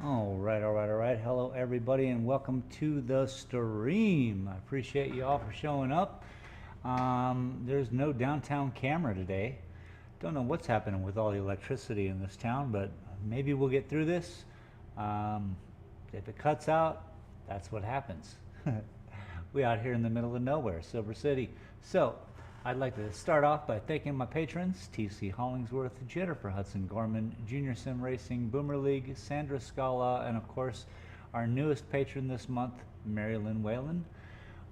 All right. Hello, everybody, and welcome to the stream. I appreciate you all for showing up. There's no downtown camera today. Don't know what's happening with all the electricity in this town, but maybe we'll get through this. If it cuts out, that's what happens. We out here in the middle of nowhere, Silver City. So I'd like to start off by thanking my patrons: TC Hollingsworth, Jennifer Hudson Gorman, Junior Sim Racing, Boomer League, Sandra Scala, and of course our newest patron this month, Mary Lynn Whalen.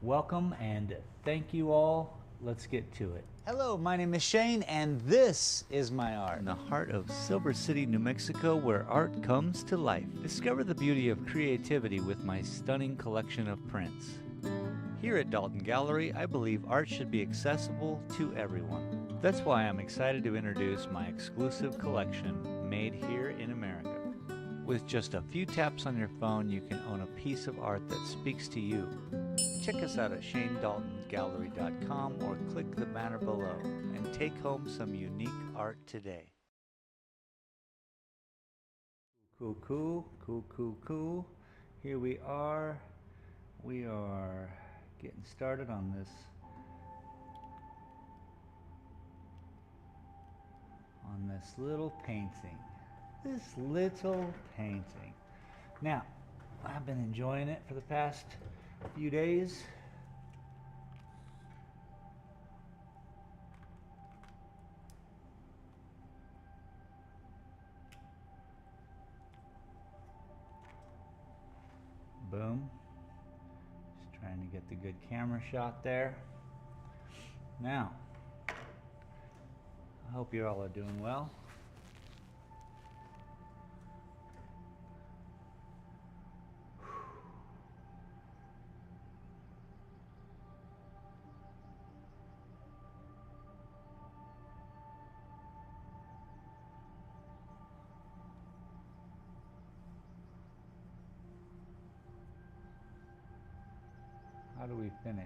Welcome and thank you all. Let's get to it. Hello, my name is Shane, and this is my art. In the heart of Silver City, New Mexico, where art comes to life. Discover the beauty of creativity with my stunning collection of prints. Here at Dalton Gallery, I believe art should be accessible to everyone. That's why I'm excited to introduce my exclusive collection, made here in America. With just a few taps on your phone, you can own a piece of art that speaks to you. Check us out at shanedaltongallery.com or click the banner below and take home some unique art today. Cool. Here we are. We are getting started on this little painting. Now, I've been enjoying it for the past few days. Boom. Just trying to get the good camera shot there. Now, I hope you all are doing well. How do we finish?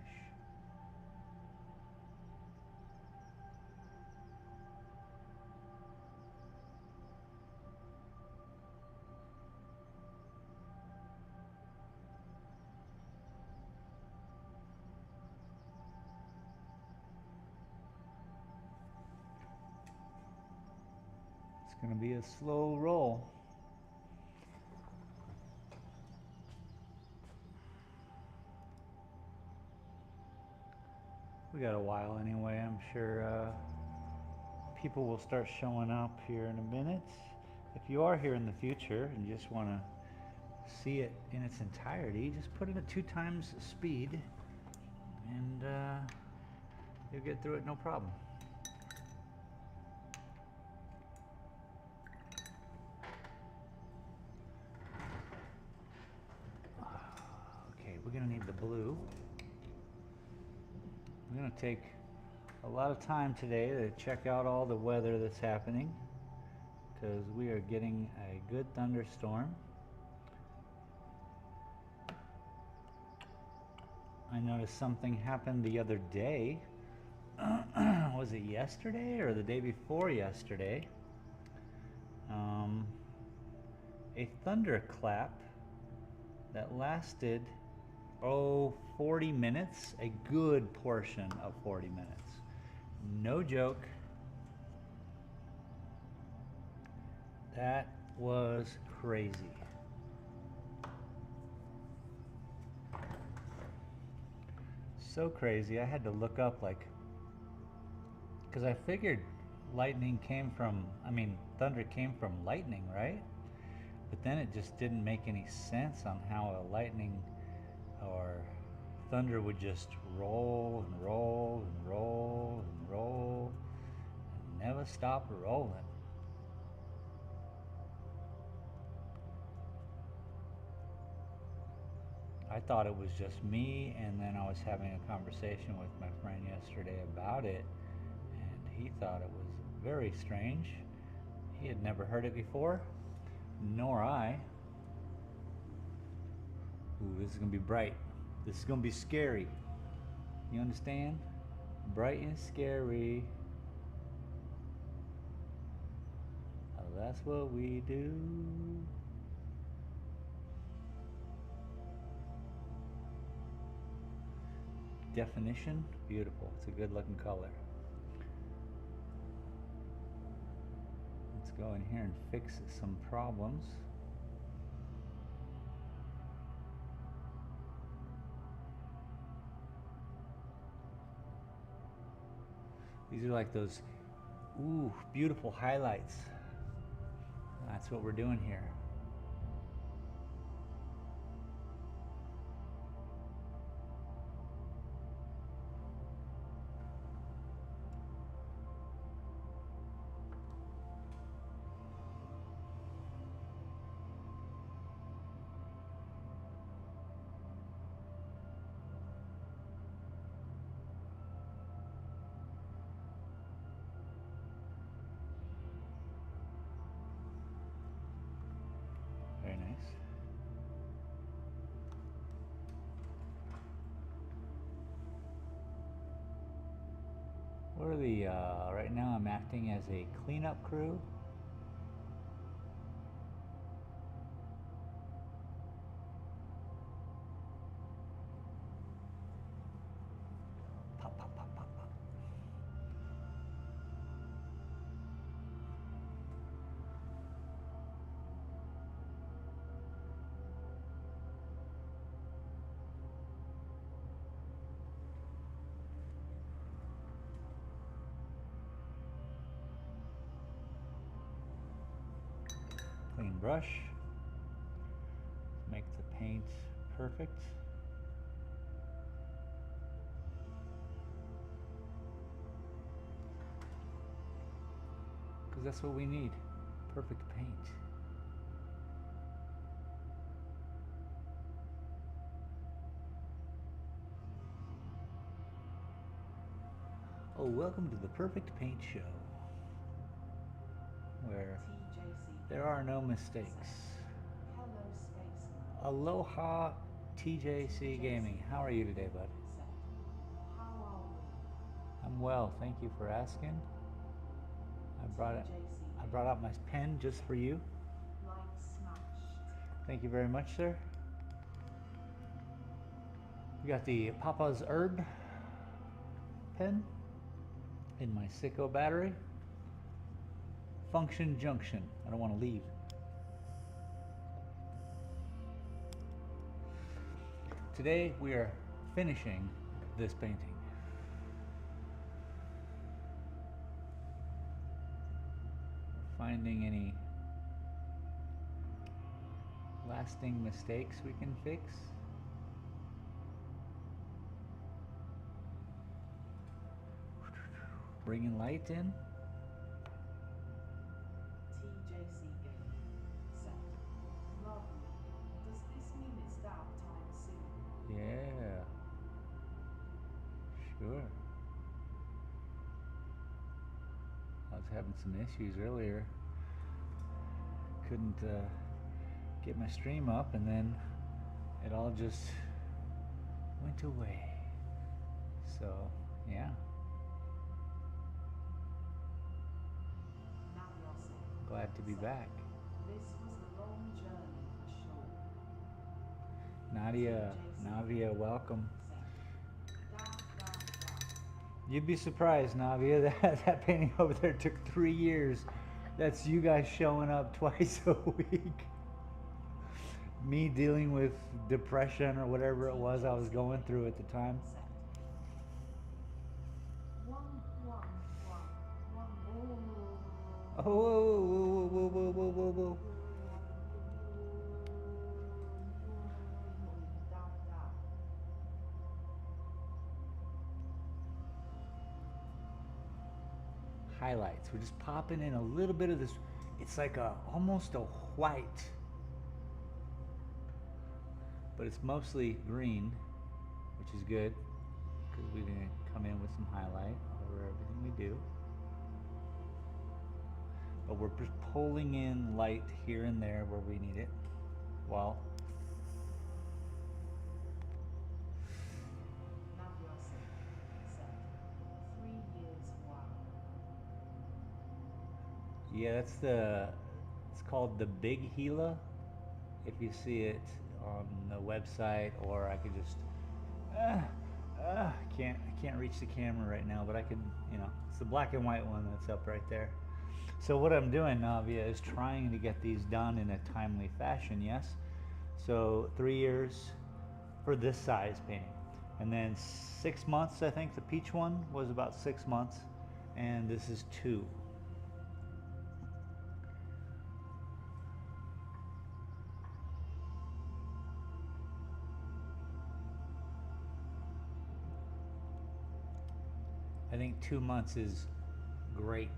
It's going to be a slow roll. We got a while anyway. I'm sure people will start showing up here in a minute. If you are here in the future and just want to see it in its entirety, just put it at 2 times speed and you'll get through it no problem. Okay, we're gonna need the blue. We're going to take a lot of time today to check out all the weather that's happening, because we are getting a good thunderstorm. I noticed something happened the other day. Was it yesterday or the day before yesterday? A thunderclap that lasted 40 minutes, a good portion of 40 minutes. No joke. That was crazy. So crazy, I had to look up, because I figured thunder came from lightning, right? But then it just didn't make any sense on how a lightning or thunder would just roll and never stop rolling. I thought it was just me, and then I was having a conversation with my friend yesterday about it, and he thought it was very strange. He had never heard it before, nor I. Ooh, this is gonna be bright. This is gonna be scary. You understand? Bright and scary. That's what we do. definition. Beautiful. It's a good looking color. Let's go in here and fix some problems. These are like those, ooh, beautiful highlights. That's what we're doing here. Very nice. What are the, right now I'm acting as a cleanup crew. Pop, pop, pop, pop, pop. Clean brush. Make the paint perfect. Because that's what we need. Perfect paint. Oh, welcome to the Perfect Paint Show, where there are no mistakes. Aloha, TJC Gaming. How are you today, bud? I'm well, thank you for asking. I brought out my pen just for you. Thank you very much, sir. We got the Papa's Herb pen in my Sicko battery. Function Junction. I don't want to leave. Today we are finishing this painting. Finding any lasting mistakes we can fix. Bringing light in. TJC game. Set. Lovely. Does this mean it's downtime soon? Yeah. Sure. I was having some issues earlier. Couldn't get my stream up, and then it all just went away. So, yeah. Glad to be back. This was a long journey for sure. Navia, welcome. You'd be surprised, Navia, that painting over there took 3 years. That's you guys showing up twice a week. Me dealing with depression or whatever it was I was going through at the time. Oh, whoa, whoa, whoa, whoa, whoa, whoa. Highlights. We're just popping in a little bit of this. It's like almost a white, but it's mostly green, which is good because we're gonna come in with some highlight over everything we do. But we're just pulling in light here and there where we need it. Well, yeah, it's called the Big Gila. If you see it on the website, or I could just, I can't reach the camera right now, but I can, you know, it's the black and white one that's up right there. So what I'm doing, Navia, is trying to get these done in a timely fashion, yes? So 3 years for this size painting. And then 6 months, I think the peach one was about 6 months, and this is 2. I think 2 months is great.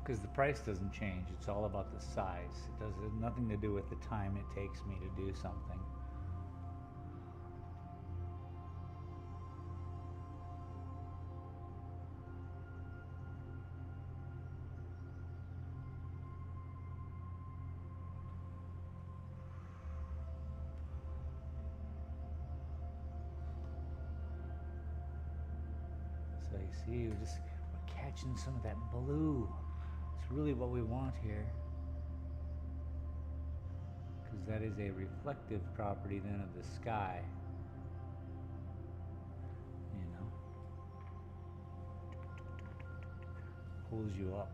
Because the price doesn't change, it's all about the size. It has nothing to do with the time it takes me to do something. So you see, we're catching some of that blue. It's really what we want here. Because that is a reflective property then of the sky. You know? Pulls you up.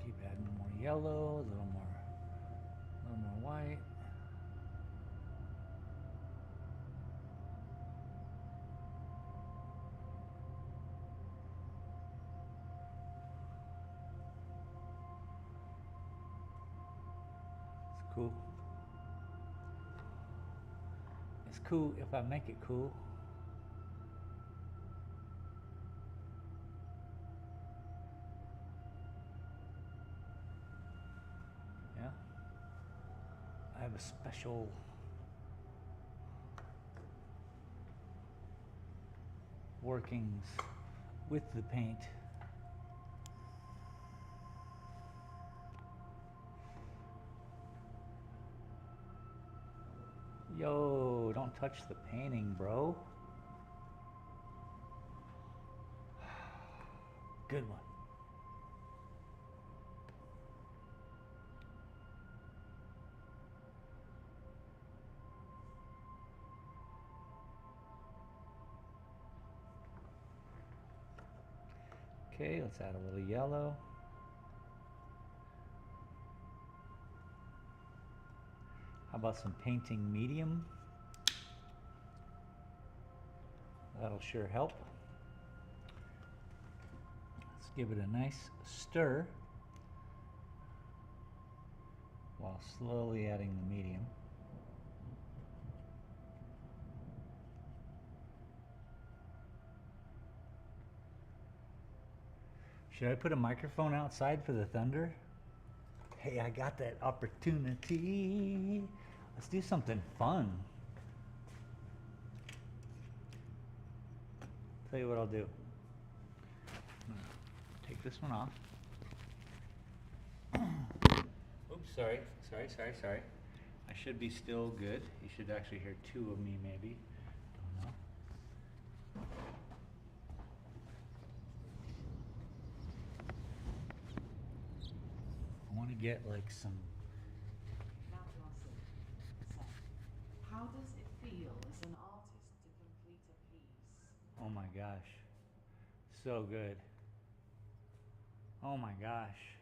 Keep adding more yellow, a little more white. It's cool. It's cool if I make it cool. Yeah. I have a special workings with the paint. Yo, don't touch the painting, bro. Good one. Okay, let's add a little yellow. How about some painting medium? That'll sure help. Let's give it a nice stir while slowly adding the medium. Should I put a microphone outside for the thunder? Hey, I got that opportunity. Let's do something fun. Tell you what I'll do. Take this one off. Oops, sorry. I should be still good. You should actually hear 2 of me maybe. Don't know. I want to get like some. Now to us, so, how does it feel as an artist to complete a piece? Oh my gosh. So good. Oh my gosh.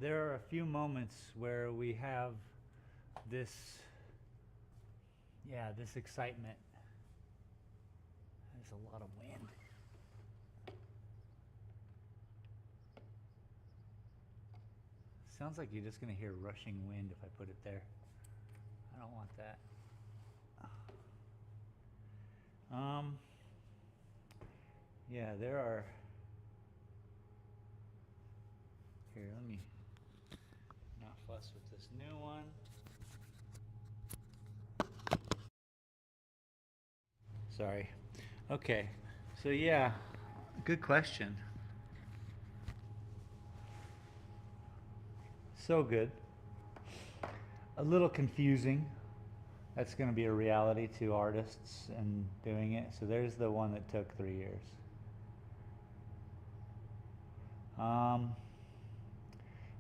There are a few moments where we have this, this excitement. There's a lot of wind. Sounds like you're just going to hear rushing wind if I put it there. I don't want that. Yeah, there are. Here, let me not fuss with this new one. Sorry. Okay, so yeah, good question. So good. A little confusing. That's going to be a reality to artists and doing it. So there's the one that took 3 years.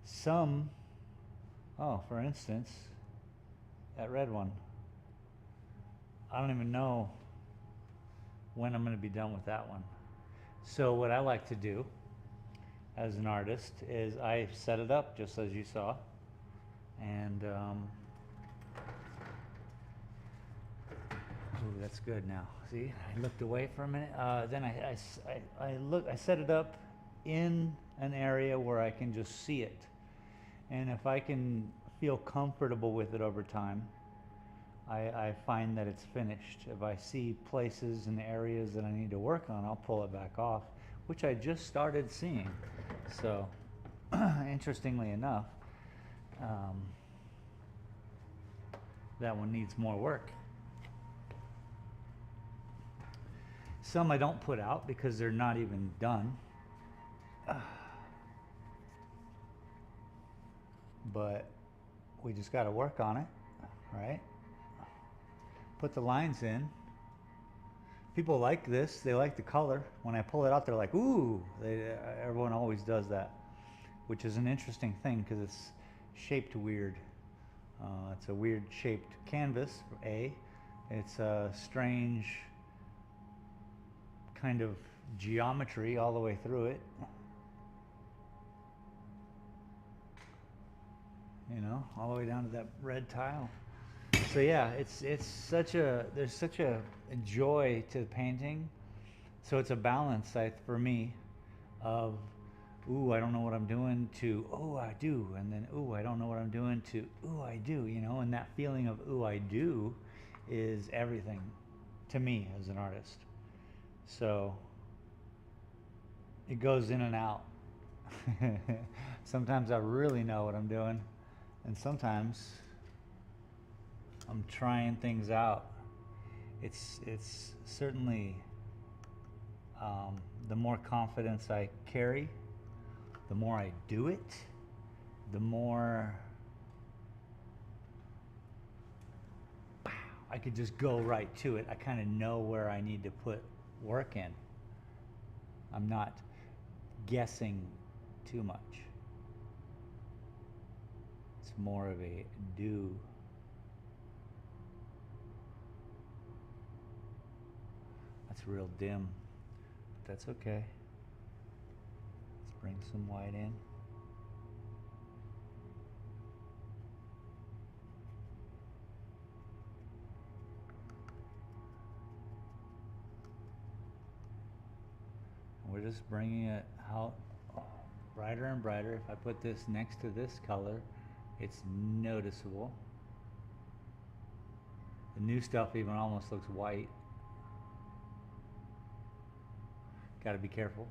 Some, oh, for instance, that red one. I don't even know when I'm going to be done with that one. So what I like to do as an artist is I set it up just as you saw, and ooh, that's good now. See, I looked away for a minute. Then I set it up in an area where I can just see it, and if I can feel comfortable with it over time, I find that it's finished. If I see places and areas that I need to work on, I'll pull it back off, which I just started seeing. So, interestingly enough, that one needs more work. Some I don't put out because they're not even done. But we just got to work on it, right? Put the lines in. People like this. They like the color. When I pull it out, they're like, ooh. Everyone always does that, which is an interesting thing because it's shaped weird. It's a weird shaped canvas, A. It's a strange kind of geometry all the way through it. You know, all the way down to that red tile. So yeah, there's such a joy to painting. So it's a balance for me of, ooh, I don't know what I'm doing, to, oh, I do, and then, ooh, I don't know what I'm doing, to, ooh, I do, you know, and that feeling of, ooh, I do is everything to me as an artist. So it goes in and out. Sometimes I really know what I'm doing, and sometimes I'm trying things out. It's certainly the more confidence I carry, the more I do it, the more I could just go right to it. I kind of know where I need to put work in. I'm not guessing too much. It's more of a do. That's real dim, but that's okay. Let's bring some white in. We're just bringing it out brighter and brighter. If I put this next to this color, it's noticeable. The new stuff even almost looks white. Got to be careful.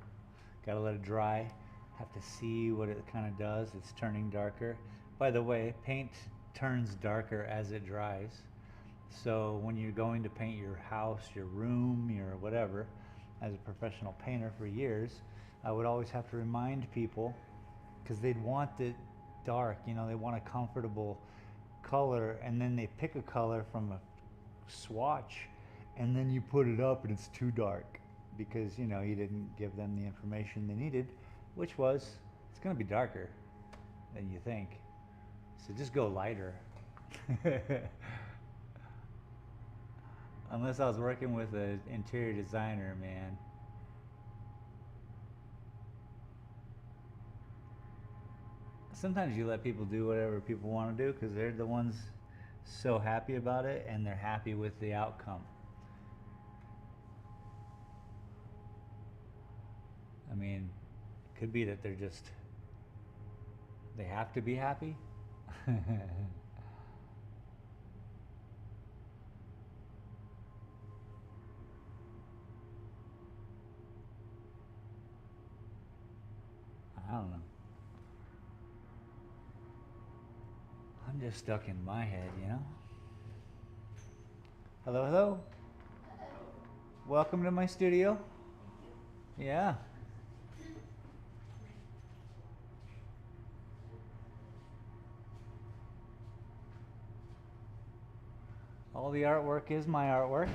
Got to let it dry. Have to see what it kind of does. It's turning darker. By the way, paint turns darker as it dries. So when you're going to paint your house, your room, your whatever, as a professional painter for years, I would always have to remind people, because they'd want it dark, you know, they want a comfortable color, and then they pick a color from a swatch, and then you put it up and it's too dark because, you know, you didn't give them the information they needed, which was, it's going to be darker than you think. So just go lighter. Unless I was working with an interior designer, man. Sometimes you let people do whatever people want to do because they're the ones so happy about it and they're happy with the outcome. I mean, it could be that they have to be happy. I don't know. just stuck in my head, you know. Hello, hello. Welcome to my studio. Yeah. All the artwork is my artwork.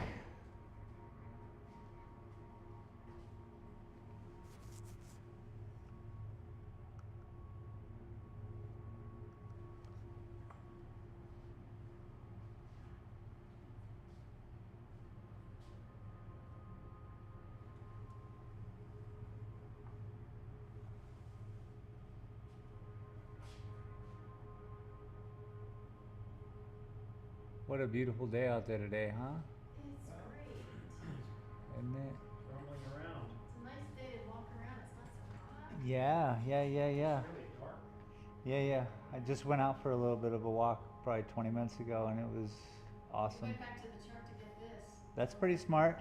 What a beautiful day out there today, huh? It's great. Isn't it? Rumbling around. It's a nice day to walk around. It's not so hot. Yeah. It's really dark. Yeah. I just went out for a little bit of a walk probably 20 minutes ago and it was We awesome. went back to the chart to get this. That's pretty smart.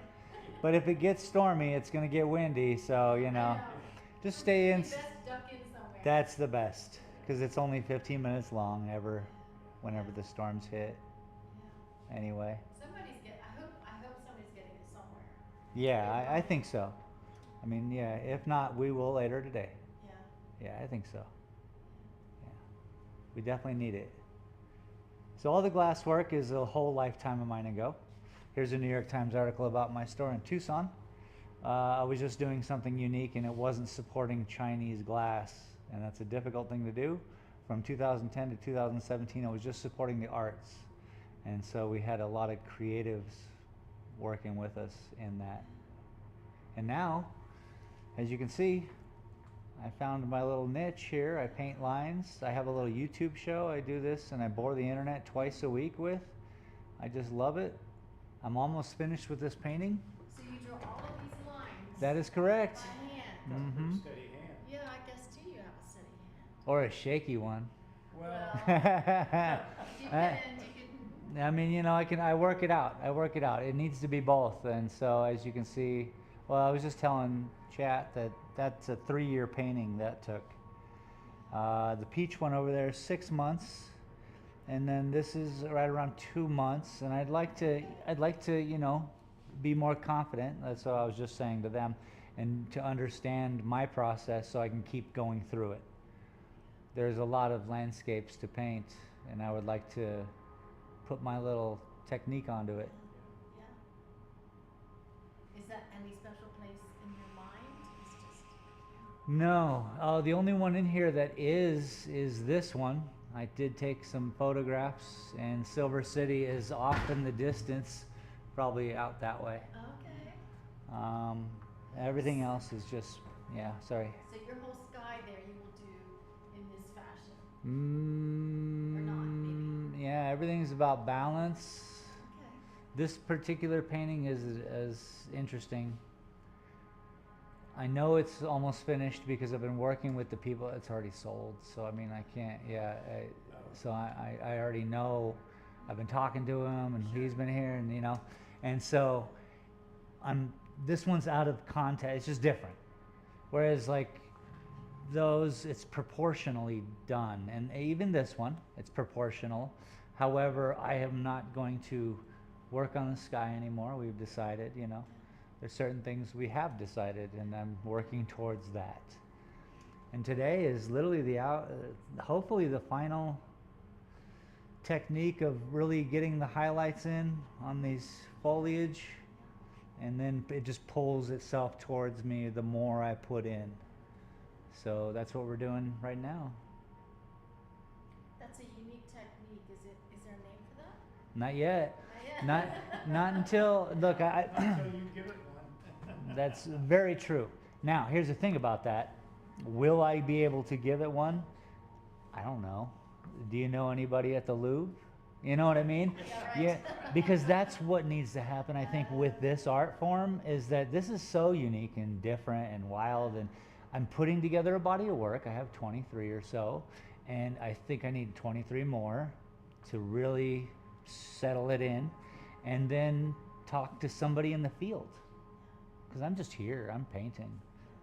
But if it gets stormy, it's going to get windy, so, you know, just stay in. You best duck in somewhere. That's the best because it's only 15 minutes long whenever the storms hit. Yeah. Anyway. I hope somebody's getting it somewhere. Yeah, I think so. I mean, yeah, if not, we will later today. Yeah. Yeah, I think so. Yeah. We definitely need it. So all the glass work is a whole lifetime of mine ago. Here's a New York Times article about my store in Tucson. I was just doing something unique and it wasn't supporting Chinese glass. And that's a difficult thing to do. From 2010 to 2017, I was just supporting the arts. And so we had a lot of creatives working with us in that. And now, as you can see, I found my little niche here. I paint lines. I have a little YouTube show. I do this and I bore the internet twice a week with. I just love it. I'm almost finished with this painting. So you draw all of these lines. That is correct. By hand. Got a pretty steady hand. Yeah, I guess too you have a steady hand. Or a shaky one. Well, I mean, you know, I work it out. It needs to be both. And so as you can see, well, I was just telling chat that that's a 3-year painting that took. The peach one over there is 6 months. And then this is right around 2 months. And I'd like to, you know, be more confident. That's what I was just saying to them. And to understand my process so I can keep going through it. There's a lot of landscapes to paint, and I would like to put my little technique onto it. Yeah. Is that any special place in your mind? It's just. No, the only one in here that is this one. I did take some photographs, and Silver City is off in the distance, probably out that way. Okay. Everything else is just, yeah, sorry. So your whole sky there you will do in this fashion. Or not, maybe. Yeah, everything's about balance. Okay. This particular painting is interesting. I know it's almost finished because I've been working with the people. It's already sold, so I mean I can't. Yeah, so I already know. I've been talking to him, and he's been here, and you know, and so this one's out of context. It's just different. Whereas like those, it's proportionally done, and even this one, it's proportional. However, I am not going to work on the sky anymore. We've decided, you know. There's certain things we have decided, and I'm working towards that. And today is literally hopefully the final technique of really getting the highlights in on these foliage, and then it just pulls itself towards me the more I put in. So that's what we're doing right now. That's a unique technique. Is there a name for that? Not yet. Not yet. Not until, look, until you give it one. That's very true. Now, here's the thing about that. Will I be able to give it one? I don't know. Do you know anybody at the Louvre? You know what I mean? Yeah, right. Yeah, because that's what needs to happen, I think, with this art form, is that this is so unique and different and wild, and I'm putting together a body of work. I have 23 or so, and I think I need 23 more to really settle it in, and then talk to somebody in the field. Because I'm just here, I'm painting,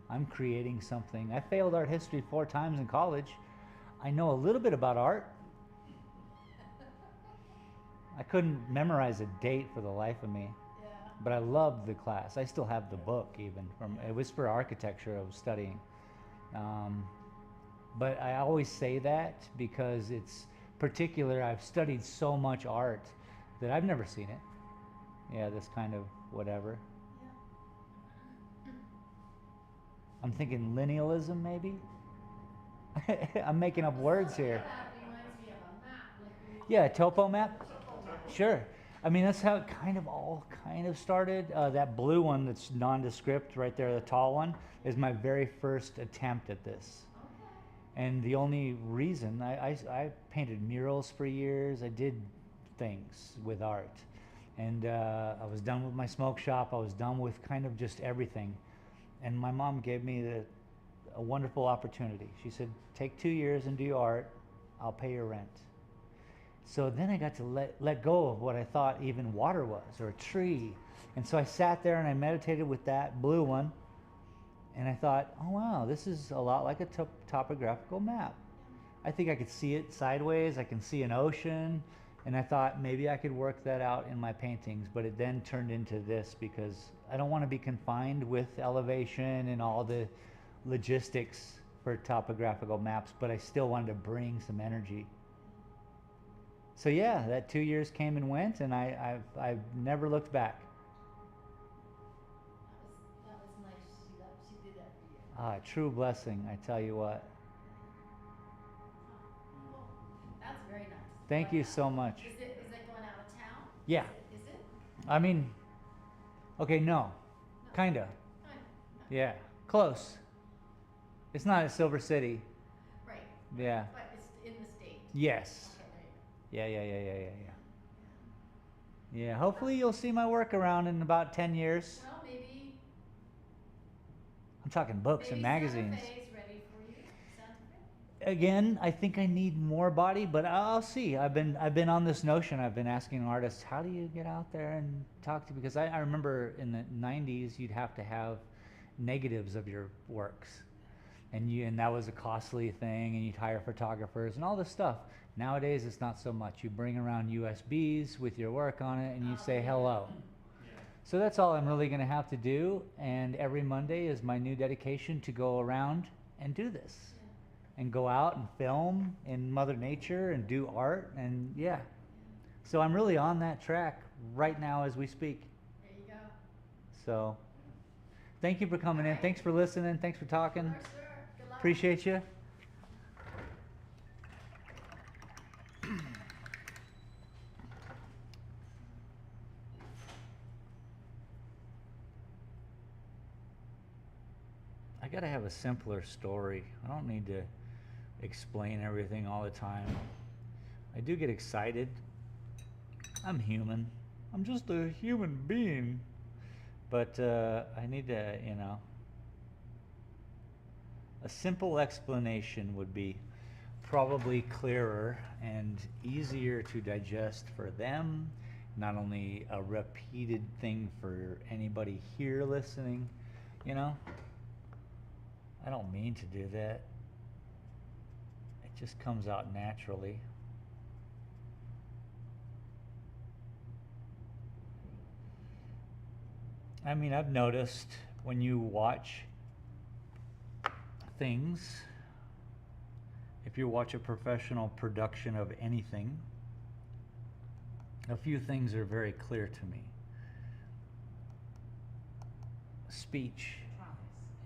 I'm creating something. I failed art history 4 times in college. I know a little bit about art, I couldn't memorize a date for the life of me, Yeah. but I loved the class. I still have the book even from, it was for architecture I was studying. But I always say that because it's particular. I've studied so much art that I've never seen it. Yeah, this kind of whatever. Yeah. I'm thinking linealism maybe. I'm making up words here. That reminds me of a map, like when you. Yeah, a topo map. Sure. I mean, that's how it kind of all kind of started. That blue one that's nondescript right there, the tall one, is my very first attempt at this. Okay. And the only reason, I painted murals for years. I did things with art. And I was done with my smoke shop. I was done with kind of just everything. And my mom gave me a wonderful opportunity. She said, take 2 years and do art. I'll pay your rent. So then I got to let go of what I thought even water was, or a tree. And so I sat there and I meditated with that blue one. And I thought, oh wow, this is a lot like a topographical map. I think I could see it sideways. I can see an ocean. And I thought maybe I could work that out in my paintings. But it then turned into this because I don't want to be confined with elevation and all the logistics for topographical maps, but I still wanted to bring some energy. So yeah, that 2 years came and went, and I've never looked back. That was nice. She did that for you. True blessing, I tell you what. Cool. That's very nice. Thank you so much. Is it going out of town? Yeah. Is it? I mean, okay, no, kinda. Kind of. Yeah, close. It's not a Silver City. Right. Yeah. But it's in the state. Yes. Okay, there you go. Yeah. Yeah, hopefully you'll see my work around in about 10 years. Well, maybe. I'm talking books and magazines. Santa Fe is ready for you. Santa Fe. Again, I think I need more body, but I'll see. I've been on this notion. I've been asking artists, how do you get out there and talk to? Because I remember in the 90s, you'd have to have negatives of your works. And that was a costly thing, and you'd hire photographers and all this stuff. Nowadays, it's not so much. You bring around USBs with your work on it, and you say hello. So that's all I'm really going to have to do. And every Monday is my new dedication to go around and do this, and go out and film in Mother Nature and do art, and yeah. So I'm really on that track right now as we speak. There you go. So thank you for coming in. Thanks for listening. Thanks for talking. Sure. Good luck. Appreciate you. I gotta have a simpler story. I don't need to explain everything all the time. I do get excited. I'm human. I'm just a human being. But I need to, a simple explanation would be probably clearer and easier to digest for them. Not only a repeated thing for anybody here listening, I don't mean to do that. It just comes out naturally. I mean, I've noticed when you watch things, if you watch a professional production of anything, a few things are very clear to me. Speech, Travis.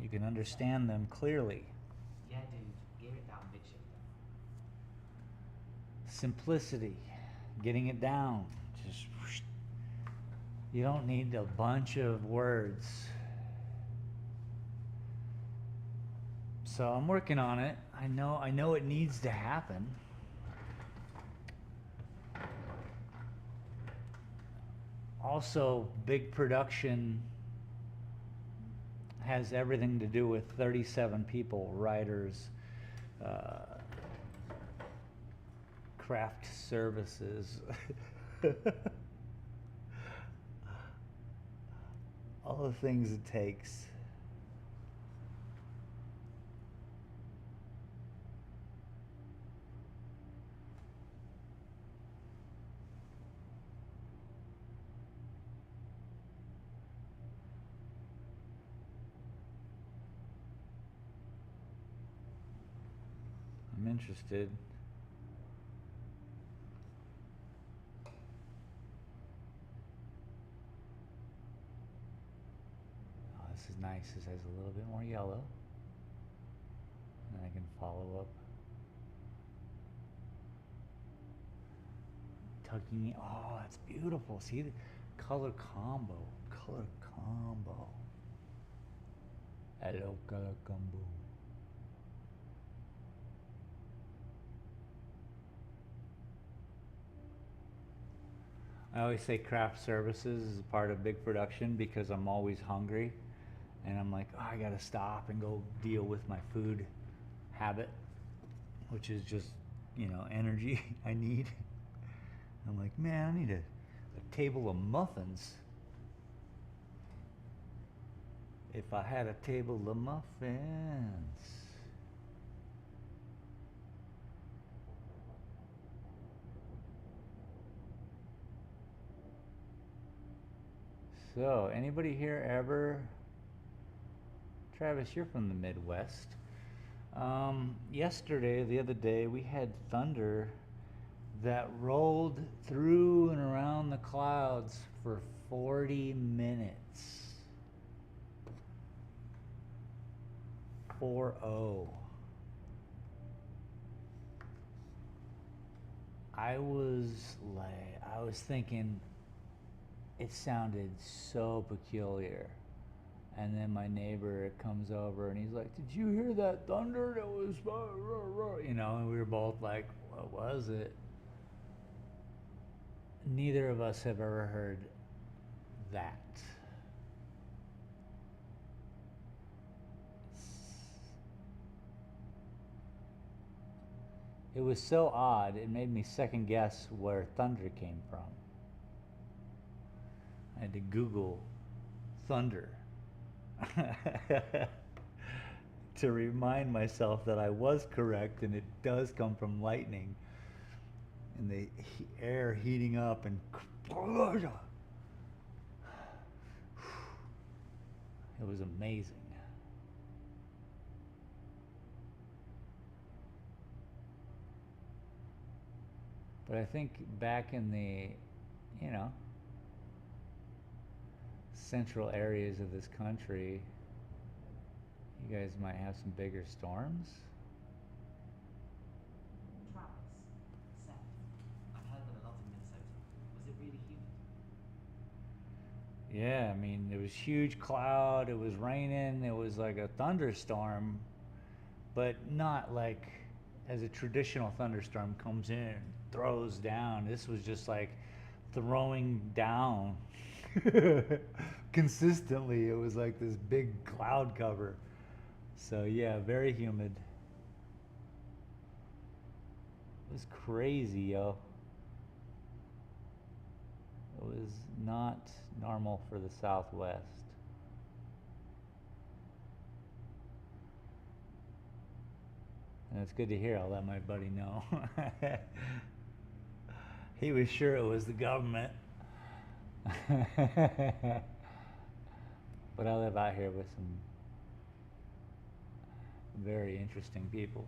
you can understand them clearly. Yeah, dude, give it that big shit. Simplicity, getting it down, just whoosh. You don't need a bunch of words. So I'm working on it. I know it needs to happen. Also, big production has everything to do with 37 people, writers, craft services. All the things it takes. I'm interested. Oh, this is nice. This has a little bit more yellow. And I can follow up. Tucking it. Oh, that's beautiful. See the color combo. Color combo. Hello, color combo. I always say craft services is a part of big production because I'm always hungry and I'm like, oh, I gotta stop and go deal with my food habit, which is just, you know, energy I need. I'm like, man, I need a table of muffins. If I had a table of muffins. So, anybody here ever, Travis, you're from the Midwest. Yesterday, the other day, we had thunder that rolled through and around the clouds for 40 minutes. 4-0. I was thinking it sounded so peculiar. And then my neighbor comes over and he's like, did you hear that thunder that was, you know, and we were both like, what was it? Neither of us have ever heard that. It was so odd, it made me second guess where thunder came from. I had to Google thunder to remind myself that I was correct and it does come from lightning and the air heating up and it was amazing. But I think back in the, you know, central areas of this country, you guys might have some bigger storms. Travis, Seth. I've heard that a lot in Minnesota. Was it really humid? Yeah, I mean, there was huge cloud, it was raining, it was like a thunderstorm, but not like as a traditional thunderstorm comes in, throws down. This was just like throwing down consistently. It was like this big cloud cover. So yeah, very humid. It was crazy, yo. It was not normal for the Southwest. And it's good to hear. I'll let my buddy know. He was sure it was the government. But I live out here with some very interesting people.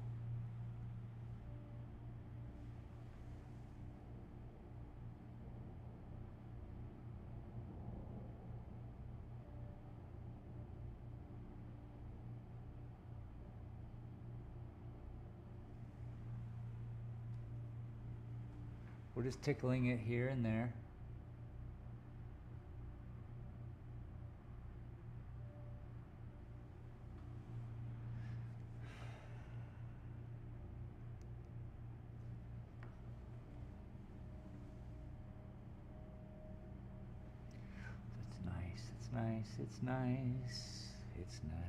We're just tickling it here and there. That's nice, it's nice, it's nice, it's nice.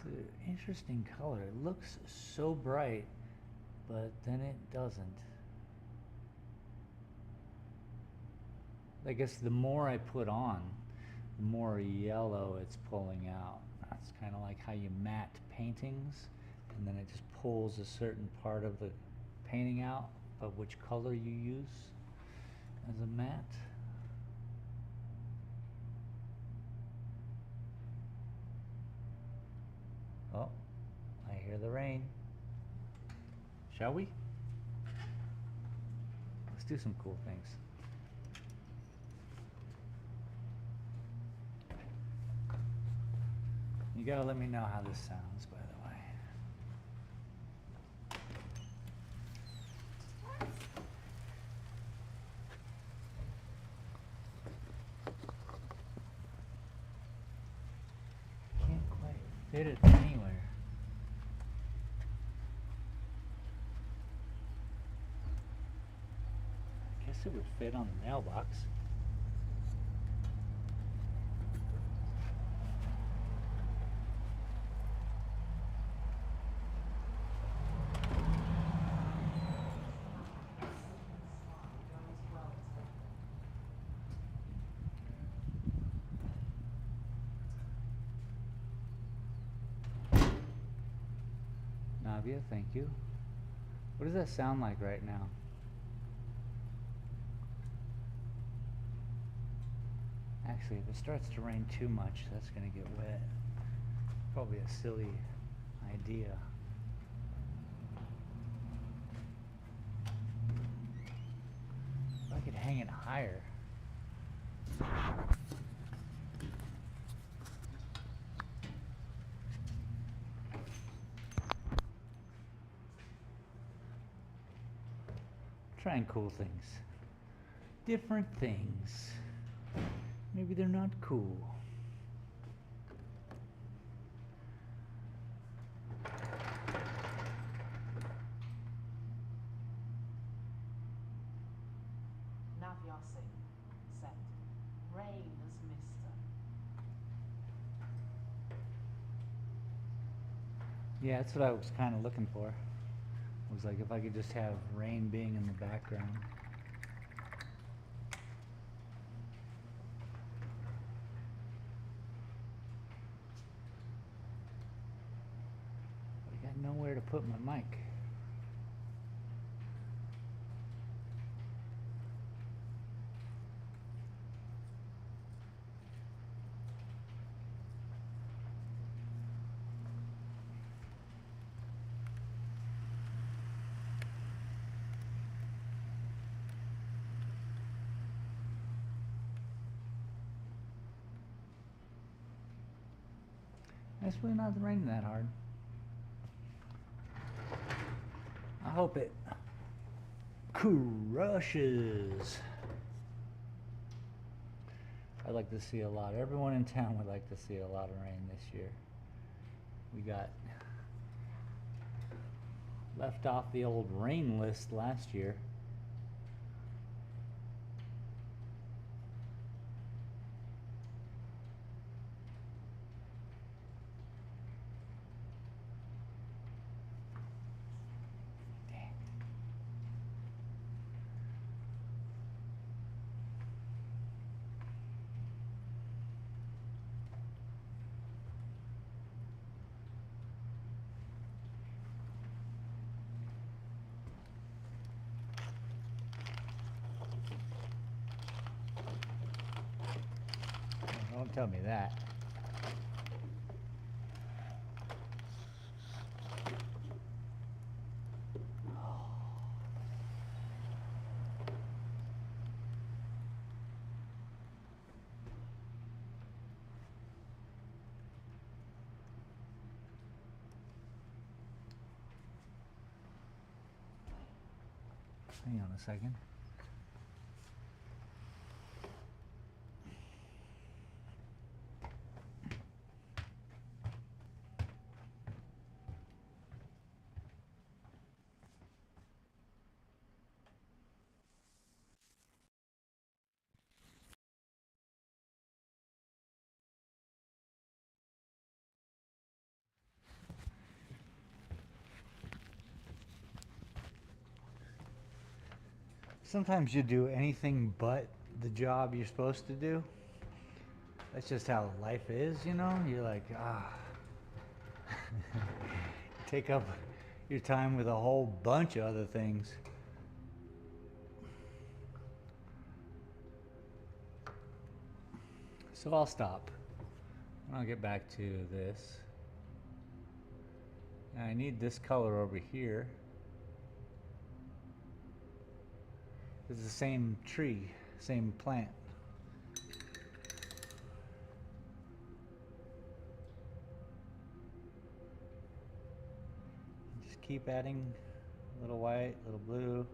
an interesting color. It looks so bright, but then it doesn't. I guess the more I put on, the more yellow it's pulling out. That's kind of like how you matte paintings, and then it just pulls a certain part of the painting out of which color you use as a matte. Oh, I hear the rain. Shall we? Let's do some cool things. You gotta let me know how this sounds, by the way. Can't quite fit it anywhere. I guess it would fit on the mailbox. Navia, thank you. What does that sound like right now? Actually, if it starts to rain too much, that's going to get wet. Probably a silly idea. If I could hang it higher. Trying cool things. Different things. Maybe they're not cool. Naviosing. Sent. Rain as mister. Yeah, that's what I was kind of looking for. It was like if I could just have rain being in the background. But I got nowhere to put my mic. It's really not raining that hard. I hope it crushes. I'd like to see a lot. Everyone in town would like to see a lot of rain this year. We got left off the old rain list last year. Don't tell me that. Hang on a second. Sometimes you do anything but the job you're supposed to do. That's just how life is, you know? You're like, take up your time with a whole bunch of other things. So I'll stop. I'll get back to this. I need this color over here. It's the same tree, same plant. Just keep adding a little white, a little blue.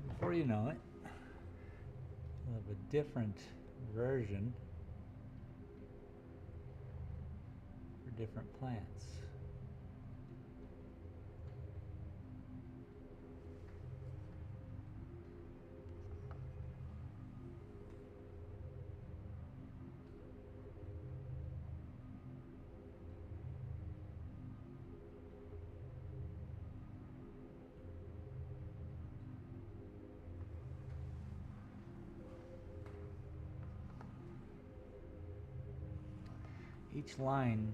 Before you know it, we'll have a different version for different plants. Each line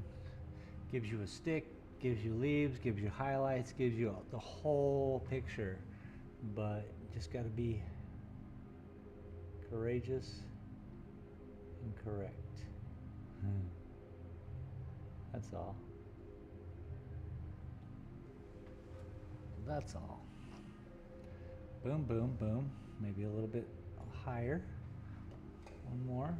gives you a stick, gives you leaves, gives you highlights, gives you the whole picture, but just got to be courageous and correct. That's all. That's all. Boom, boom, boom. Maybe a little bit higher. One more.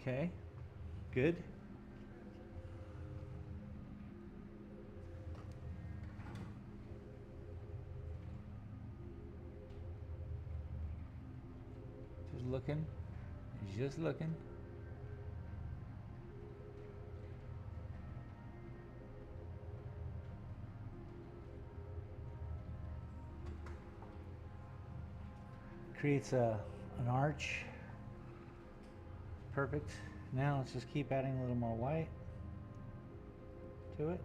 Okay, good. Just looking, just looking. Creates an arch. Perfect. Now let's just keep adding a little more white to it.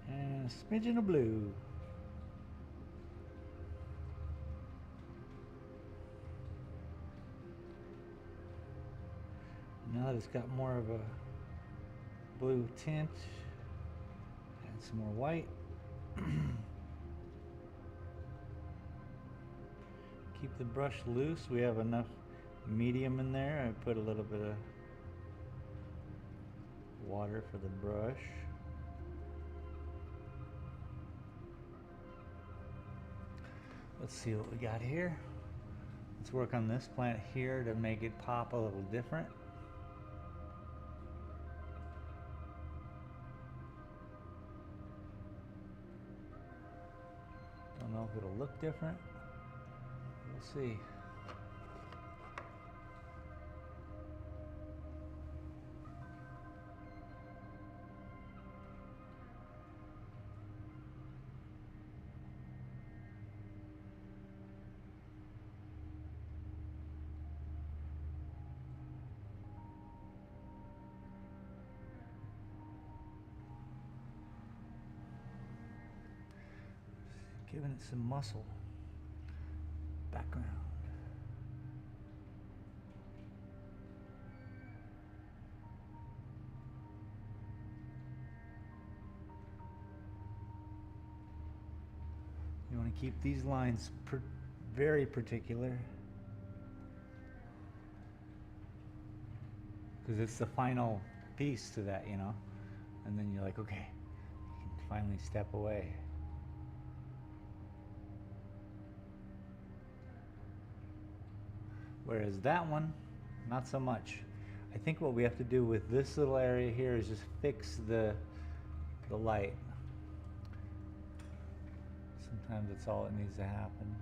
And a smidgen of blue. Now that it's got more of a blue tint, add some more white. Keep the brush loose. We have enough medium in there. I put a little bit of water for the brush. Let's see what we got here. Let's work on this plant here to make it pop a little different. Don't know if it'll look different. We'll see. Giving it some muscle. Background. You want to keep these lines very particular, because it's the final piece to that, you know, and then you're like, okay, you can finally step away. Whereas that one, not so much. I think what we have to do with this little area here is just fix the light. So Sometimes that's all that needs to happen.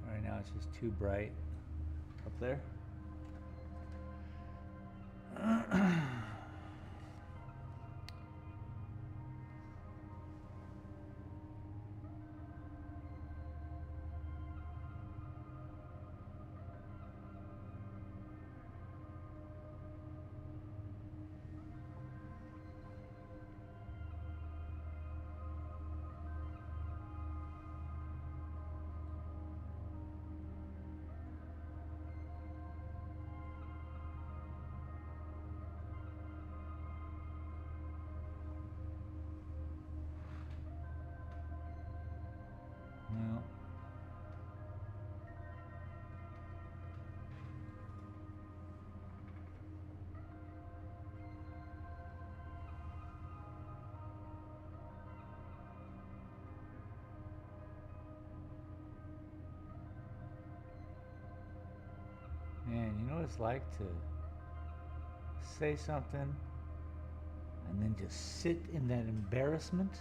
Right now it's just too bright up there. No. Man, you know what it's like to say something and then just sit in that embarrassment?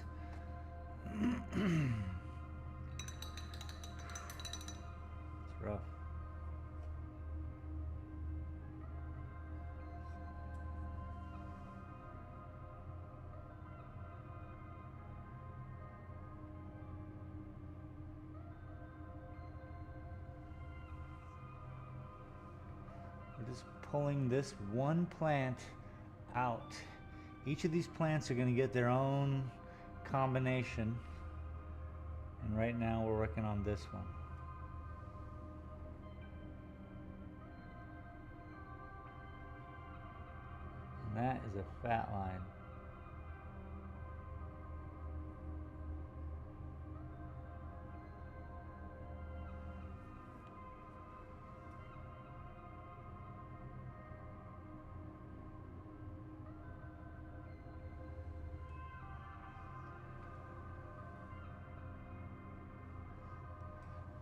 It's rough. We're just pulling this one plant out. Each of these plants are going to get their own combination. And right now we're working on this one. And that is a fat line.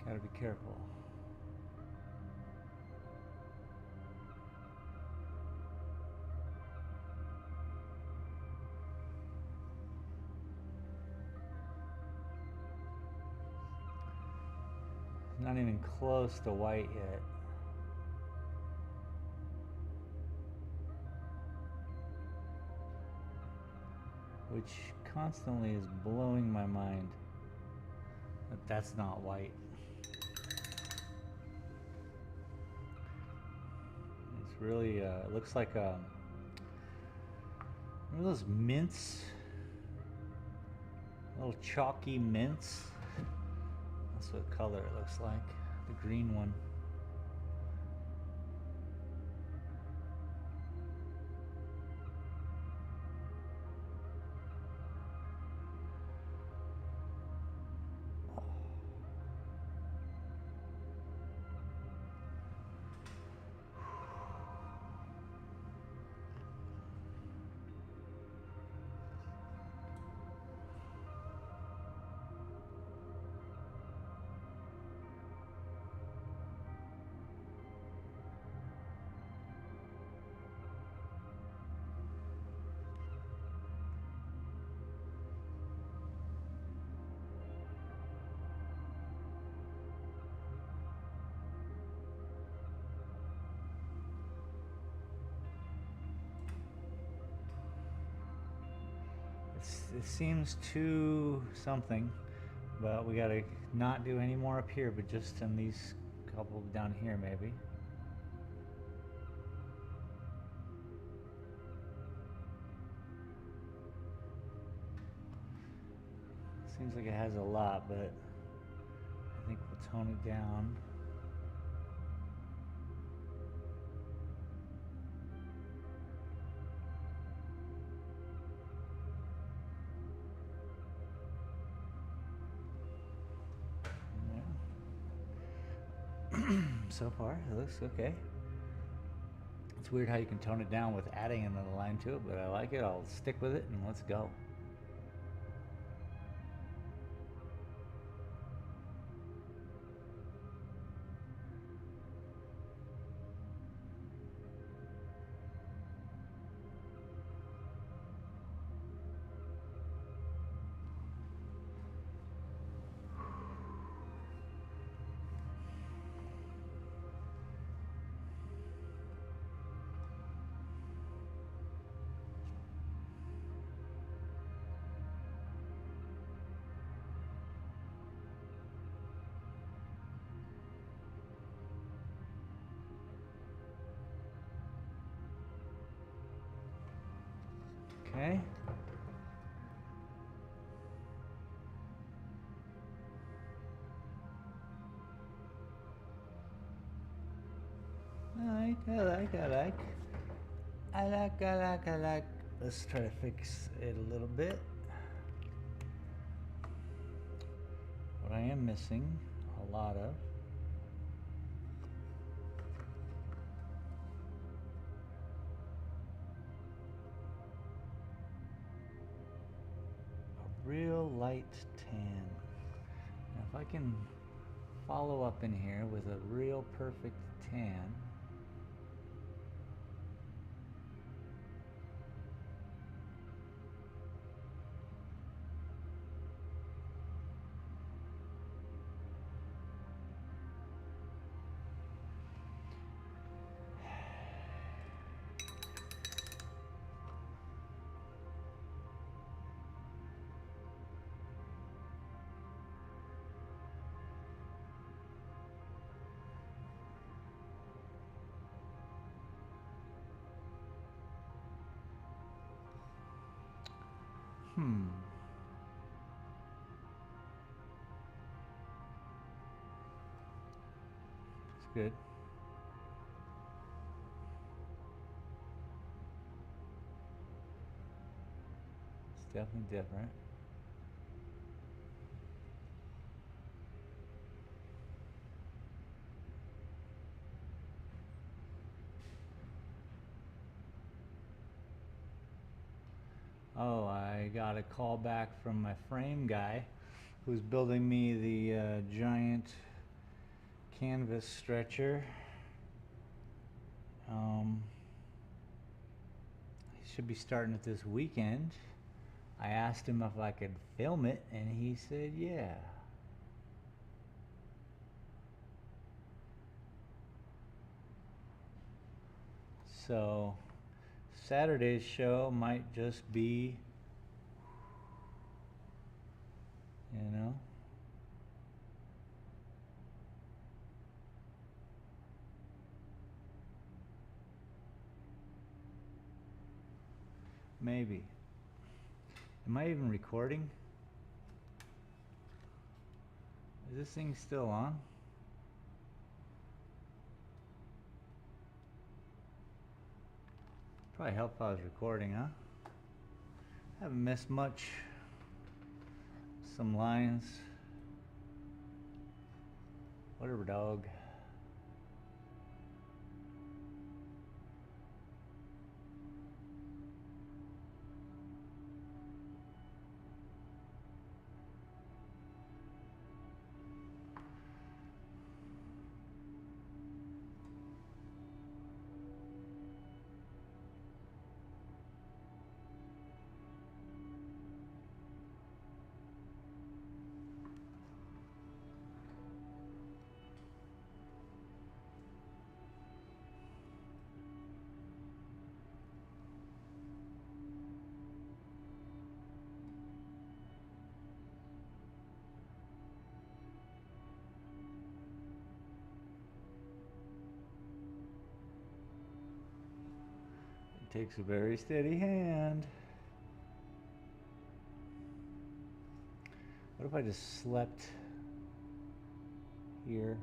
Gotta be careful. Not even close to white yet. Which constantly is blowing my mind that that's not white. It's really, it looks like remember those mints? Little chalky mints? That's what color it looks like, the green one. It seems too something, but we gotta not do any more up here, but just in these couple down here maybe. Seems like it has a lot, but I think we'll tone it down. So far, it looks okay. It's weird how you can tone it down with adding another line to it, but I like it. I'll stick with it and let's go. Okay. I like. Let's try to fix it a little bit. What I am missing a lot of a real light tan. Now if I can follow up in here with a real perfect tan. It's good. It's definitely different. Oh, I got a call back from my frame guy who's building me the giant canvas stretcher. He should be starting it this weekend. I asked him if I could film it, and he said yeah. So Saturday's show might just be, you know, maybe. Am I even recording? Is this thing still on? Probably help if I was recording, huh? Haven't missed much. Some lines. Whatever, dog. It takes a very steady hand. What if I just slept here?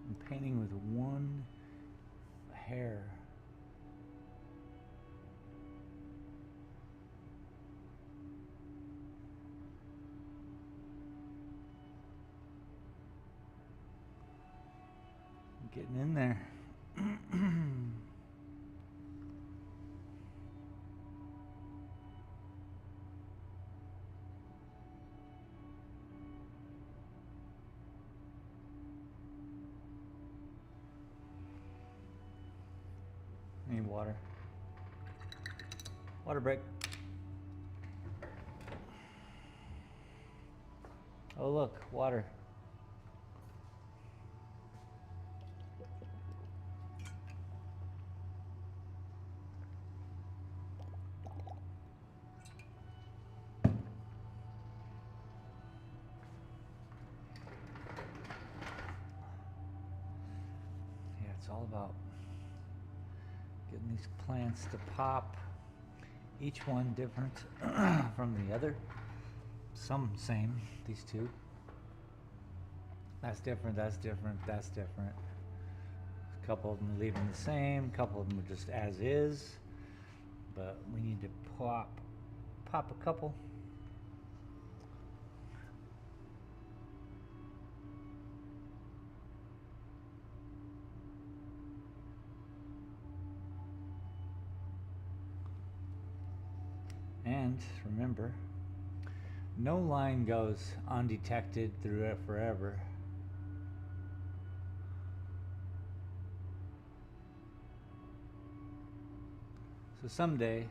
I'm painting with one hair. Getting in there. water. Water break. Oh look, water. Yeah, it's all about getting these plants to pop. Each one different from the other. Some same, these two. That's different, that's different, that's different. A couple of them leaving the same, a couple of them are just as is. But we need to pop a couple. And remember, no line goes undetected through it forever. So someday,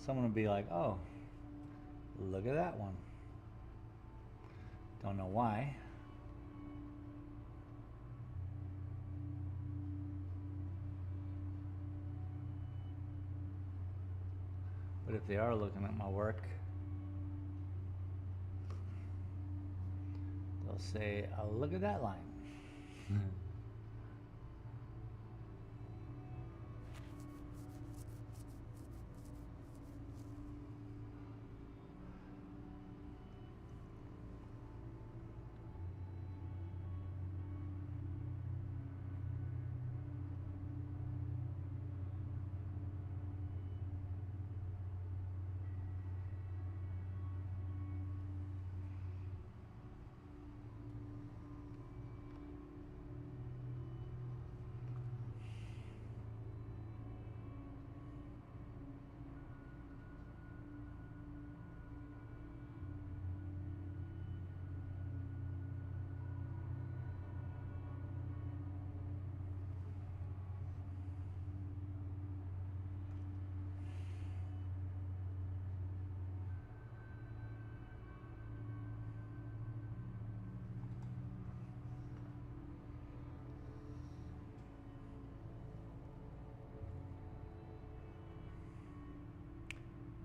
someone will be like, oh, look at that one. Don't know why. But if they are looking at my work, they'll say, oh, look at that line.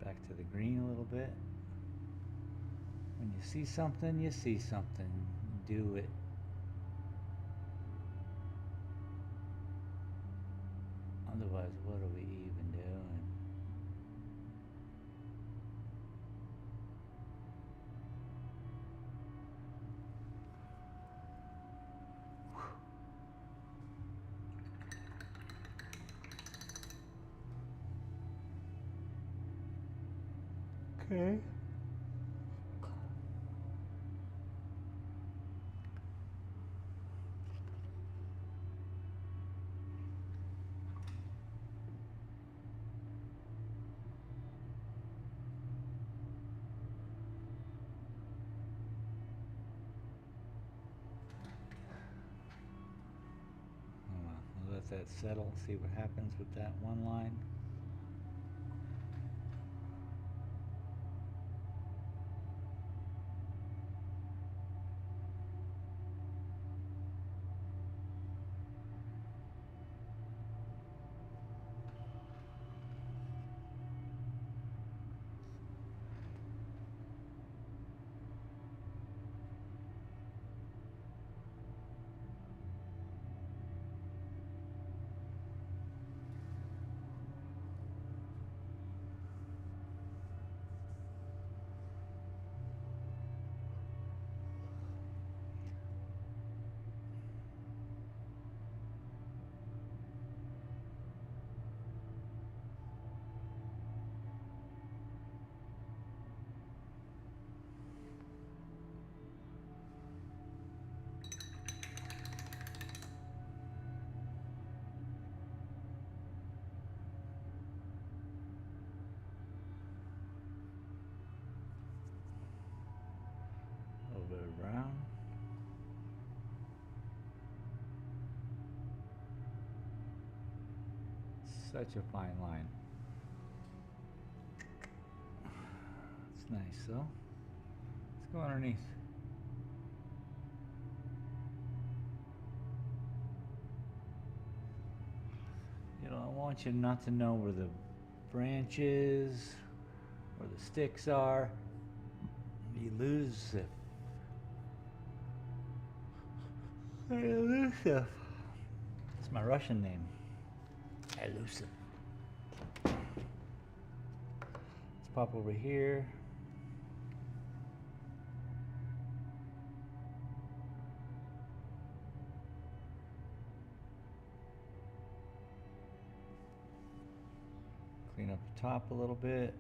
Back to the green a little bit. When you see something, you see something. Do it. Otherwise, what are we even doing? Okay. We'll let that settle, see what happens with that one line. A little bit of brown. Such a fine line. It's nice though. Let's go underneath. You know, I want you not to know where the branches, where the sticks are. Elusive. Elusive. It's my Russian name. Elusive. Let's pop over here. Clean up the top a little bit.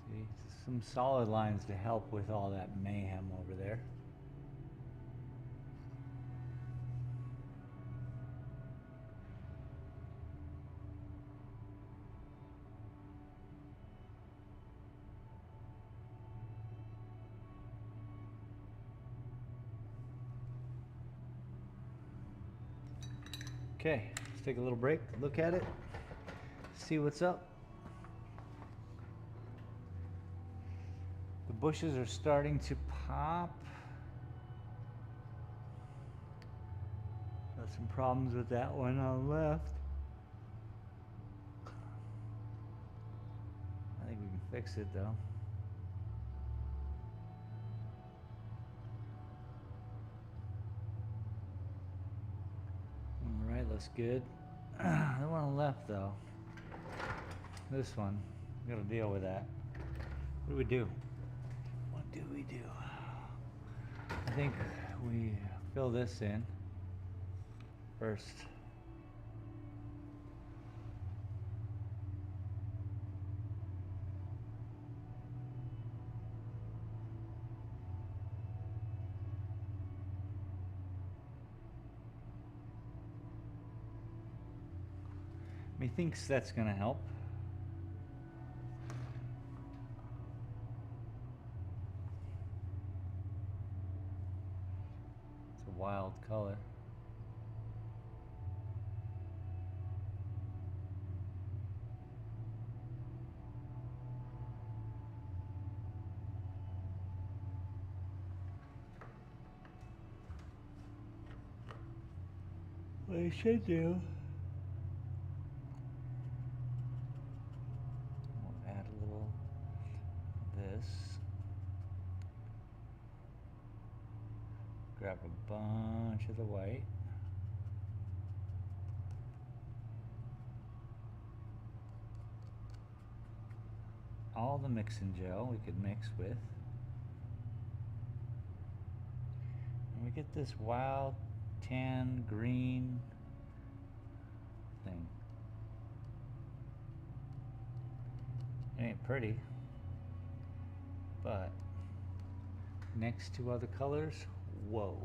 See, some solid lines to help with all that mayhem over there. Okay, let's take a little break, look at it, see what's up. The bushes are starting to pop. Got some problems with that one on the left. I think we can fix it though. Alright, looks good. The one on the left though. This one, we gotta deal with that. What do we do? What do we do? I think we fill this in first. Methinks that's gonna help. It's a wild color. What I should do, we'll add a little of this. Grab a bunch of the white. All the mixing gel we could mix with. And we get this wild tan green thing. It ain't pretty, but next to other colors, whoa.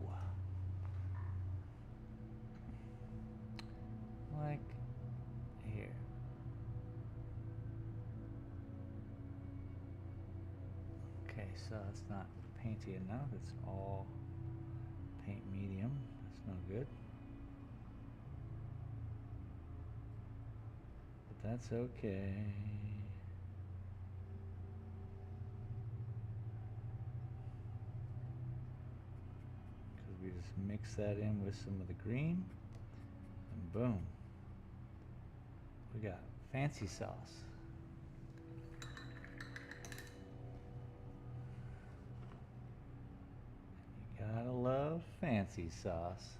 Like here. Okay, so it's not painty enough. It's all paint medium. That's no good. But that's okay. Because we just mix that in with some of the green, and boom. We got fancy sauce. You gotta love fancy sauce.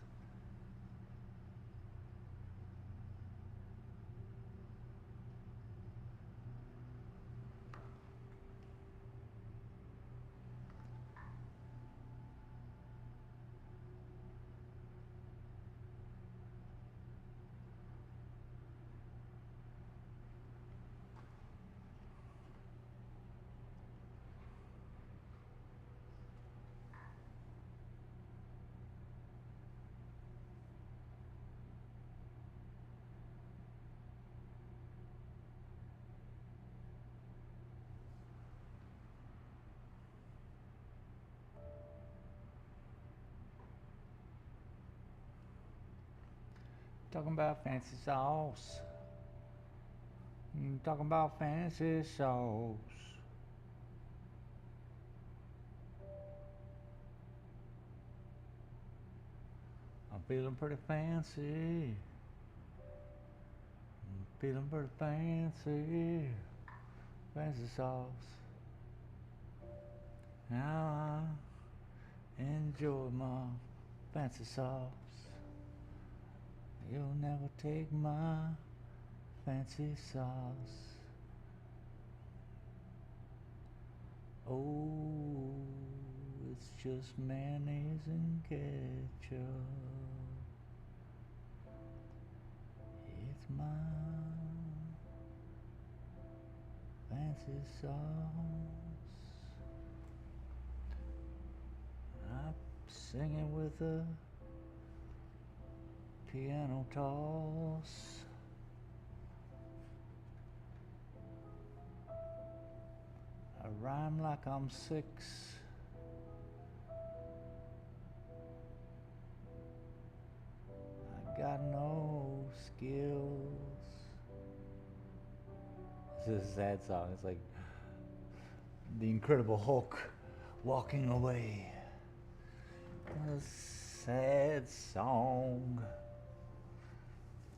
Talking about fancy sauce. Talking about fancy sauce. I'm feeling pretty fancy. I'm feeling pretty fancy. Fancy sauce. Now I enjoy my fancy sauce. You'll never take my fancy sauce. Oh, it's just mayonnaise and ketchup. It's my fancy sauce. I'm singing with a piano toss. I rhyme like I'm 6. I got no skills. This is a sad song. It's like the Incredible Hulk walking away. A sad song.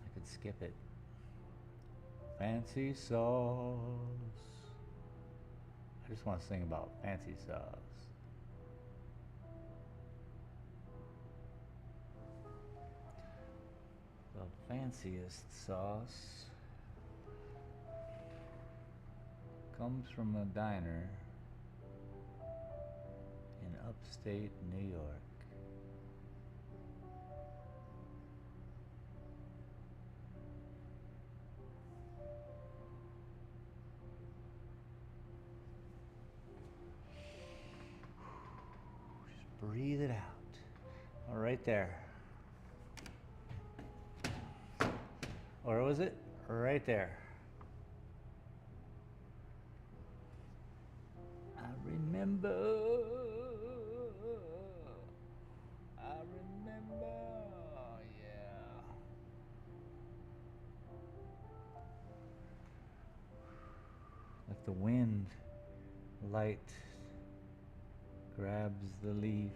I could skip it. Fancy sauce. I just want to sing about fancy sauce. The fanciest sauce comes from a diner in upstate New York. Breathe it out. All right there. Or was it? Right there. I remember. Yeah. Like the wind, light grabs the leaf.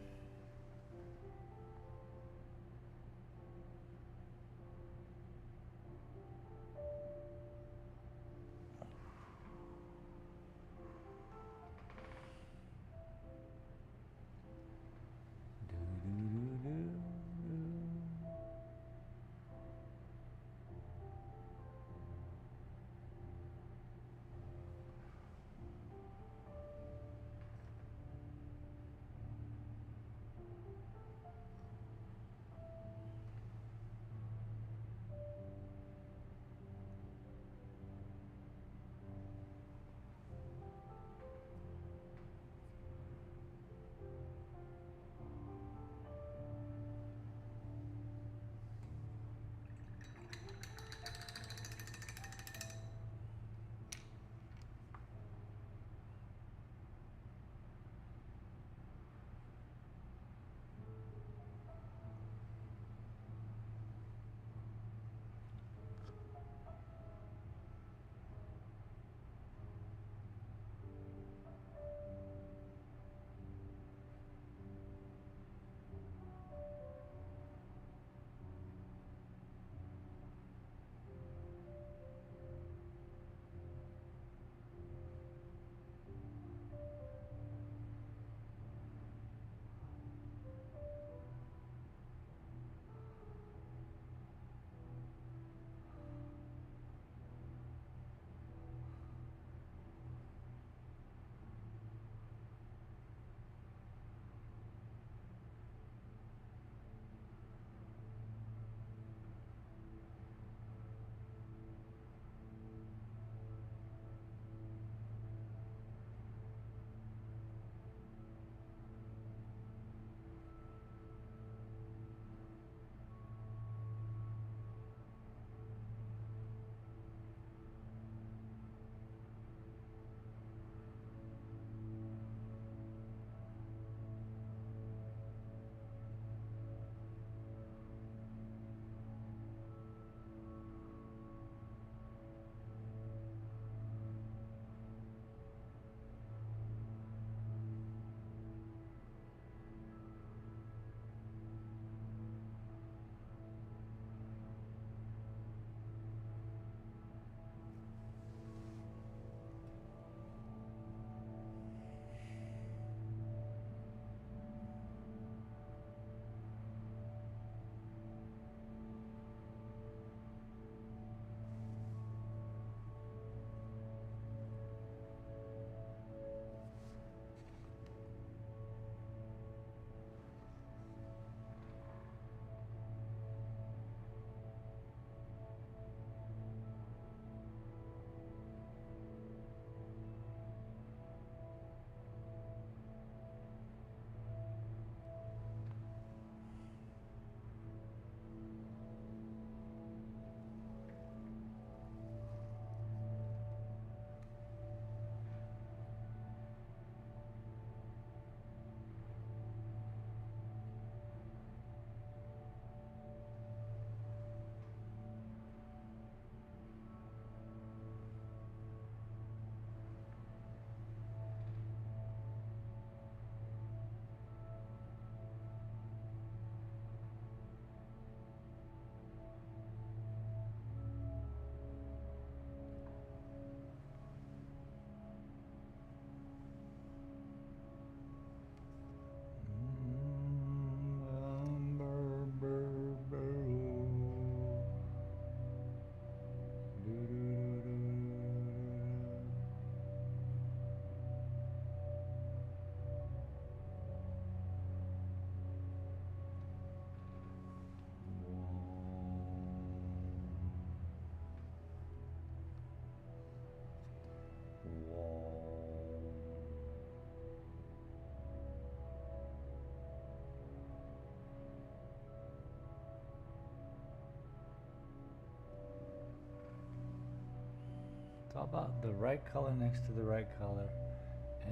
all about the right color next to the right color,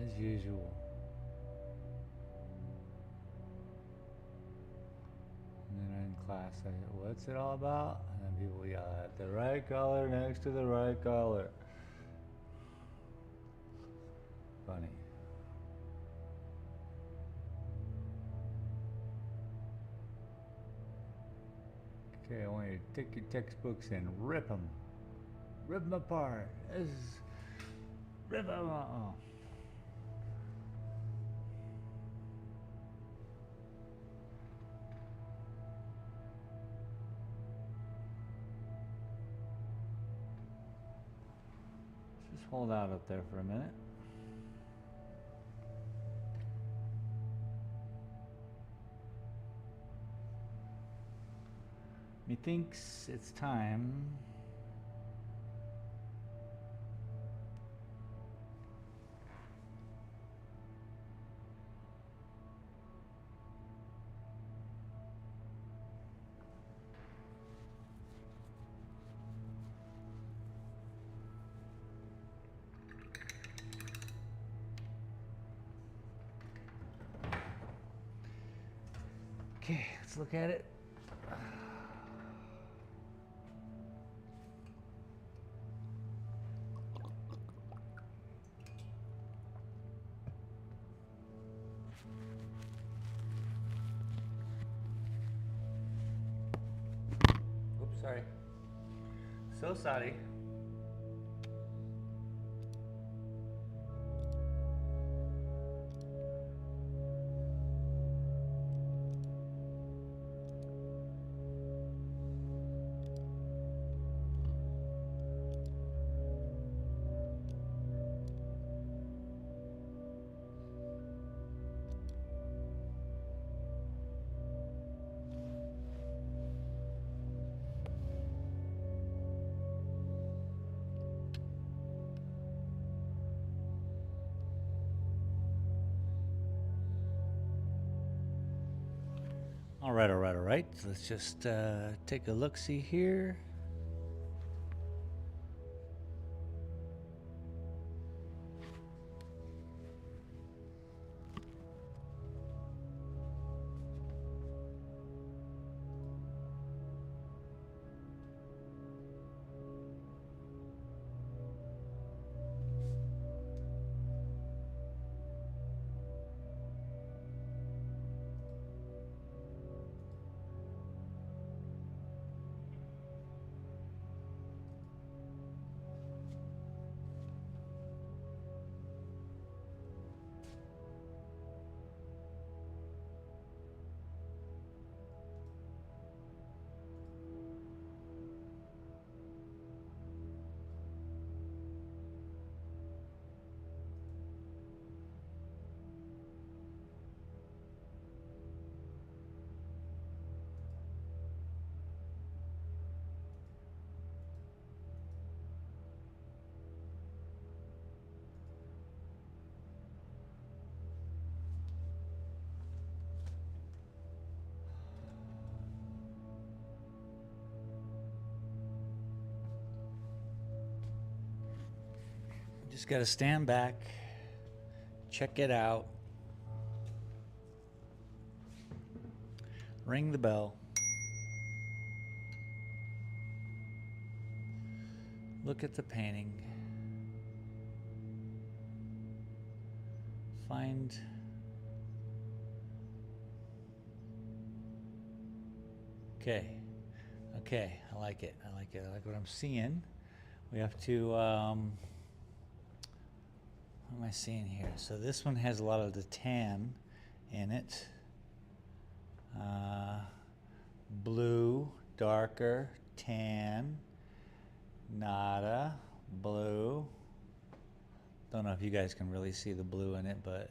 as usual. And then in class, I said, what's it all about? And then people yell at the right color next to the right color. Funny. Okay, I want you to take your textbooks and rip them. Rip them apart. Rip them. Oh. Just hold out up there for a minute. Methinks it's time okay, let's look at it. Oops, sorry. So sorry. All right. So let's just take a look-see here. Just got to stand back, check it out, ring the bell, look at the painting, find okay, I like it. I like what I'm seeing. We have to what am I seeing here? So this one has a lot of the tan in it. Blue, darker, tan, nada, blue. Don't know if you guys can really see the blue in it, but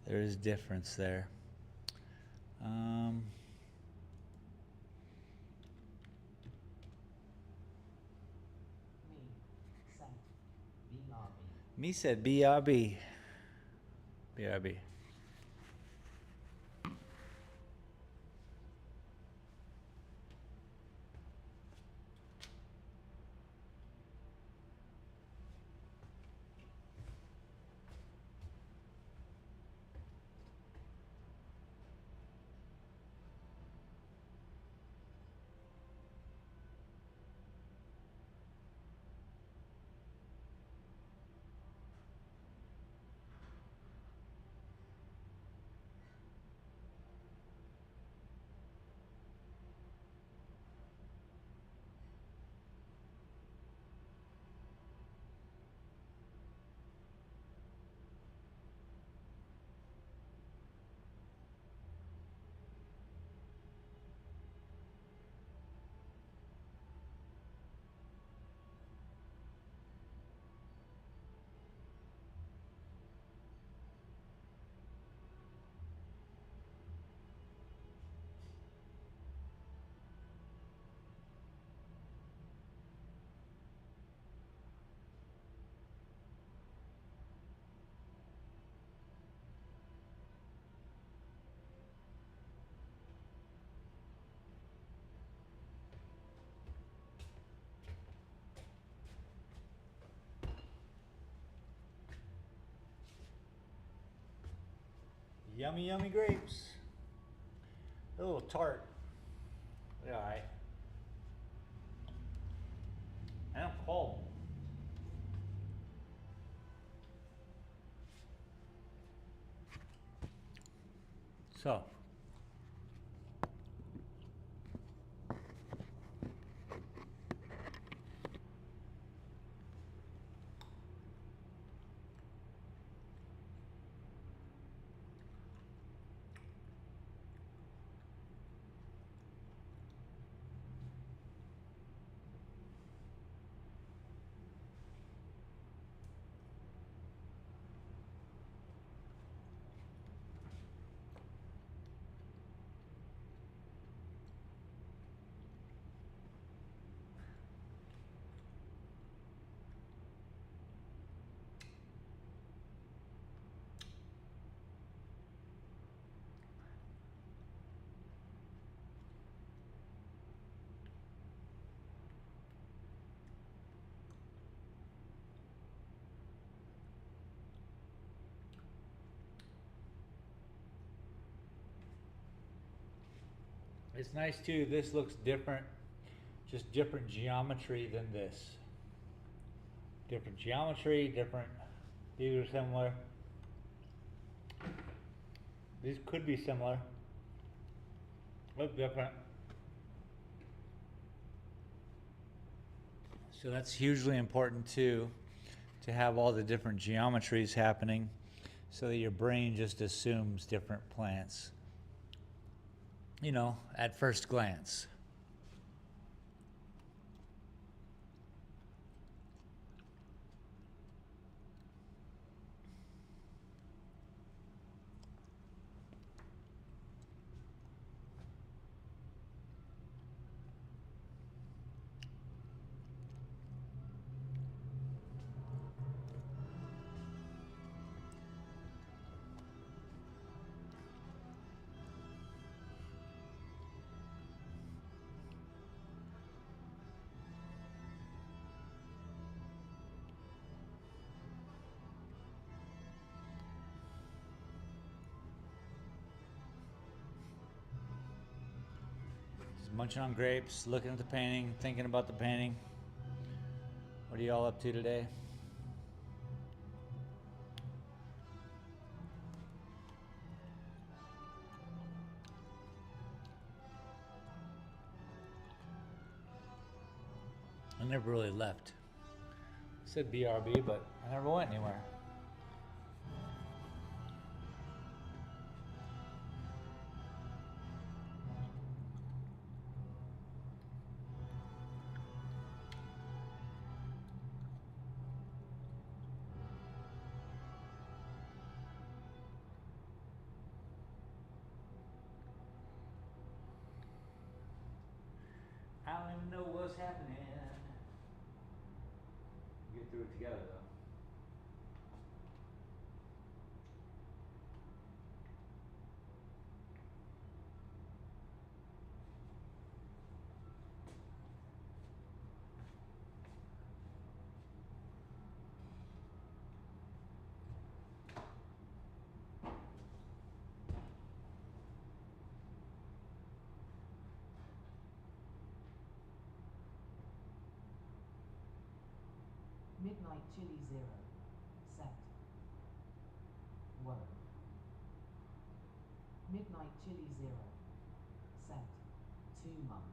there is difference there. Me said BRB. BRB. Yummy, yummy grapes. A little tart. They're alright. And I'm cold. So. It's nice too, this looks different, just different geometry than this. Different geometry, different, these are similar. These could be similar, look different. So that's hugely important too, to have all the different geometries happening so that your brain just assumes different plants, you know, at first glance. Just munching on grapes, looking at the painting, thinking about the painting. What are y'all up to today? I never really left. I said BRB, but I never went anywhere. I don't even know what's happening. Get through it together though. Midnight chili 0. Set. 1. Midnight chili 0. Set. 2 month.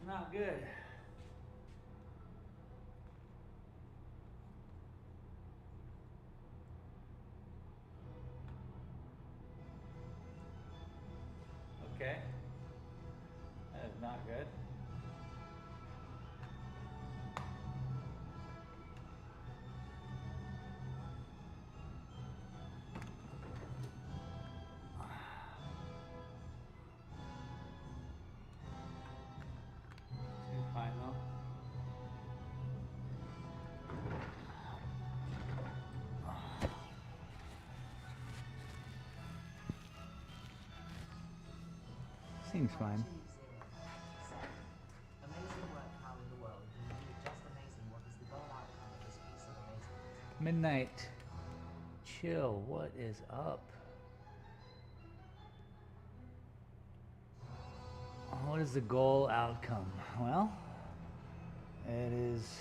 Not good. Okay. That is not good. Seems fine though. Seems fine. 207. Amazing work powering the world. Indeed, just amazing. What is the goal outcome of this piece of amazement? Midnight. Chill. What is up? What is the goal outcome? Well, it is,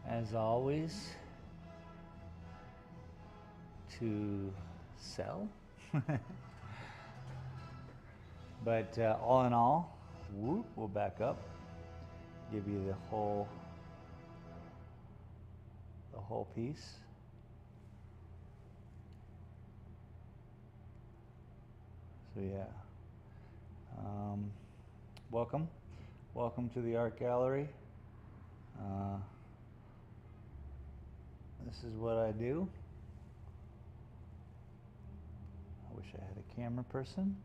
as always, to sell. But all in all, whoop, we'll back up, give you the whole piece. So yeah, welcome to the art gallery. This is what I do. I wish I had a camera person.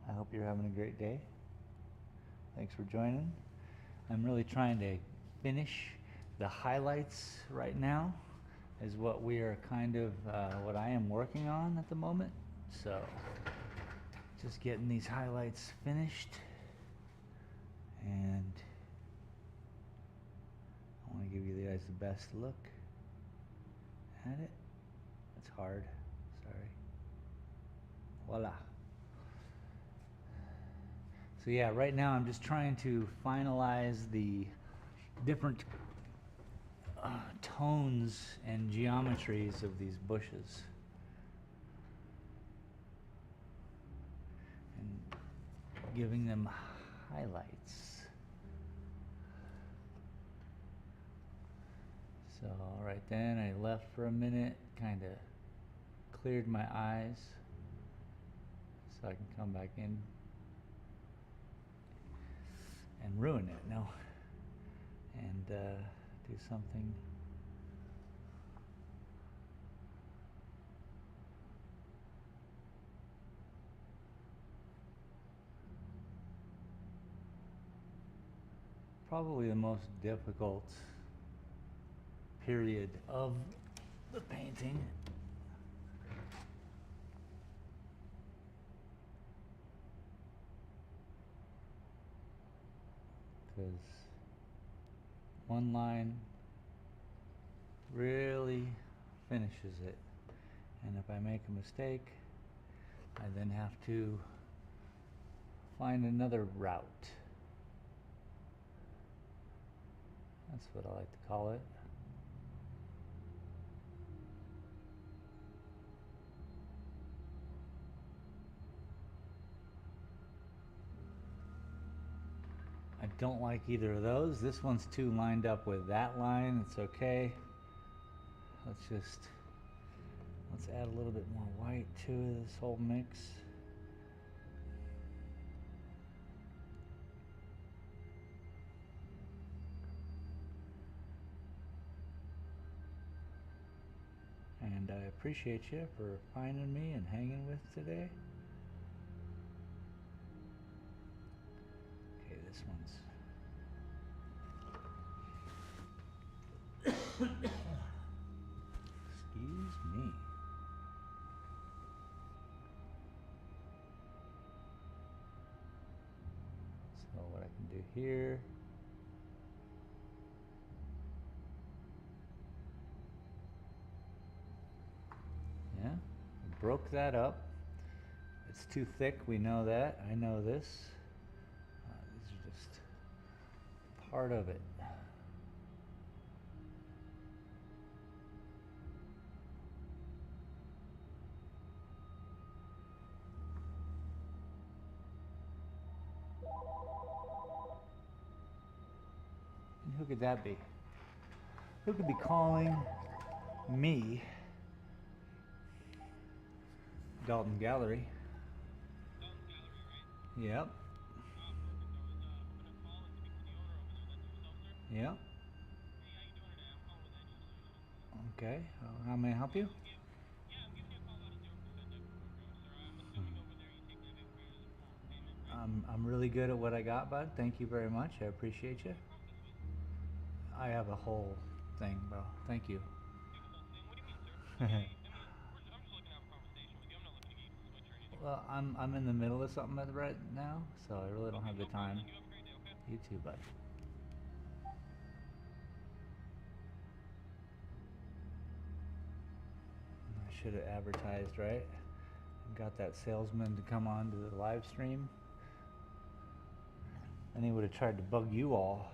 I hope you're having a great day. Thanks for joining. I'm really trying to finish the highlights right now, is what we are kind of, what I am working on at the moment. So, just getting these highlights finished, and I want to give you guys the best look at it. It's hard, sorry. Voila. So yeah, right now I'm just trying to finalize the different tones and geometries of these bushes. And giving them highlights. So right then I left for a minute, kind of cleared my eyes so I can come back in and ruin it, no, and do something probably the most difficult period of the painting. Because one line really finishes it, and if I make a mistake, I then have to find another route. That's what I like to call it. I don't like either of those. This one's too lined up with that line. It's okay. Let's add a little bit more white to this whole mix. And I appreciate you for finding me and hanging with today. Okay, this one's excuse me. So what I can do here, yeah, broke that up. It's too thick, we know that. I know this. These are just part of it. Who could that be? Who could be calling me? Dalton Gallery. Yep. Yep. Okay. How may I help you? I'm really good at what I got, bud. Thank you very much. I appreciate you. I have a whole thing, bro. Thank you. Well, I'm in the middle of something right now, so I really don't have the time. You too, bud. I should have advertised, right? Got that salesman to come on to the live stream. And he would have tried to bug you all.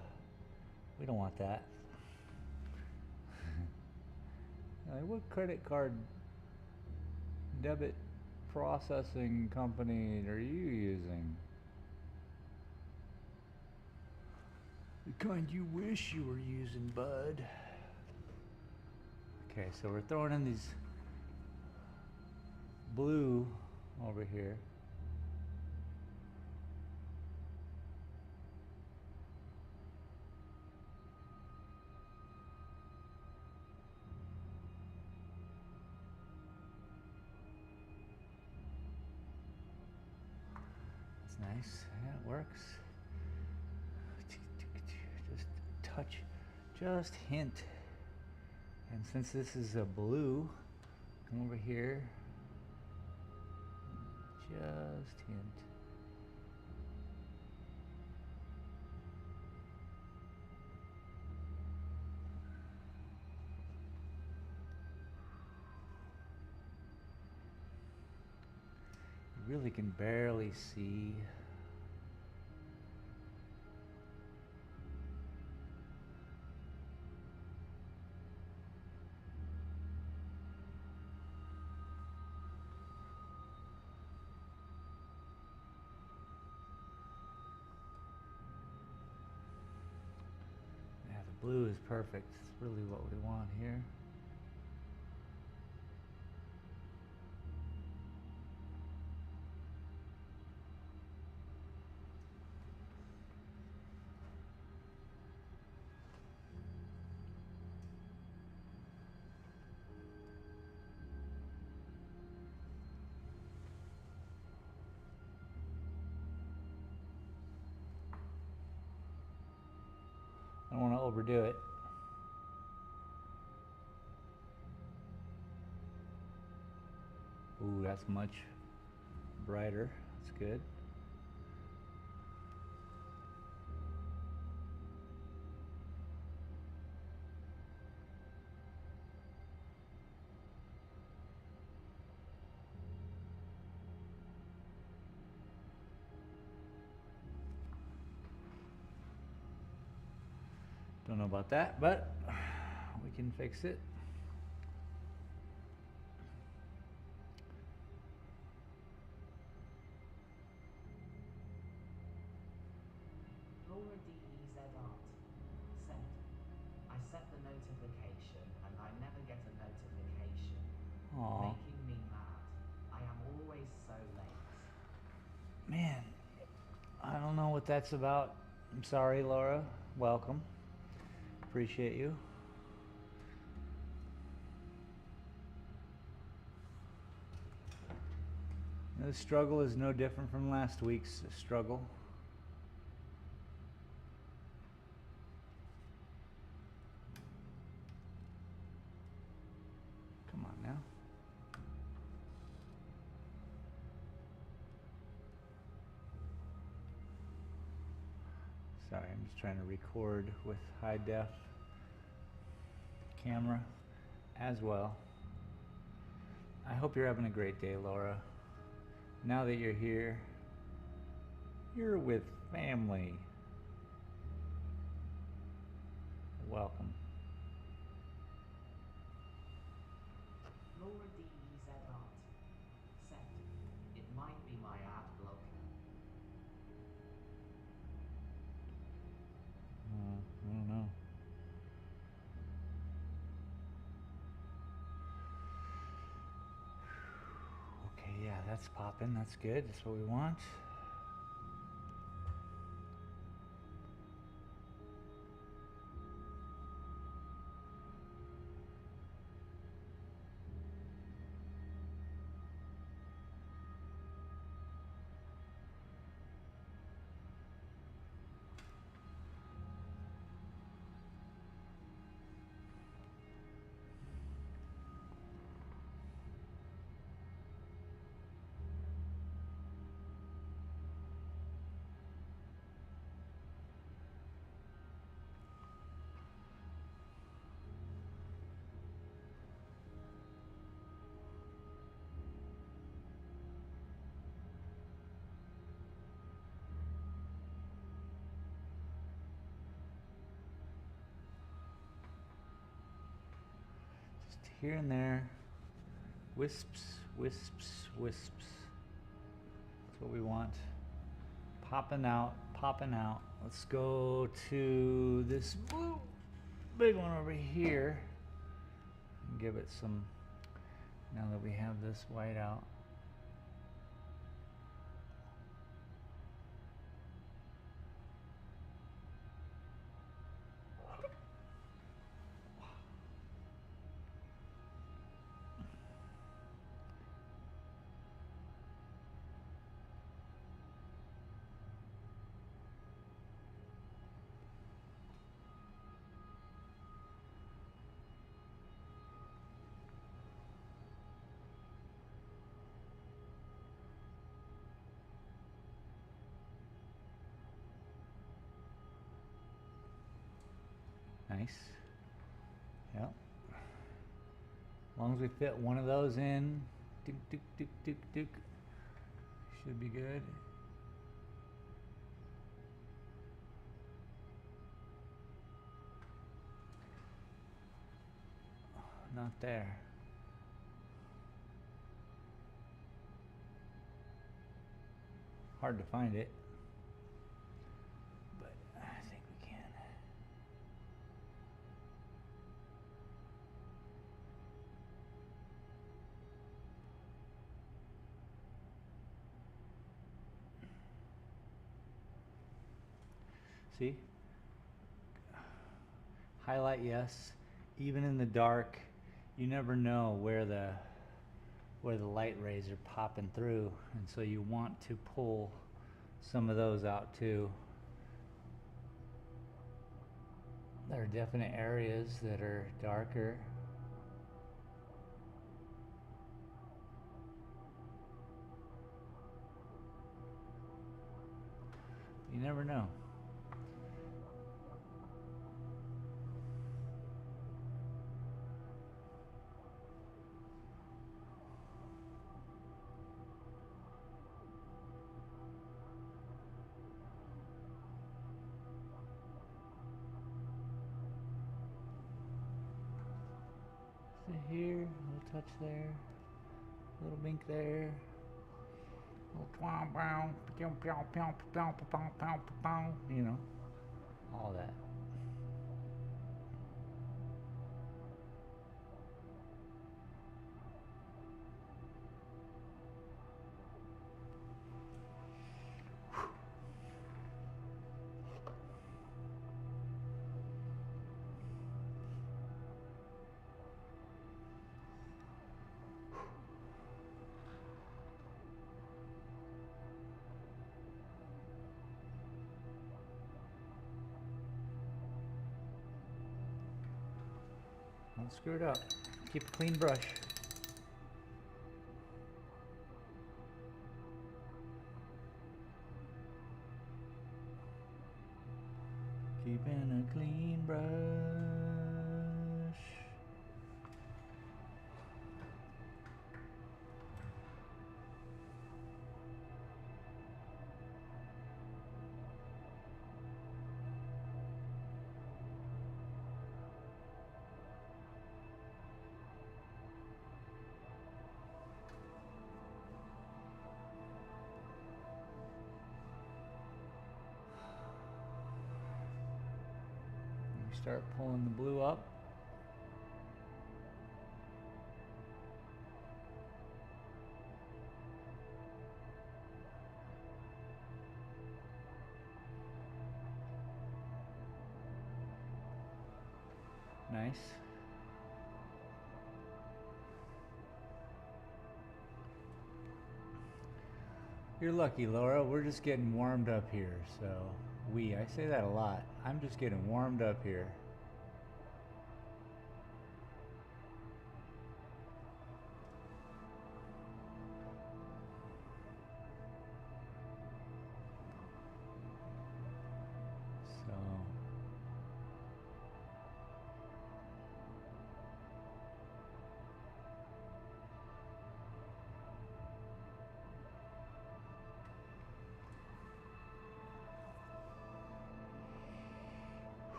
We don't want that. Like, what credit card debit processing company are you using? The kind you wish you were using, bud. Okay, so we're throwing in these blue over here. That's nice. Yeah, it works. Just touch, just hint. And since this is a blue, come over here. Just hint. You really can barely see. Yeah, the blue is perfect. It's really what we want here. I don't want to overdo it. Ooh, that's much brighter. That's good. Don't know about that, but we can fix it. Laura DEZ Art. Sent. I set the notification and I never get a notification. Aw, Making me mad. I am always so late. man, I don't know what that's about. I'm sorry, Laura. Welcome. Appreciate you. The struggle is no different from last week's struggle. Come on now. Sorry, I'm just trying to record with high def camera as well. I hope you're having a great day, Laura. Now that you're here, you're with family. Welcome. Laura DEZ Art. Sent. It might be my ad blocker. I don't know. that's popping. That's good. That's what we want. Just here and there. Wisps, wisps, wisps. That's what we want. Popping out, popping out. Let's go to this blue, big one over here. And give it some, now that we have this white out. Nice. Yep. As long as we fit one of those in, dook, dook, dook, dook, dook, should be good. Not there. Hard to find it, but I think we can. See? Highlight yes. Even in the dark, you never know where the light rays are popping through, and so you want to pull some of those out too. There are definite areas that are darker. You never know. So here, a little touch there, a little bink there, a little twang, pow, pow, pow, pow, pow, pow, pow, pow, you know, all that. Don't screw it up. Keep a clean brush. Keeping a clean brush. Start pulling the blue up. nice. You're lucky, Laura. We're just getting warmed up here. So, I say that a lot. I'm just getting warmed up here. So,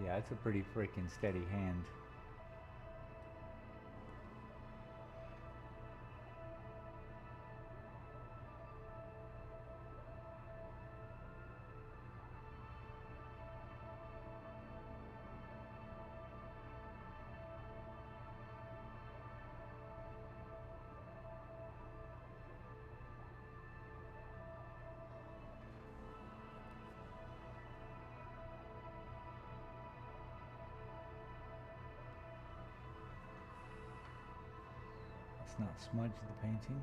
yeah, it's a pretty freaking steady hand. Let's not smudge the painting.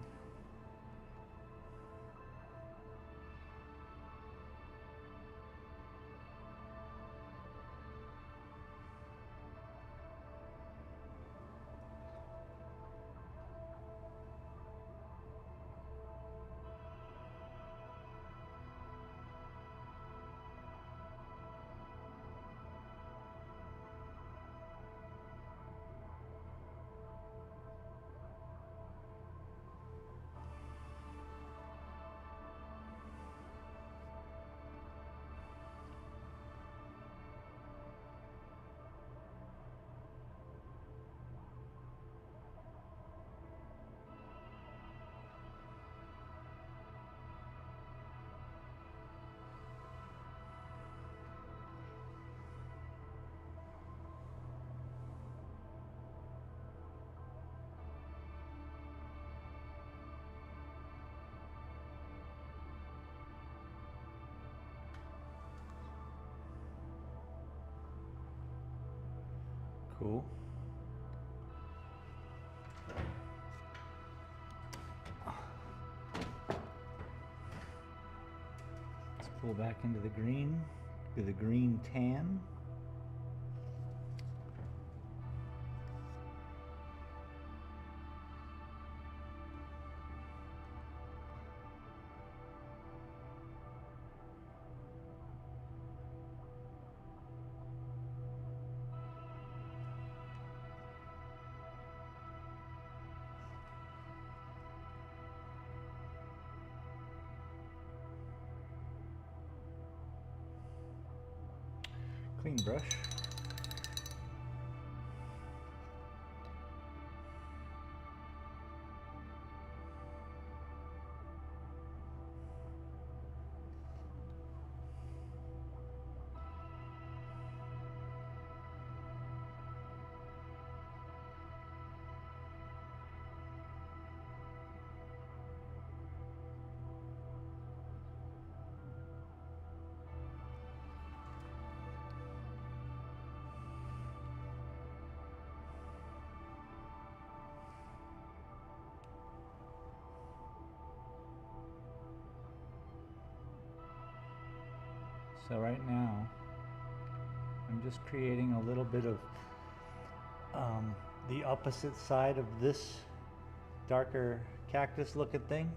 Cool. Let's pull back into the green, do the green tan. Clean brush. So right now, I'm just creating a little bit of the opposite side of this darker cactus looking thing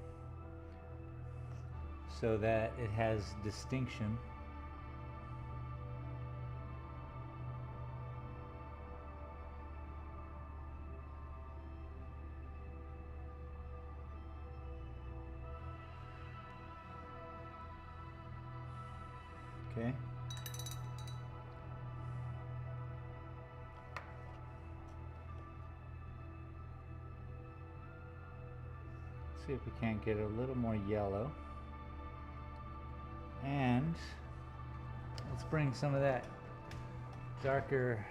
so that it has distinction. Okay. See if we can't get a little more yellow. And let's bring some of that darker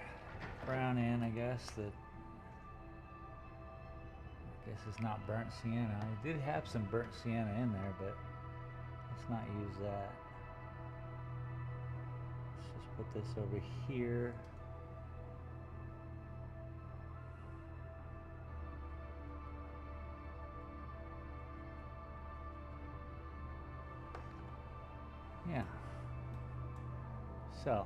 brown in, I guess, that I guess is not burnt sienna. I did have some burnt sienna in there, but let's not use that. Let's just put this over here. Yeah. So.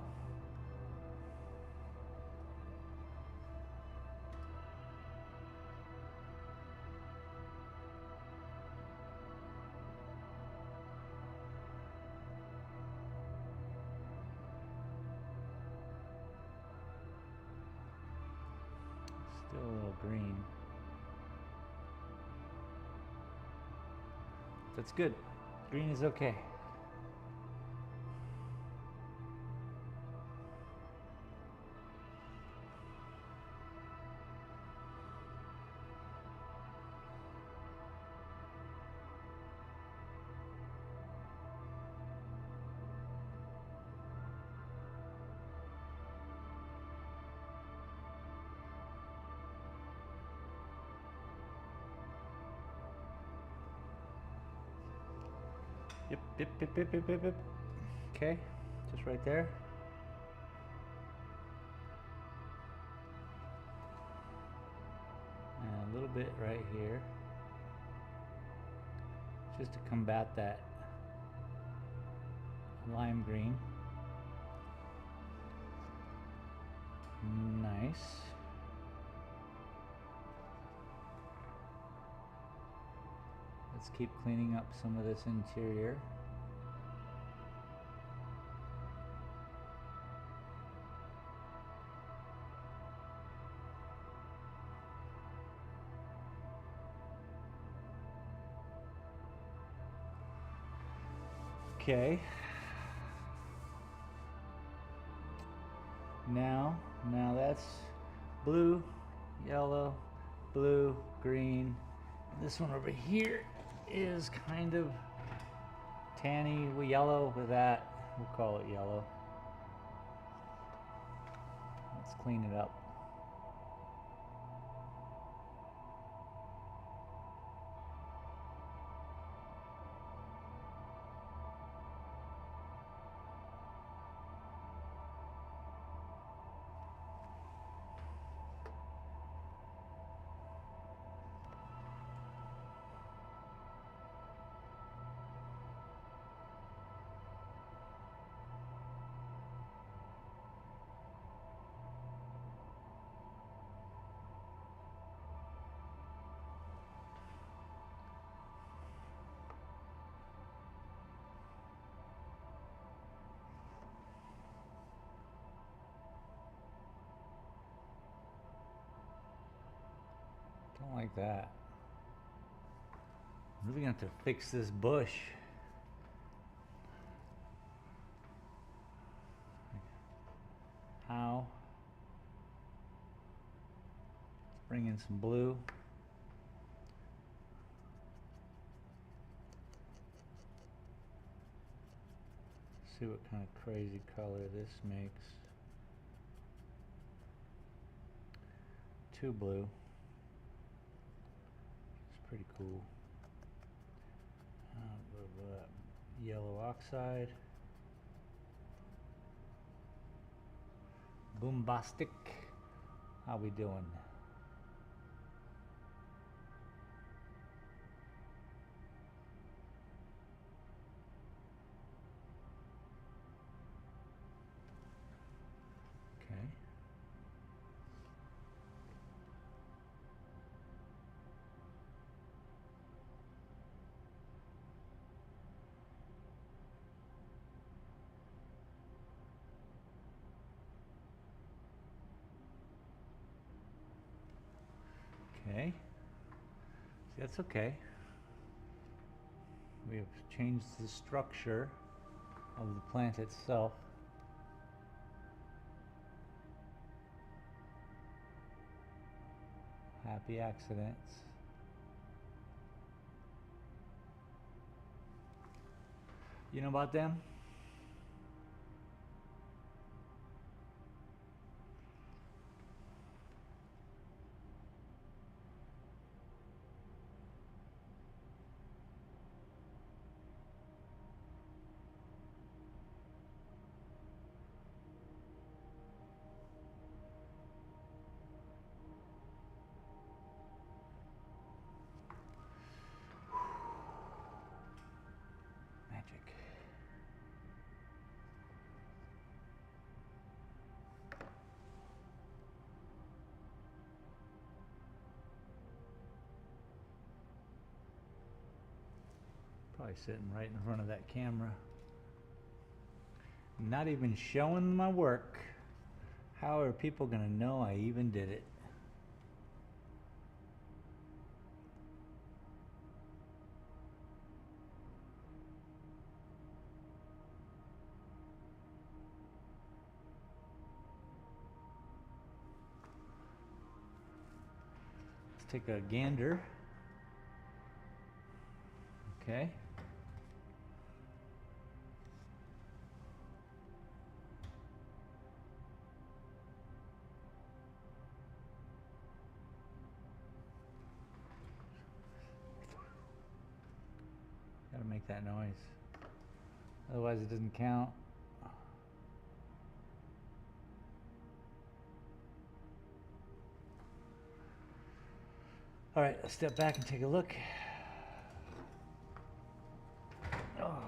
Still a little green. That's good. Green is okay. Yep. Okay, just right there. And a little bit right here. Just to combat that lime green. Nice. Let's keep cleaning up some of this interior. Okay. Now that's blue, yellow, blue, green. This one over here is kind of tanny yellow with that. We'll call it yellow. Let's clean it up. Don't like that. I'm really gonna have to fix this bush. How? Let's bring in some blue. See what kind of crazy color this makes. Too blue. It's pretty cool. A little bit of yellow oxide. Boombastic. How we doing? Okay. Okay. See, that's okay. We have changed the structure of the plant itself. Happy accidents. You know about them? Probably sitting right in front of that camera. Not even showing my work. How are people gonna know I even did it? Let's take a gander. Okay. Gotta make that noise. Otherwise it doesn't count. All right, let's step back and take a look. Oh.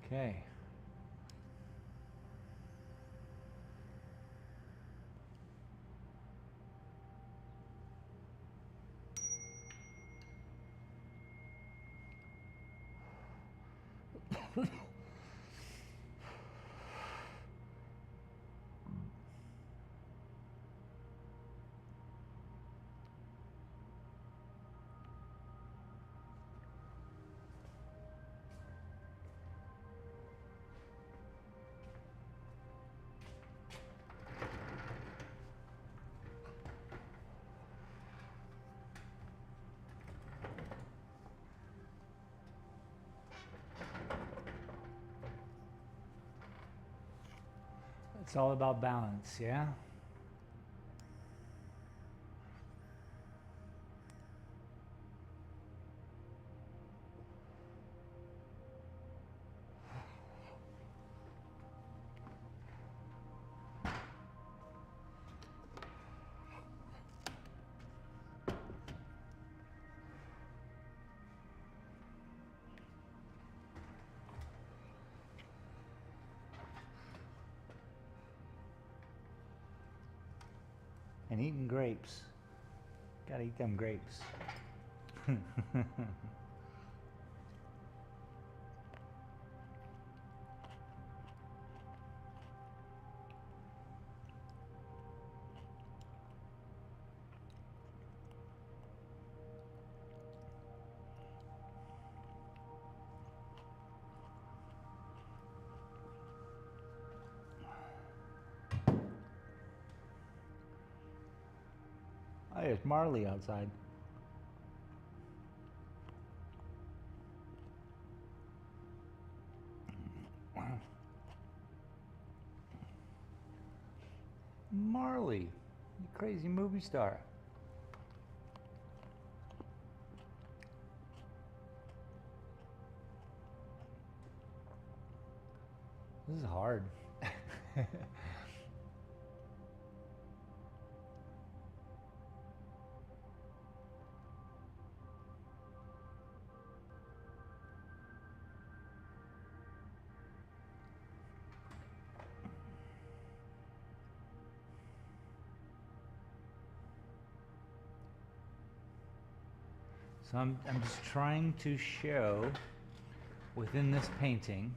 Okay. It's all about balance, yeah? And eating grapes. Gotta eat them grapes. Oh, there's Marley outside. Marley, you crazy movie star. This is hard. So I'm just trying to show within this painting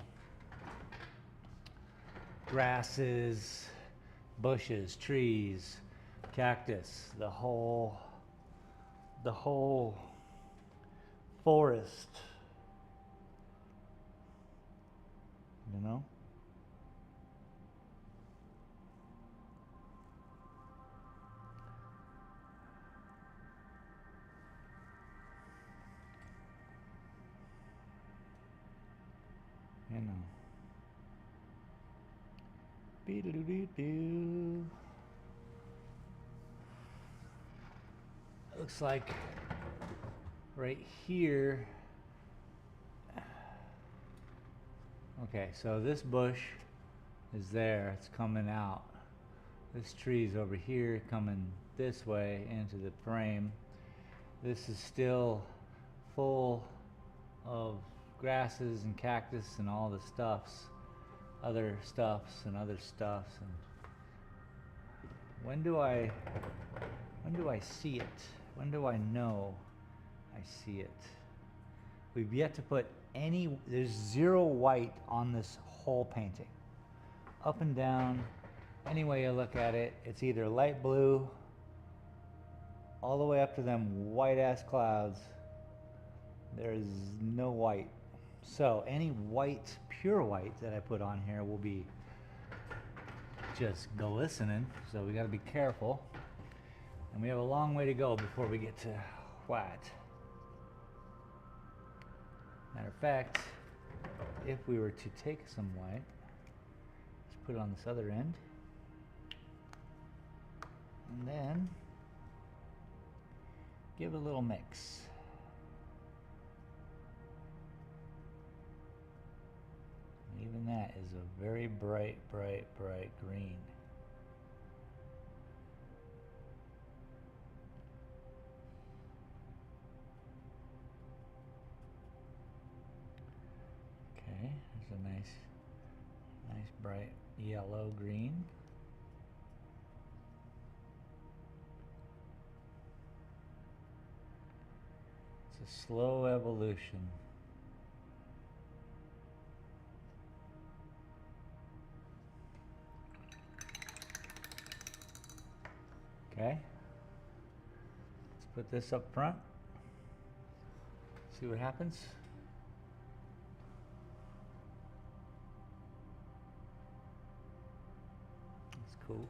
grasses, bushes, trees, cactus, the whole forest. You know? You know. Be-do-do-do-do. Looks like right here. Okay, so this bush is there, it's coming out. This tree's over here coming this way into the frame. This is still full of grasses and cactus and all the stuffs, other stuffs and other stuffs. And when do I see it? When do I know I see it? We've yet to put any, there's zero white on this whole painting. Up and down, any way you look at it, it's either light blue all the way up to them white ass clouds. There's no white. So any white, pure white that I put on here will be just glistening. So we got to be careful. And we have a long way to go before we get to white. Matter of fact, if we were to take some white, let's put it on this other end. And then give it a little mix. And even that is a very bright, bright, bright green. Okay, there's a nice bright yellow green. It's a slow evolution. Okay, let's put this up front, see what happens. That's cool.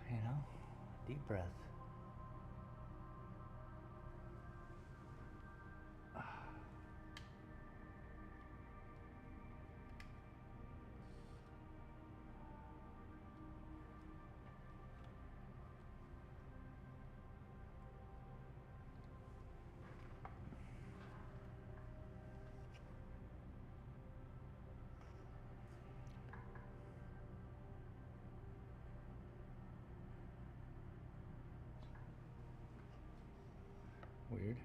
You know, deep breath. Weird.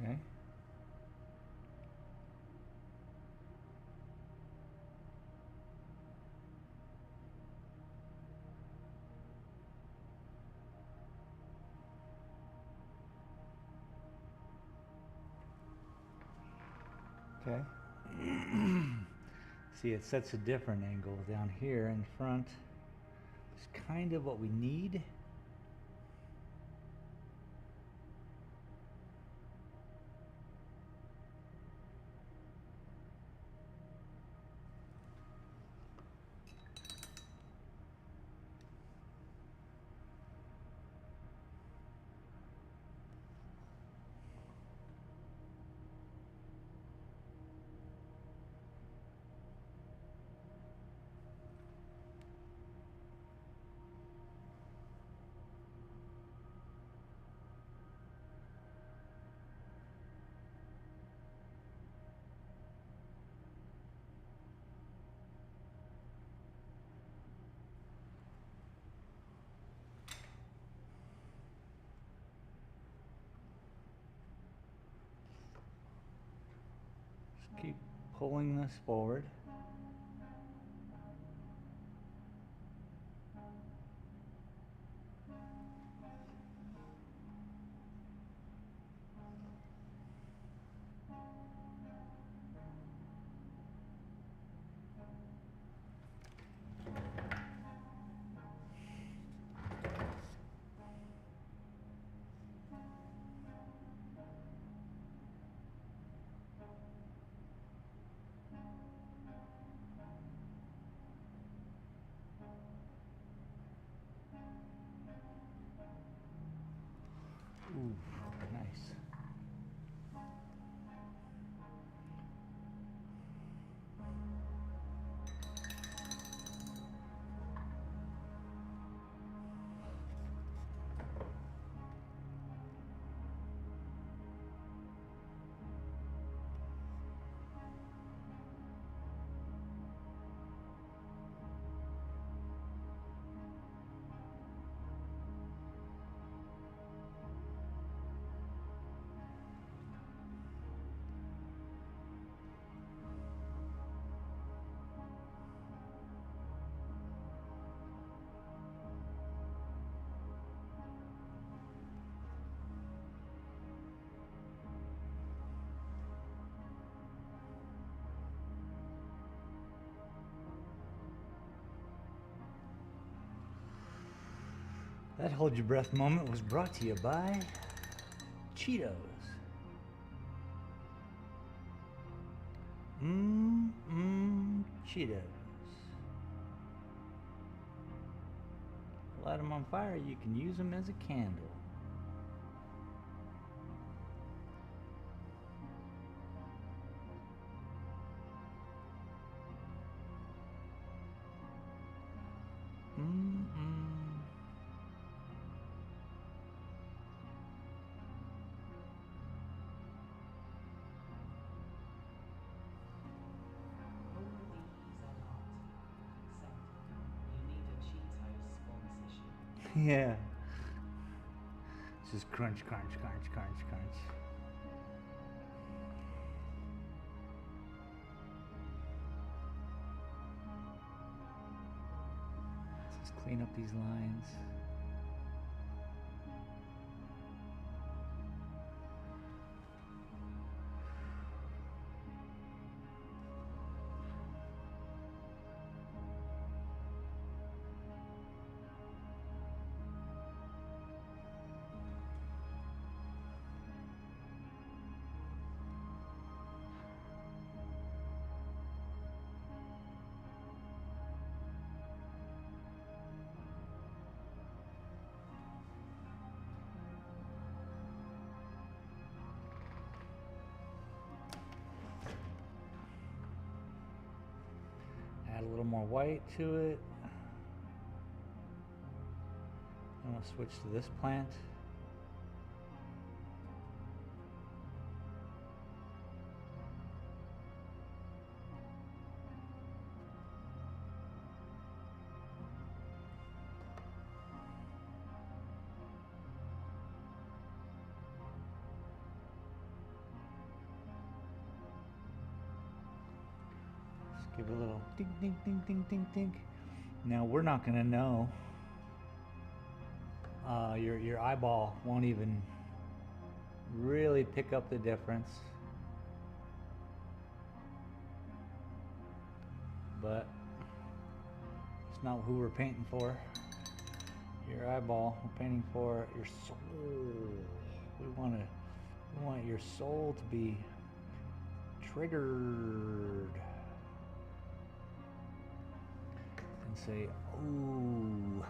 Okay. Okay. See, it sets a different angle down here in front. It's kind of what we need. Just keep pulling this forward. Ooh, nice. That hold your breath moment was brought to you by Cheetos. Cheetos. Light them on fire, you can use them as a candle. Oh, these are not. Except you need a Cheetos sponsorship. Yeah. It's just crunch, crunch, crunch, crunch, crunch. Let's just clean up these lines. Add a little more white to it. And we'll switch to this plant. Just give it a little ding, ding, ding, ding, ding, ding. Now we're not gonna know. Your eyeball won't even really pick up the difference. But it's not who we're painting for. Your eyeball, we're painting for your soul. We want your soul to be triggered and say, "Ooh."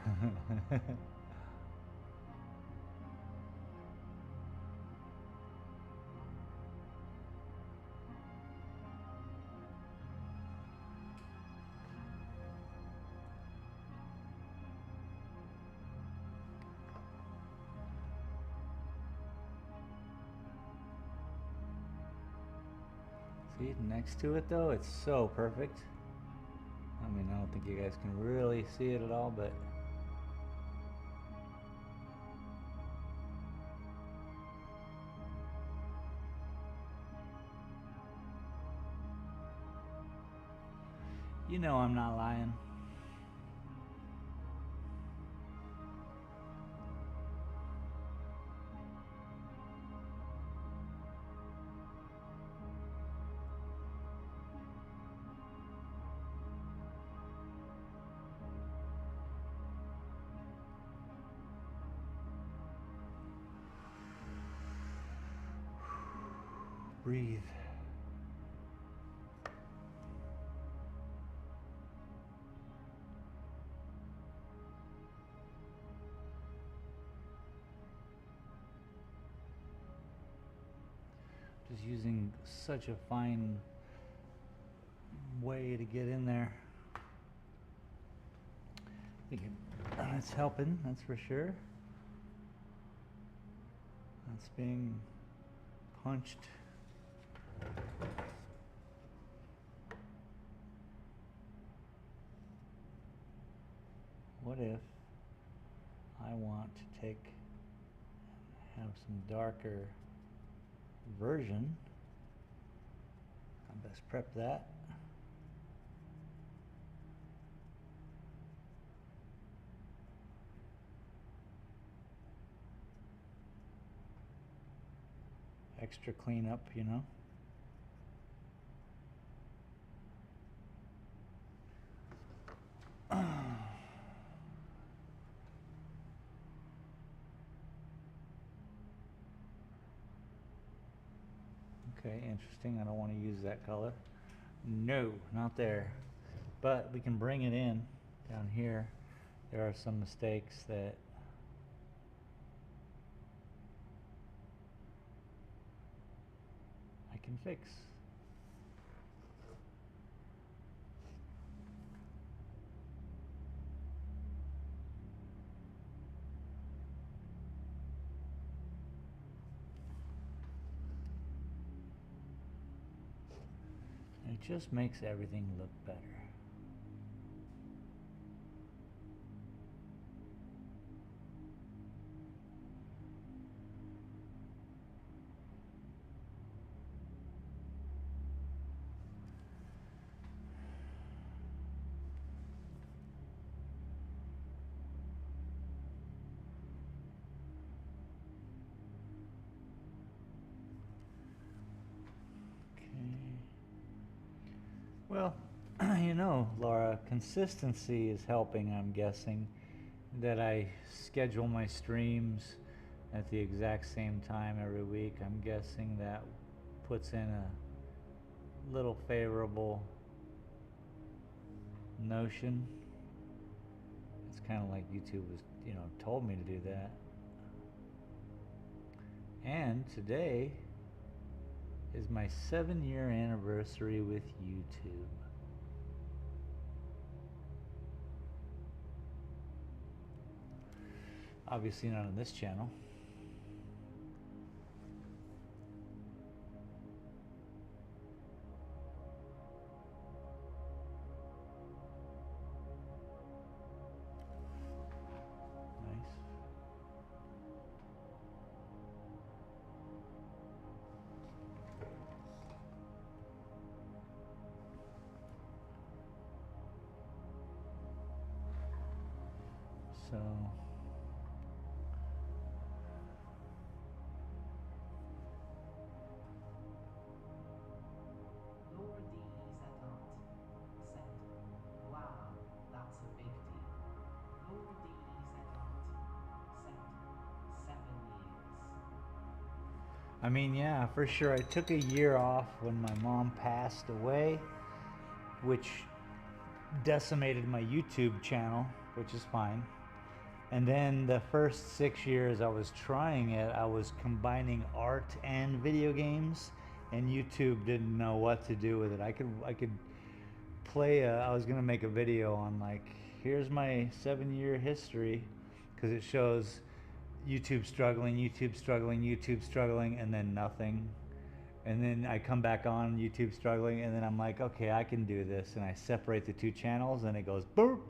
See, next to it though, it's so perfect. I mean, I don't think you guys can really see it at all, but you know I'm not lying. Breathe. using such a fine way to get in there. I think it's helping, that's for sure. That's being punched. What if I want to have some darker version? I best prep that. Extra cleanup, you know. Okay, interesting. I don't want to use that color. No, not there. But we can bring it in down here. There are some mistakes that I can fix. It just makes everything look better. Well, you know, Laura, consistency is helping, I'm guessing. That I schedule my streams at the exact same time every week. I'm guessing that puts in a little favorable notion. It's kind of like YouTube was, you know, told me to do that. And today is my 7-year anniversary with YouTube. Obviously not on this channel. Nice. So Laura D. Zedart said, "Wow, that's a big deal." Laura D. Zedart said, 7 years. I mean, yeah, for sure. I took a year off when my mom passed away, which decimated my YouTube channel, which is fine. And then the first 6 years I was trying it, I was combining art and video games, and YouTube didn't know what to do with it. I could play I was gonna make a video on like, here's my 7-year history, because it shows YouTube struggling, YouTube struggling, YouTube struggling, and then nothing. And then I come back on YouTube struggling, and then I'm like, okay, I can do this. And I separate the two channels, and it goes boop.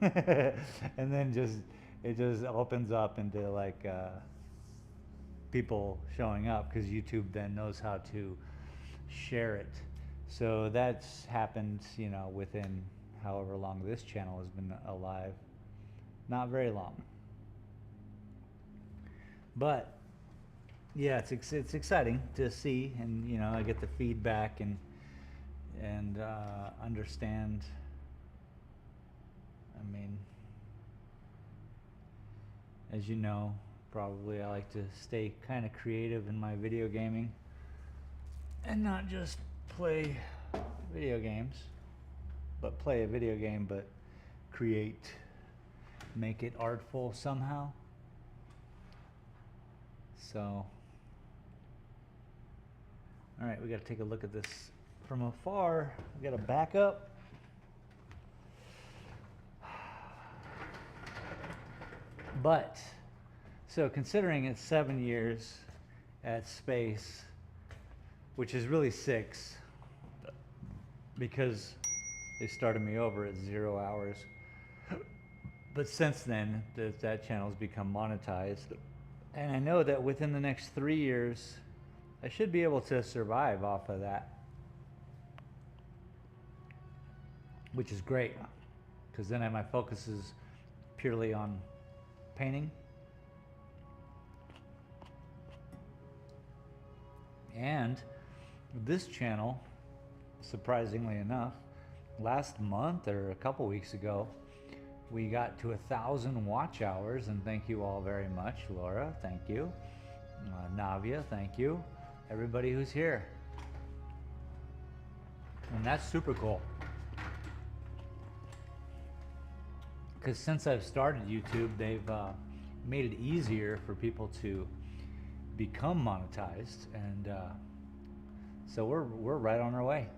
And then it just opens up into like people showing up, because YouTube then knows how to share it. So that's happened, you know, within however long this channel has been alive. Not very long. But yeah, it's exciting to see, and you know, I get the feedback and understand. I mean, as you know, probably I like to stay kind of creative in my video gaming and not just play video games, but play a video game, but create, make it artful somehow. So All right, we got to take a look at this from afar. We got to back up. But, so considering it's 7 years at space, which is really 6, because they started me over at 0 hours. But since then, that channel's become monetized. And I know that within the next 3 years, I should be able to survive off of that. Which is great, because then my focus is purely on painting. And this channel, surprisingly enough, last month or a couple weeks ago, we got to 1,000 watch hours, and thank you all very much. Laura, thank you. Navia, thank you. Everybody who's here. And that's super cool. Because since I've started YouTube, they've made it easier for people to become monetized, and so we're right on our way.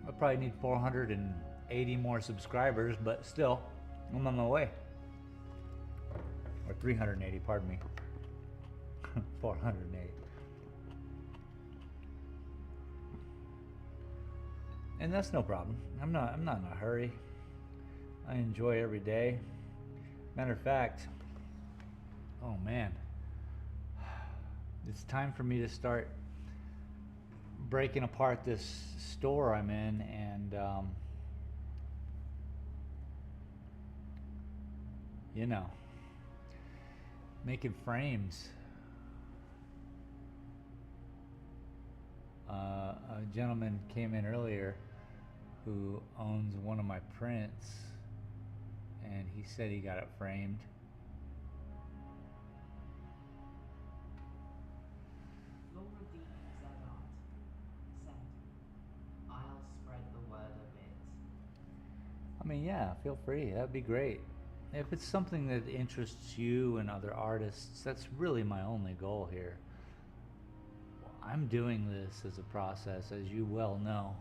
I probably need 480 more subscribers, but still, I'm on my way. Or 380, pardon me. 480. And that's no problem. I'm not in a hurry. I enjoy every day. Matter of fact, oh man, it's time for me to start breaking apart this store I'm in and you know, making frames. A gentleman came in earlier who owns one of my prints, and he said he got it framed. Laura D. Zedart said, I'll spread the word a bit. I mean, yeah, feel free. That'd be great. If it's something that interests you and other artists, that's really my only goal here. I'm doing this as a process, as you well know.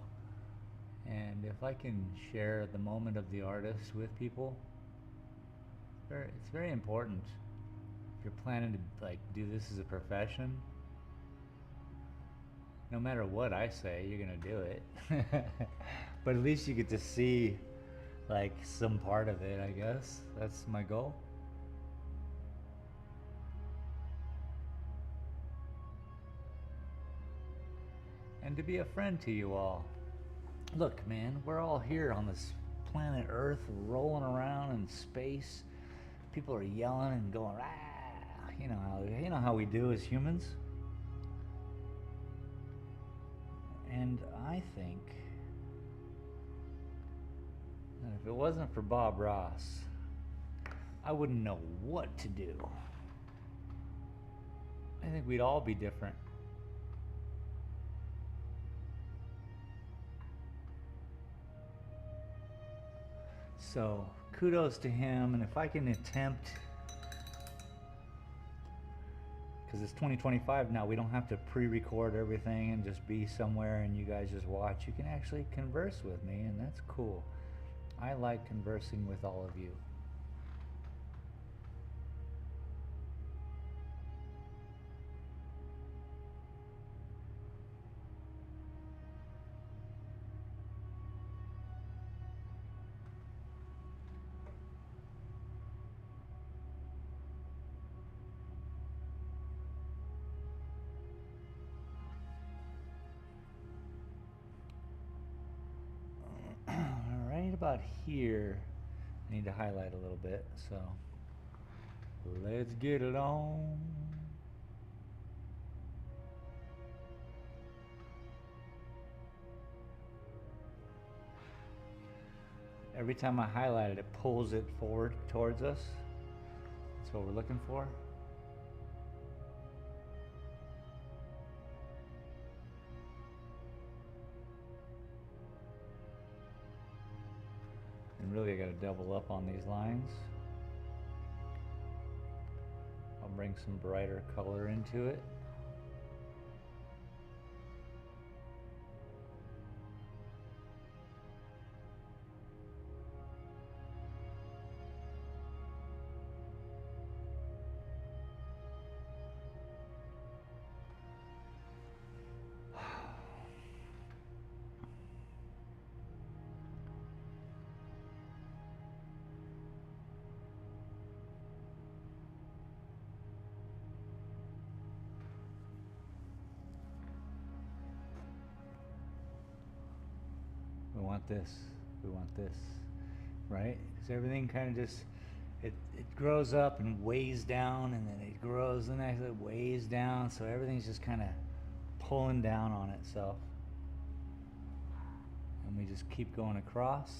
And if I can share the moment of the artist with people, it's very important. If you're planning to like do this as a profession, no matter what I say, you're gonna do it. But at least you get to see like some part of it, I guess. That's my goal. And to be a friend to you all. Look, man, we're all here on this planet Earth, rolling around in space. People are yelling and going, ah, you know how we do as humans. And I think that if it wasn't for Bob Ross, I wouldn't know what to do. I think we'd all be different. So kudos to him, and if I can attempt, because it's 2025 now, we don't have to pre-record everything and just be somewhere and you guys just watch. You can actually converse with me, and that's cool. I like conversing with all of you. About here, I need to highlight a little bit, so let's get it on. Every time I highlight it, it pulls it forward towards us. That's what we're looking for. And really I gotta double up on these lines. I'll bring some brighter color into it. We want this, right? Because everything kind of just, it grows up and weighs down, and then it grows, and then it weighs down, so everything's just kind of pulling down on itself. And we just keep going across.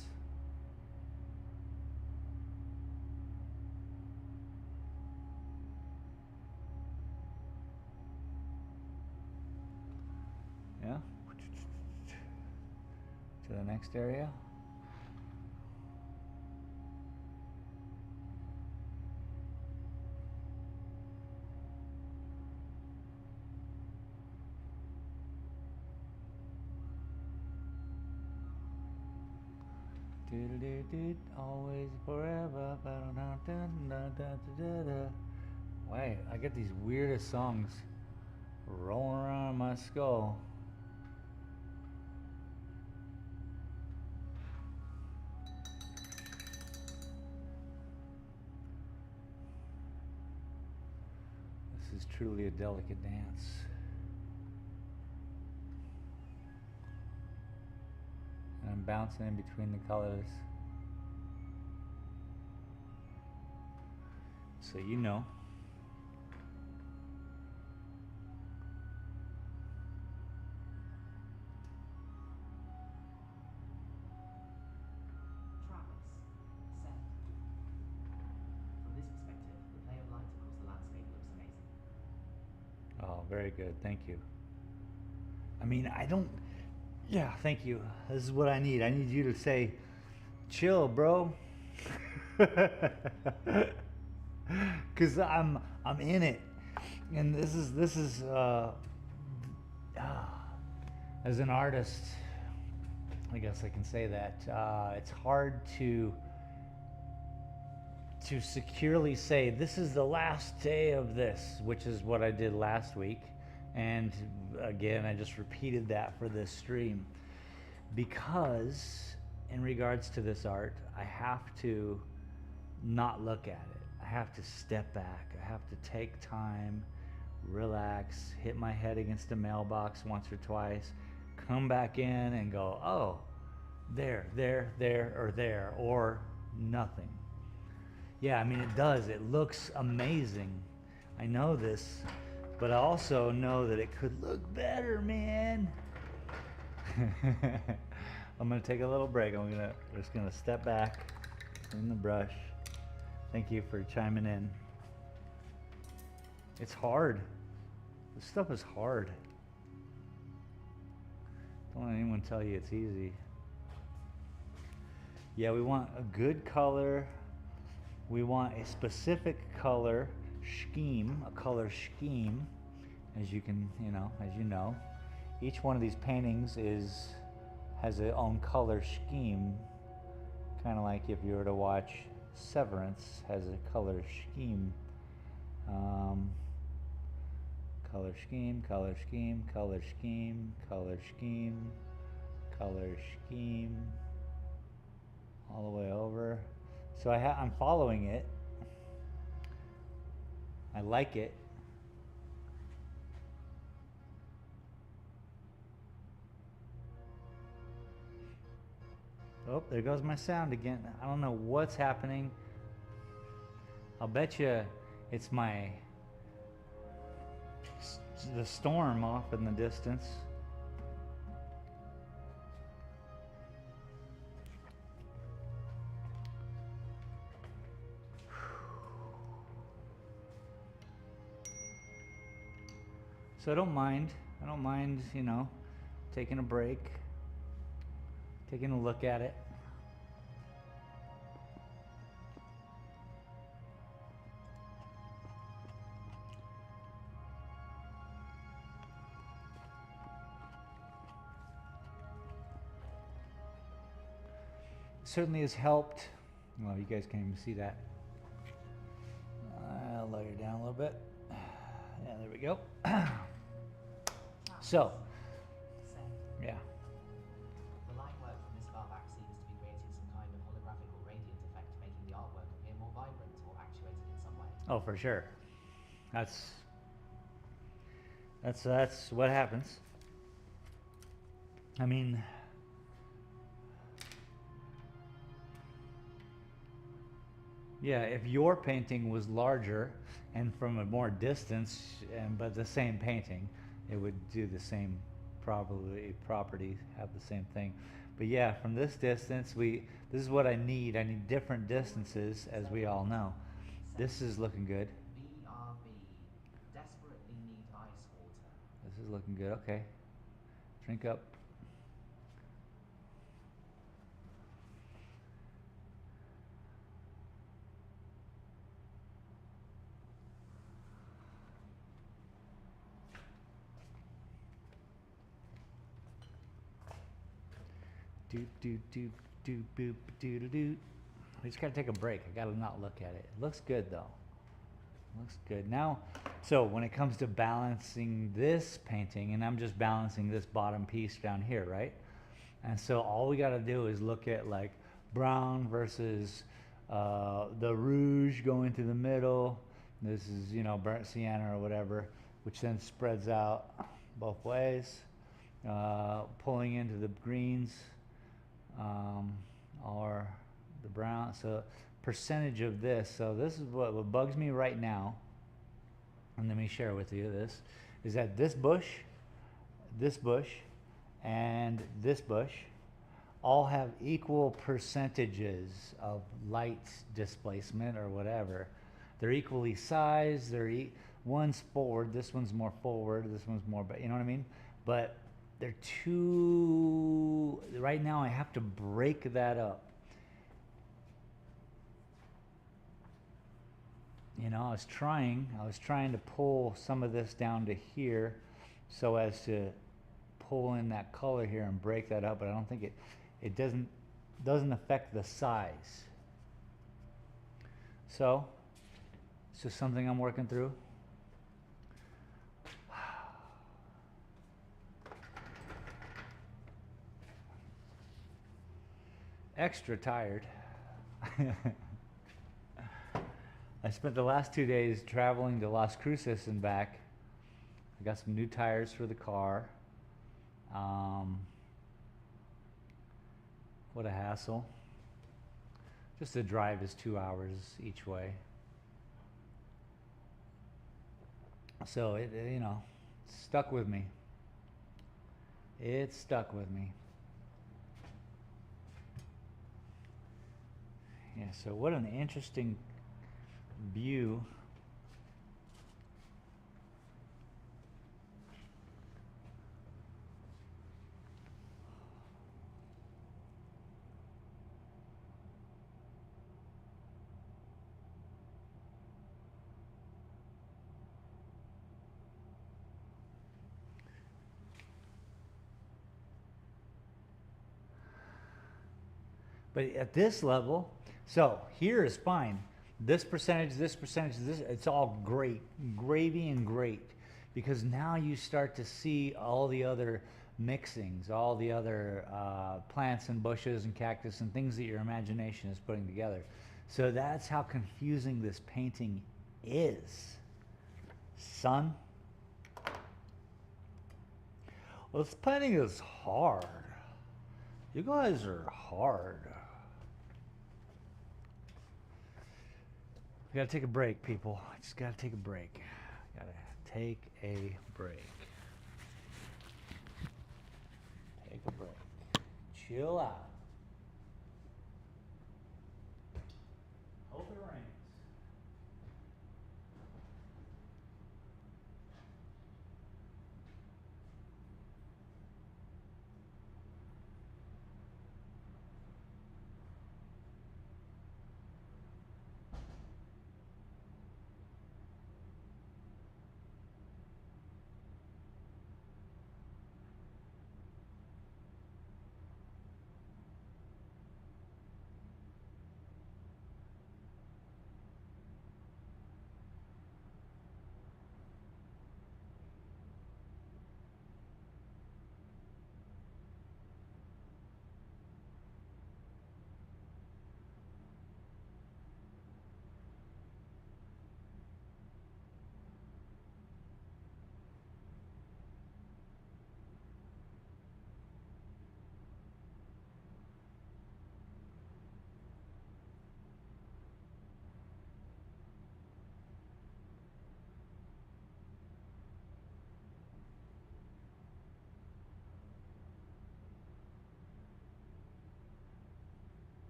Yeah. To the next area. Always forever. Wait, I get these weirdest songs rolling around in my skull. This is truly a delicate dance. And I'm bouncing in between the colors. So you know. Travis said, from this perspective, the play of light across the landscape looks amazing. Oh, very good. Thank you. I mean, I don't... Yeah, thank you. This is what I need. I need you to say, chill, bro. Because I'm in it. And this is as an artist, I guess I can say that, it's hard to securely say this is the last day of this, which is what I did last week. And again, I just repeated that for this stream, because in regards to this art, I have to not look at it. I have to step back. I have to take time, relax, hit my head against a mailbox once or twice, come back in and go, oh, there, or nothing. Yeah, I mean, it does. It looks amazing. I know this, but I also know that it could look better, man. I'm gonna take a little break. We're just gonna step back in the brush. Thank you for chiming in. It's hard. This stuff is hard. Don't let anyone tell you it's easy. Yeah, we want a good color. We want a specific color scheme, a color scheme, as you can, as you know. Each one of these paintings has its own color scheme, kind of like if you were to watch Severance has a color scheme. Color scheme, color scheme, color scheme, color scheme, color scheme, all the way over. So I'm following it. I like it. Oh, there goes my sound again. I don't know what's happening. I'll bet you it's the storm off in the distance. So I don't mind, taking a break, taking a look at it. certainly has helped. Well, you guys can't even see that. I'll lower it down a little bit. Yeah, there we go. So, Send. yeah. The line work from this far back seems to be creating some kind of holographic or radiant effect, making the artwork appear more vibrant or actuated in some way. Oh, for sure. That's what happens. I mean, yeah, if your painting was larger and from a more distance, but the same painting, it would do the same property, have the same thing. But yeah, from this distance, this is what I need. I need different distances, as we all know. This is looking good. BRB. Desperately need ice water. This is looking good. Okay. Drink up. Doop doop doop doop boop doo doo doo. I just gotta take a break. I gotta not look at it. It looks good though. Looks good. Now, so when it comes to balancing this painting, and I'm just balancing this bottom piece down here, right? And so all we gotta do is look at like brown versus the rouge going through the middle. This is, you know, burnt sienna or whatever, which then spreads out both ways, pulling into the greens or the brown. So percentage of this. So this is what bugs me right now. And let me share with you this, is that this bush, and this bush all have equal percentages of light displacement or whatever. They're equally sized. One's forward, this one's more forward, this one's more, you know what I mean? But they're too, right now I have to break that up. You know, I was trying to pull some of this down to here so as to pull in that color here and break that up, but I don't think it doesn't affect the size. So it's just something I'm working through. Extra tired. I spent the last 2 days traveling to Las Cruces and back. I got some new tires for the car. What a hassle. Just the drive is 2 hours each way. So it, you know, stuck with me. It stuck with me. Yeah, so what an interesting view. But at this level, so here is fine. This percentage, this, it's all great, gravy and great. Because now you start to see all the other mixings, all the other plants and bushes and cactus and things that your imagination is putting together. So that's how confusing this painting is, son. Well, this painting is hard. You guys are hard. We gotta take a break, people. I just gotta take a break. Gotta take a break. Take a break. Chill out. Hope it rains.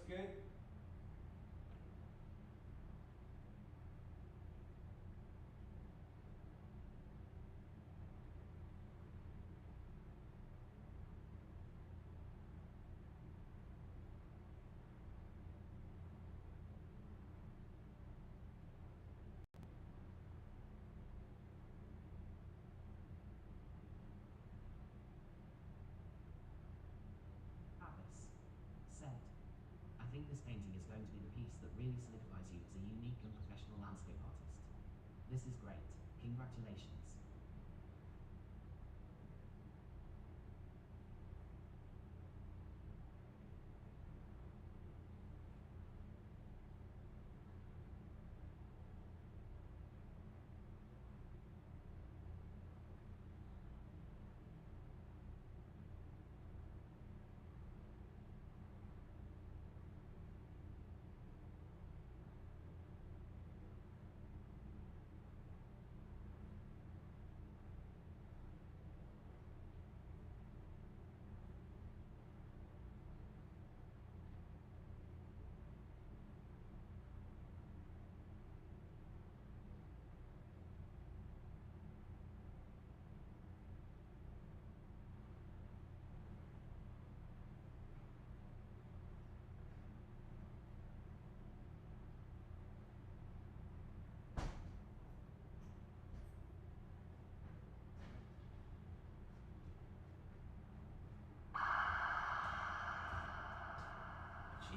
good? Travis said, I think this painting is going to be the piece that really solidifies you as a unique and professional landscape artist. This is great. Congratulations.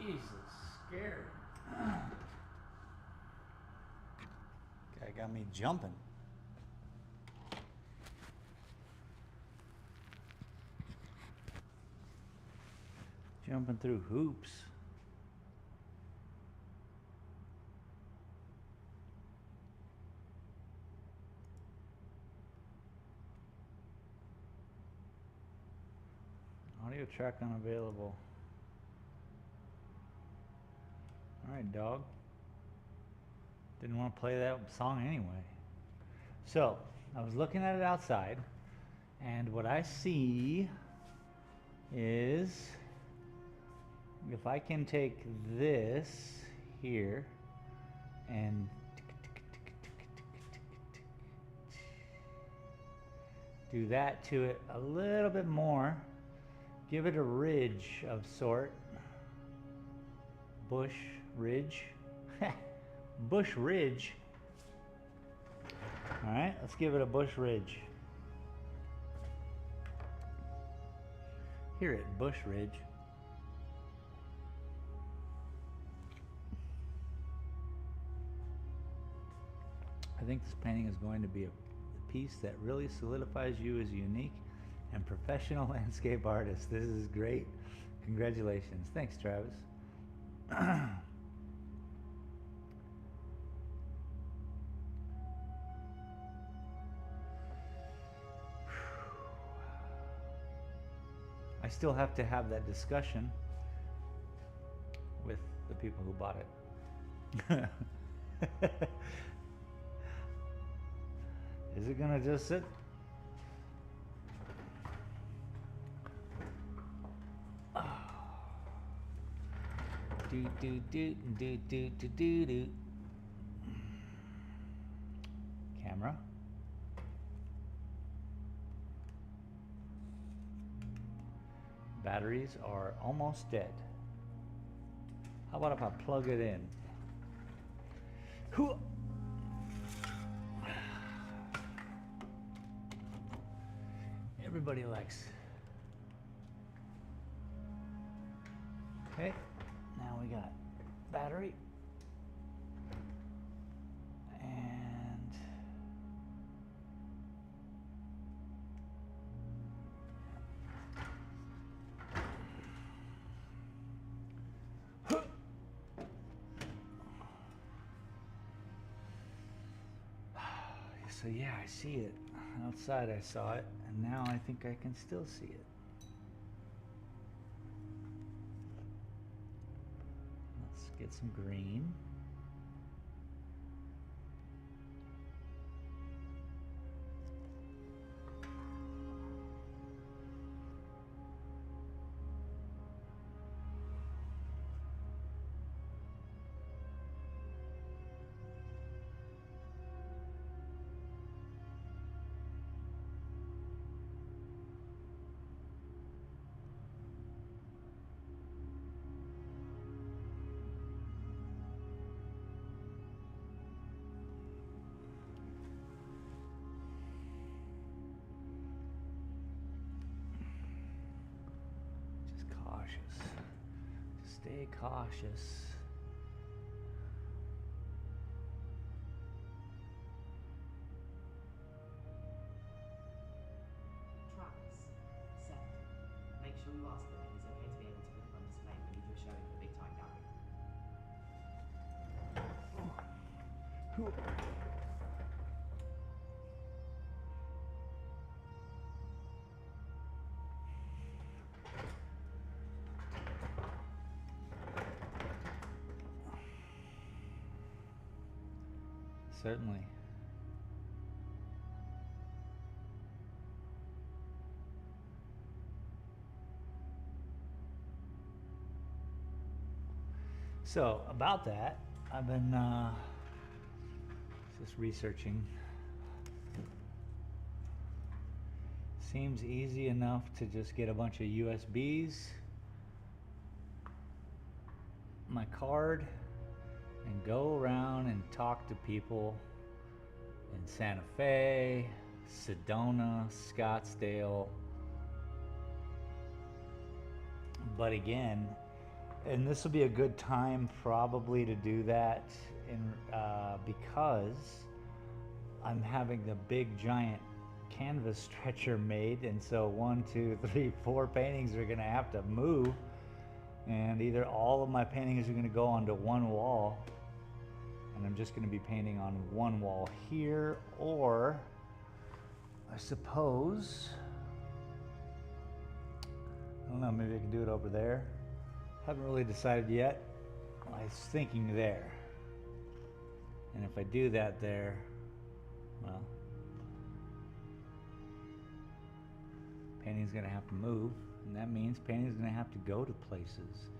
Jesus, scared. Guy got me jumping. Jumping through hoops. Audio track unavailable. Alright, dog. Didn't want to play that song anyway. So, I was looking at it outside, and what I see is if I can take this here and do that to it a little bit more, give it a ridge of sort, bush ridge, bush ridge. All right, let's give it a bush ridge. Hear it, bush ridge. I think this painting is going to be a piece that really solidifies you as a unique and professional landscape artist. This is great. Congratulations. Thanks, Travis. I still have to have that discussion with the people who bought it. Is it gonna just sit? Do do do do do do do do. Camera. Batteries are almost dead. How about if I plug it in? Hoo! Everybody likes. Okay, now we got battery and so yeah, I see it. Outside I saw it, and now I think I can still see it. Let's get some green. cautious. Stay cautious. Travis, set. Make sure you ask them if it's okay to be able to put them on display when you do a showing at the Big Time Gallery. Certainly. So about that, I've been just researching. Seems easy enough to just get a bunch of USBs, my card, and go around and talk to people in Santa Fe, Sedona, Scottsdale. But again, and this will be a good time probably to do that because I'm having the big giant canvas stretcher made, and so 1, 2, 3, 4 paintings are gonna have to move, and either all of my paintings are gonna go onto one wall, and I'm just gonna be painting on one wall here, or I suppose, I don't know, maybe I can do it over there. Haven't really decided yet. I was thinking there. And if I do that there, well, painting's gonna have to move, and that means painting's gonna have to go to places,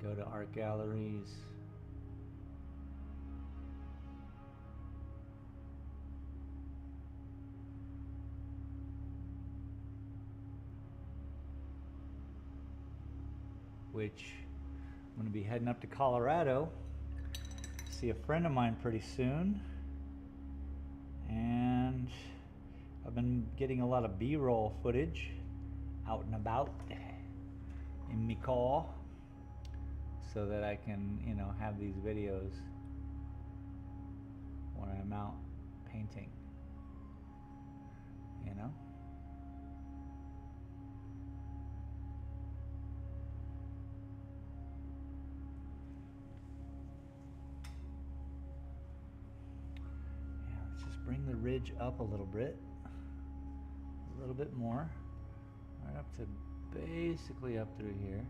go to art galleries. Which I'm gonna be heading up to Colorado, see a friend of mine pretty soon, and I've been getting a lot of B-roll footage out and about in me car, so that I can, you know, have these videos when I'm out painting, you know. Bring the ridge up a little bit more, right up to basically up through here.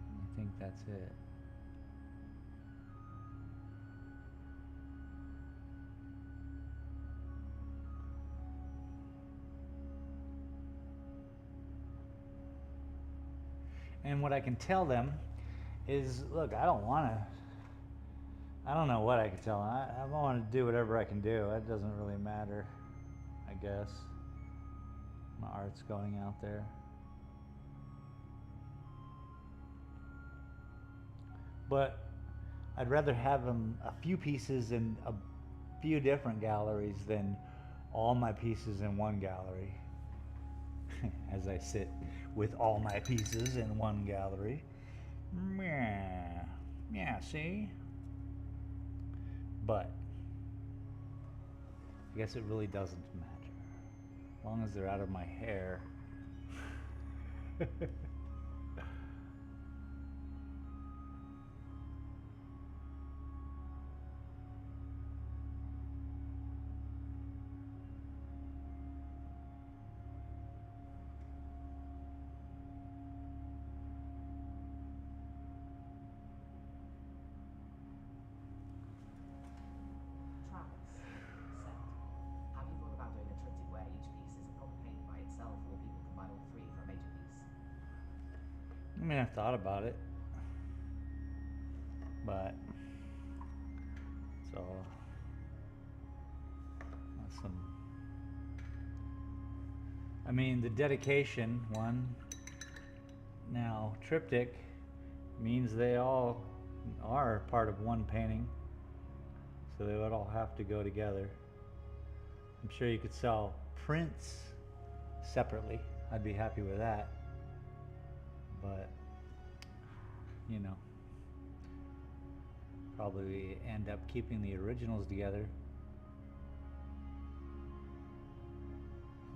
I think that's it. And what I can tell them is, look, I don't know what I can tell them. I want to do whatever I can do. It doesn't really matter, I guess. My art's going out there. But I'd rather have them a few pieces in a few different galleries than all my pieces in one gallery. As I sit with all my pieces in one gallery. Yeah, see? But I guess it really doesn't matter, as long as they're out of my hair. Have you thought about doing a triptych where each piece is a proper painting by itself, or people can buy all three for a major piece? I mean, I've thought about it, but so that's some. I mean, the dedication one. Now, triptych means they all are part of one painting, so they would all have to go together. I'm sure you could sell prints separately. I'd be happy with that. but you know, probably end up keeping the originals together.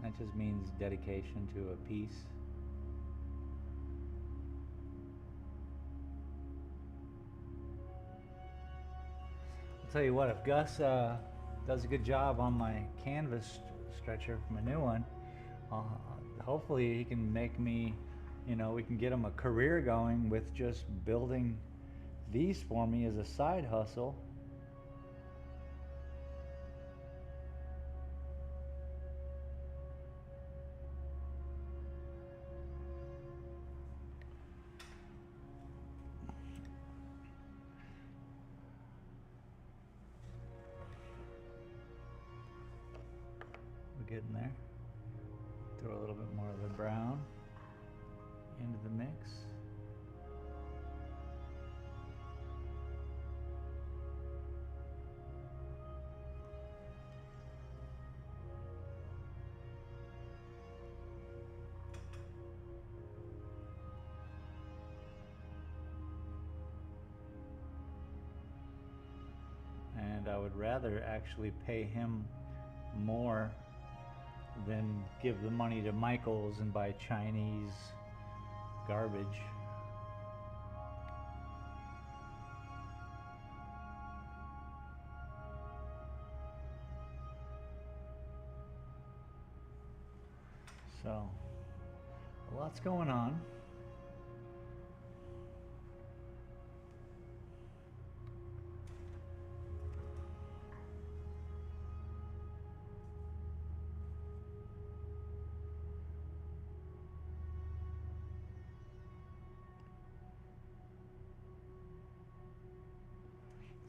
That just means dedication to a piece. I'll tell you what, if Gus does a good job on my canvas stretcher for my new one, hopefully he can make me, you know, we can get him a career going with just building these for me as a side hustle. We're getting there. Throw a little bit more of the brown into the mix. And I would rather actually pay him more than give the money to Michael's and buy Chinese garbage. So, a lot's going on.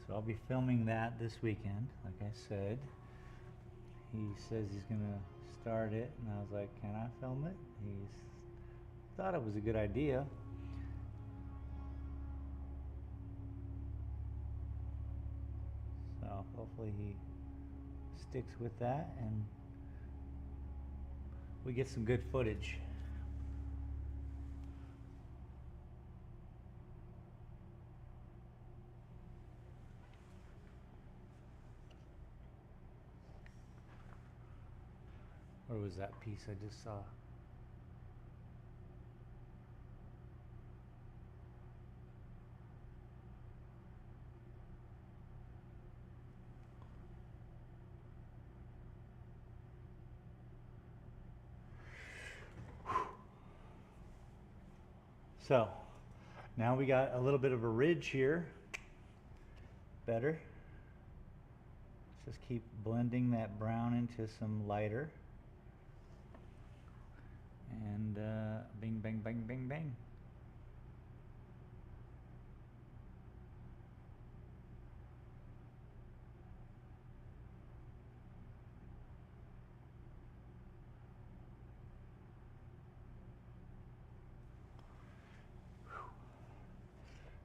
So I'll be filming that this weekend, like I said. He says he's gonna start it, and I was like, can I film it? He thought it was a good idea. So hopefully he sticks with that and we get some good footage. Where was that piece I just saw? So now we got a little bit of a ridge here. Better. Let's just keep blending that brown into some lighter. And bing, bang, bang, bang, bang.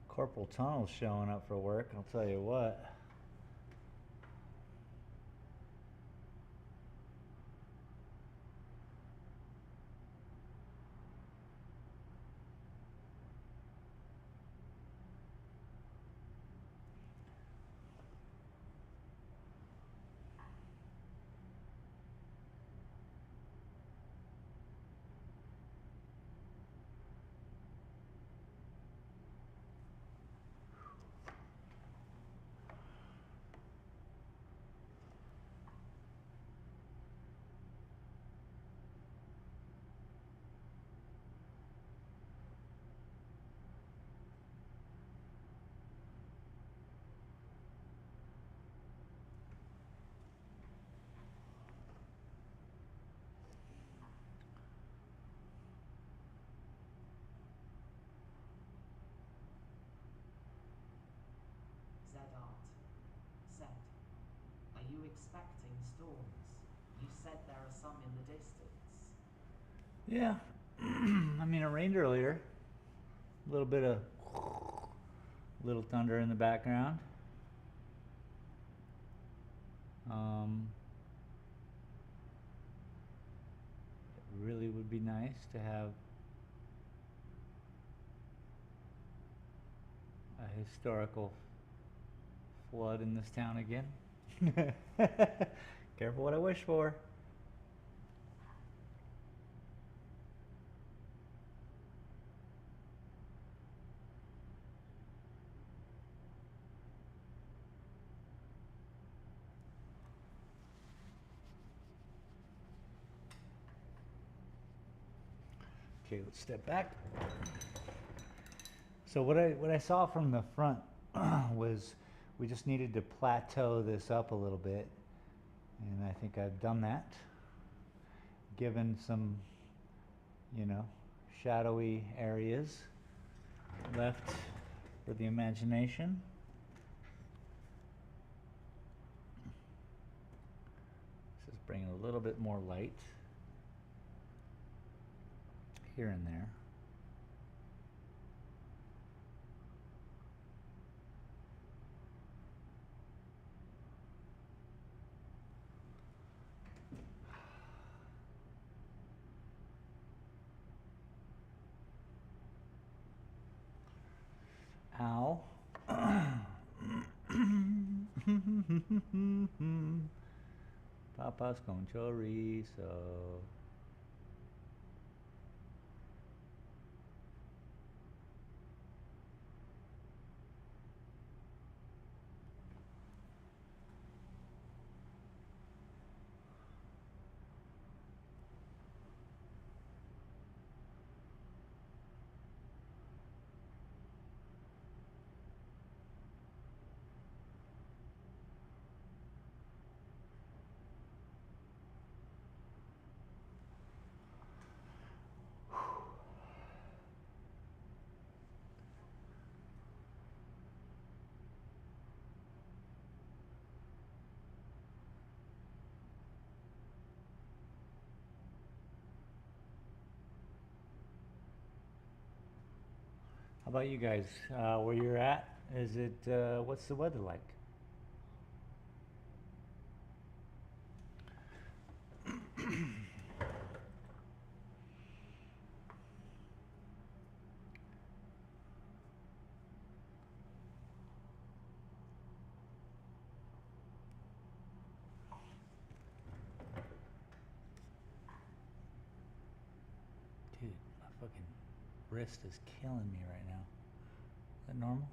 Corporal Tunnel's showing up for work, I'll tell you what. Said, are you expecting storms? You said there are some in the distance. Yeah, I mean, it rained earlier. A little bit of little thunder in the background. It really would be nice to have a historical flood in this town again. Careful what I wish for. Okay, let's step back. So what I saw from the front was we just needed to plateau this up a little bit, and I think I've done that. Given some, you know, shadowy areas left for the imagination. This is bringing a little bit more light here and there. Ow. Papa's con chorizo. How about you guys? Where you're at? Is it, what's the weather like? Dude, my fucking wrist is killing me right now. Is that normal?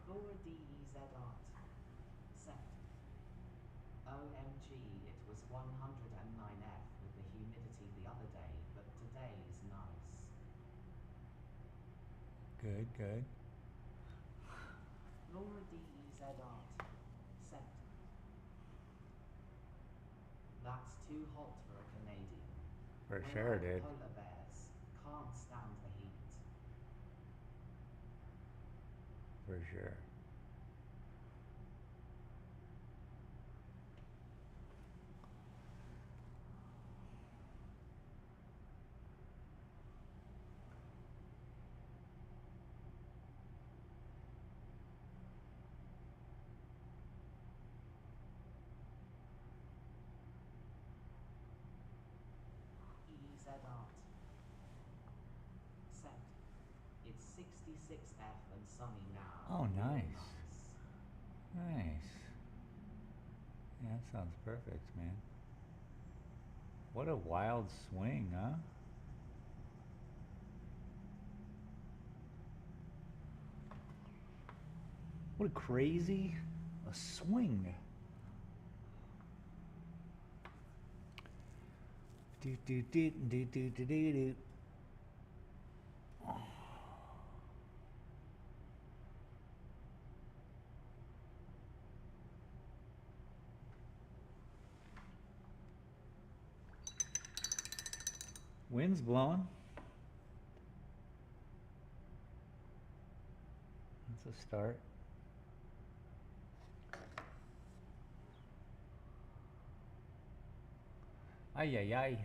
Laura D.E.Z. Art. Set. OMG, it was 109F with the humidity the other day, but today is nice. Good, good. Laura D.E.Z. Art. Set. That's too hot for a Canadian. For We're sure, like dude. polar bears. Can't stand the heat. For sure. EZ Art. Set. It's 66F and sunny now. Oh, Real nice. Nice. Yeah, that sounds perfect, man. What a wild swing, huh? What a crazy a swing. Do do do do do do do do. Wind's blowing. That's a start. Ay, ay, ay.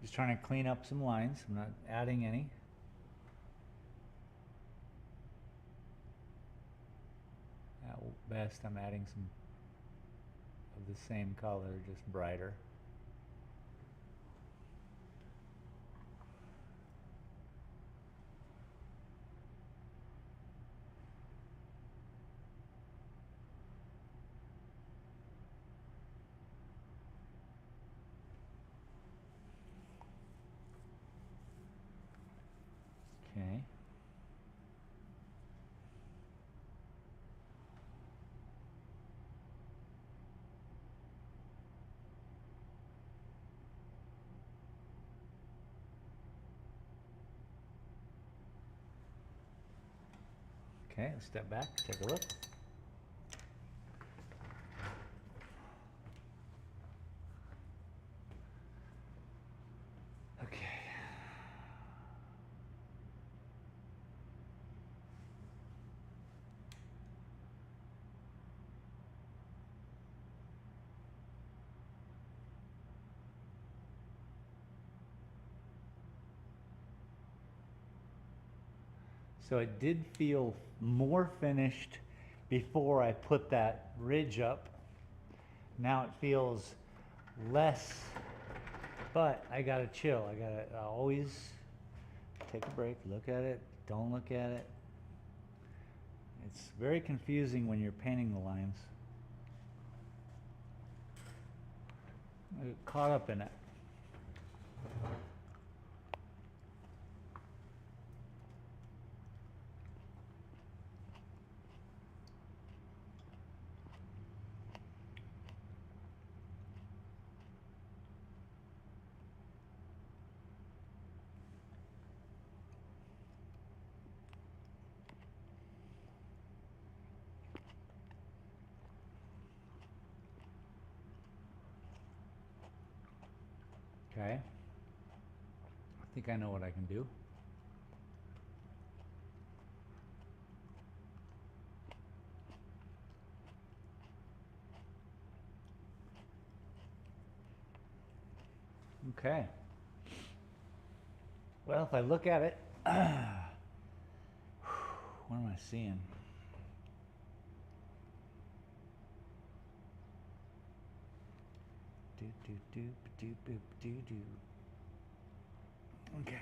Just trying to clean up some lines. I'm not adding any. At best, I'm adding some of the same color, just brighter. Okay. Okay, let's step back, take a look. Okay. So it did feel more finished before I put that ridge up. Now it feels less, but I gotta chill. I gotta always take a break, look at it, don't look at it. It's very confusing when you're painting the lines. I get caught up in it. Okay. I think I know what I can do. Okay. Well, if I look at it, what am I seeing? Do do do do do do do. Okay.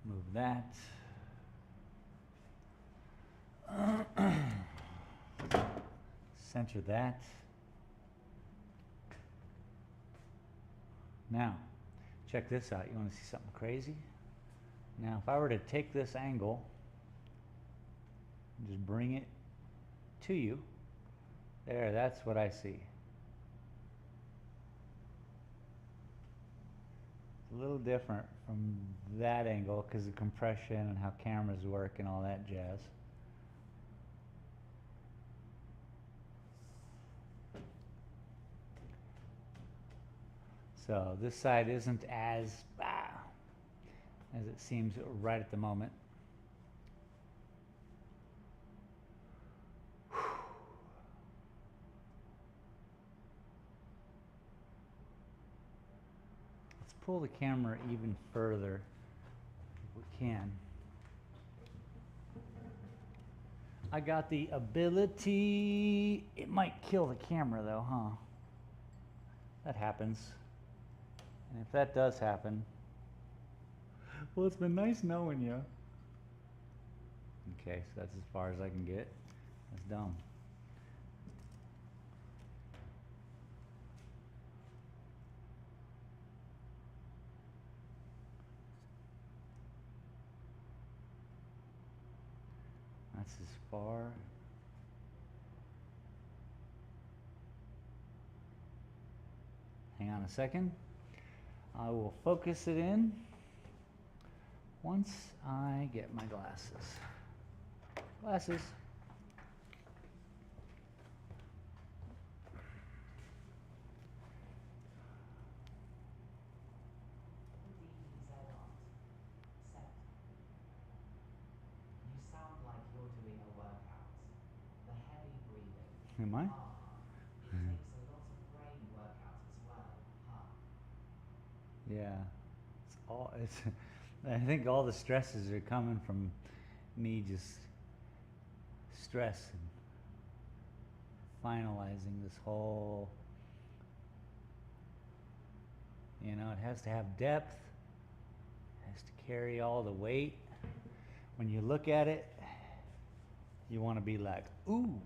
Move that. Center that. Now, check this out. You want to see something crazy? Now, if I were to take this angle and just bring it to you, there, that's what I see. It's a little different from that angle because of compression and how cameras work and all that jazz. So this side isn't as it seems right at the moment. Let's pull the camera even further if we can. I got the ability. It might kill the camera though, huh? That happens. And if that does happen, well, it's been nice knowing you. Okay, so that's as far as I can get. That's dumb. That's as far. Hang on a second. I will focus it in once I get my glasses. Glasses. DZ off. Am I? It takes a lot of brain workout as well, huh? Yeah. It's I think all the stresses are coming from me just stress and finalizing this whole, you know, it has to have depth, it has to carry all the weight. When you look at it, you want to be like, ooh.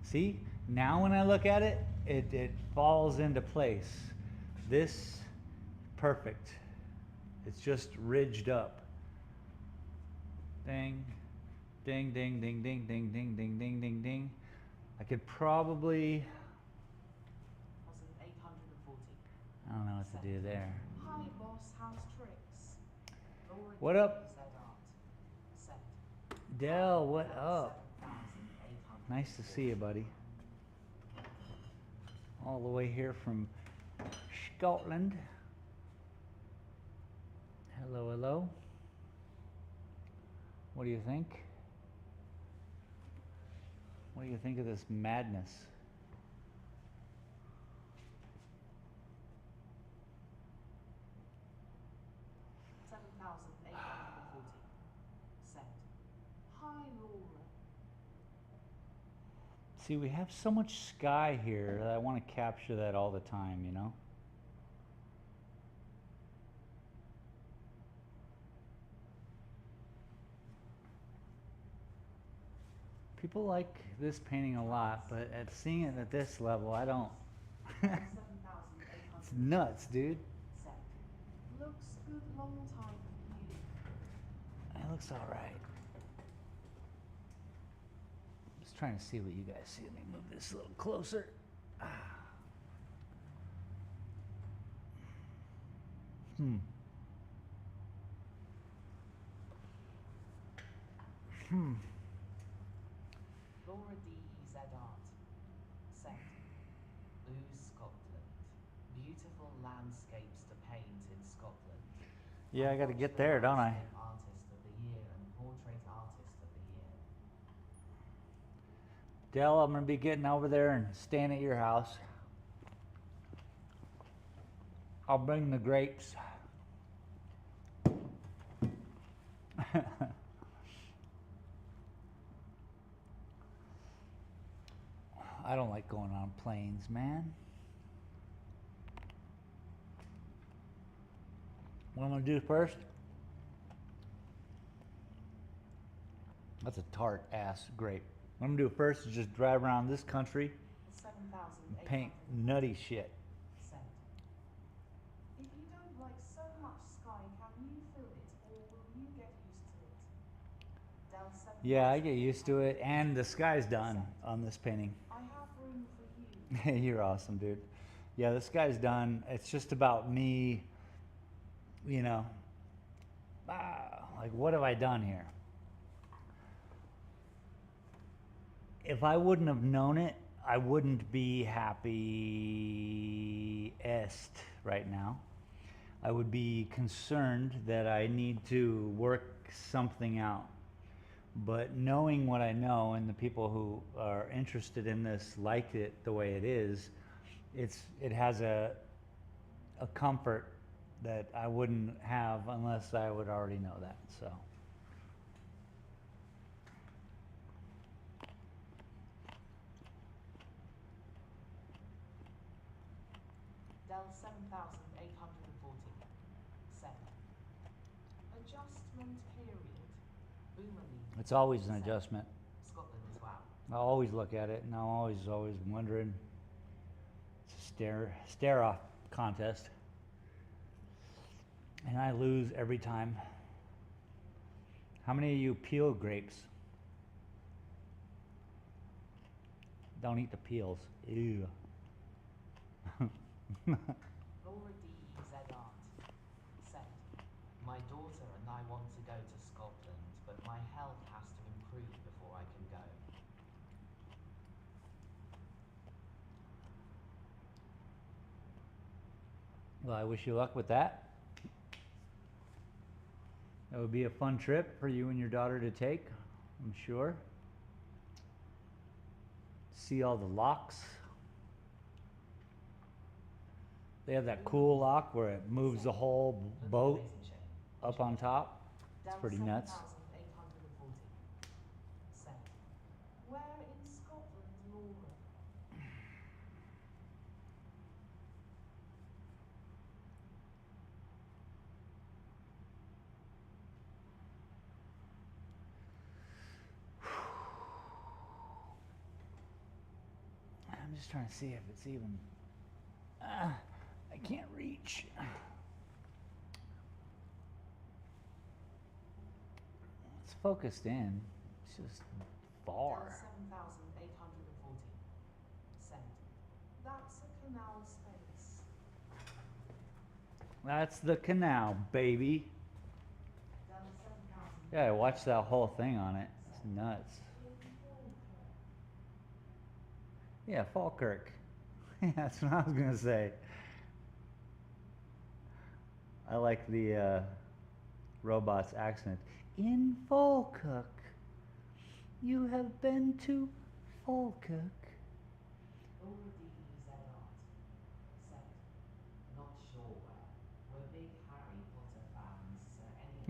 See, now when I look at it, it falls into place. This, perfect. It's just ridged up. Ding, ding, ding, ding, ding, ding, ding, ding, ding, ding, ding. I could probably, 1,840. I don't know what to do there. Hi boss, how's tricks? Laura What D. up? Z art. Set. Dell, what up? 7,840. Nice to see you, buddy. All the way here from Scotland. Hello, hello. What do you think? What do you think of this madness? $7,840. Set. Hi Laura. See, we have so much sky here that I want to capture that all the time, you know? People like this painting a lot, but at seeing it at this level, I don't. It's 7,800. nuts, dude. Set. Looks good long time for you. It looks all right. Just trying to see what you guys see. Let me move this a little closer. Hmm. Hmm. Laura D. Z art. Set. Ooh, Scotland. Beautiful landscapes to paint in Scotland. Yeah, I got to get there, don't I? Landscape Artist of the Year and Portrait Artist of the Year. Dell, I'm going to be getting over there and staying at your house. I'll bring the grapes. I don't like going on planes, man. What I'm going to do first, that's a tart ass grape. What I'm going to do first is just drive around this country and paint 7,800. nutty shit. Set. If you don't like so much sky, can you fill it, or will you get used to it? Del 7,800. Yeah, I get used to it, and the sky's done on this painting. I have room for you. You're awesome, dude. Yeah, this guy's done. It's just about me, you know, like, what have I done here? If I wouldn't have known it, I wouldn't be happy-est right now. I would be concerned that I need to work something out. But knowing what I know, and the people who are interested in this like it the way it is, it has a comfort that I wouldn't have unless I would already know that. So. Del 7,840. Set. Adjustment period. Boomerang. It's always an adjustment. Scotland as well. I always look at it, and I'm always wondering. It's a stare off contest, and I lose every time. How many of you peel grapes? Don't eat the peels. Ew. Laura D. Z art. Set. My daughter and Well, I wish you luck with that. That would be a fun trip for you and your daughter to take, I'm sure. See all the locks. They have that cool lock where it moves the whole boat up on top. It's pretty nuts. 7,840. Send. Where in Scotland, Laura? I'm just trying to see if it's even. I can't reach. It's focused in. It's just far. 7,840. Send. That's a canal space. That's the canal, baby. Del 7,000. Yeah, I watched that whole thing on it. It's nuts. Yeah, Falkirk. Yeah, that's what I was gonna say. I like the robot's accent. In Falkirk. You have been to Falkirk. Laura DEZ Art. Send. Not sure where. We're big Harry Potter fans, so any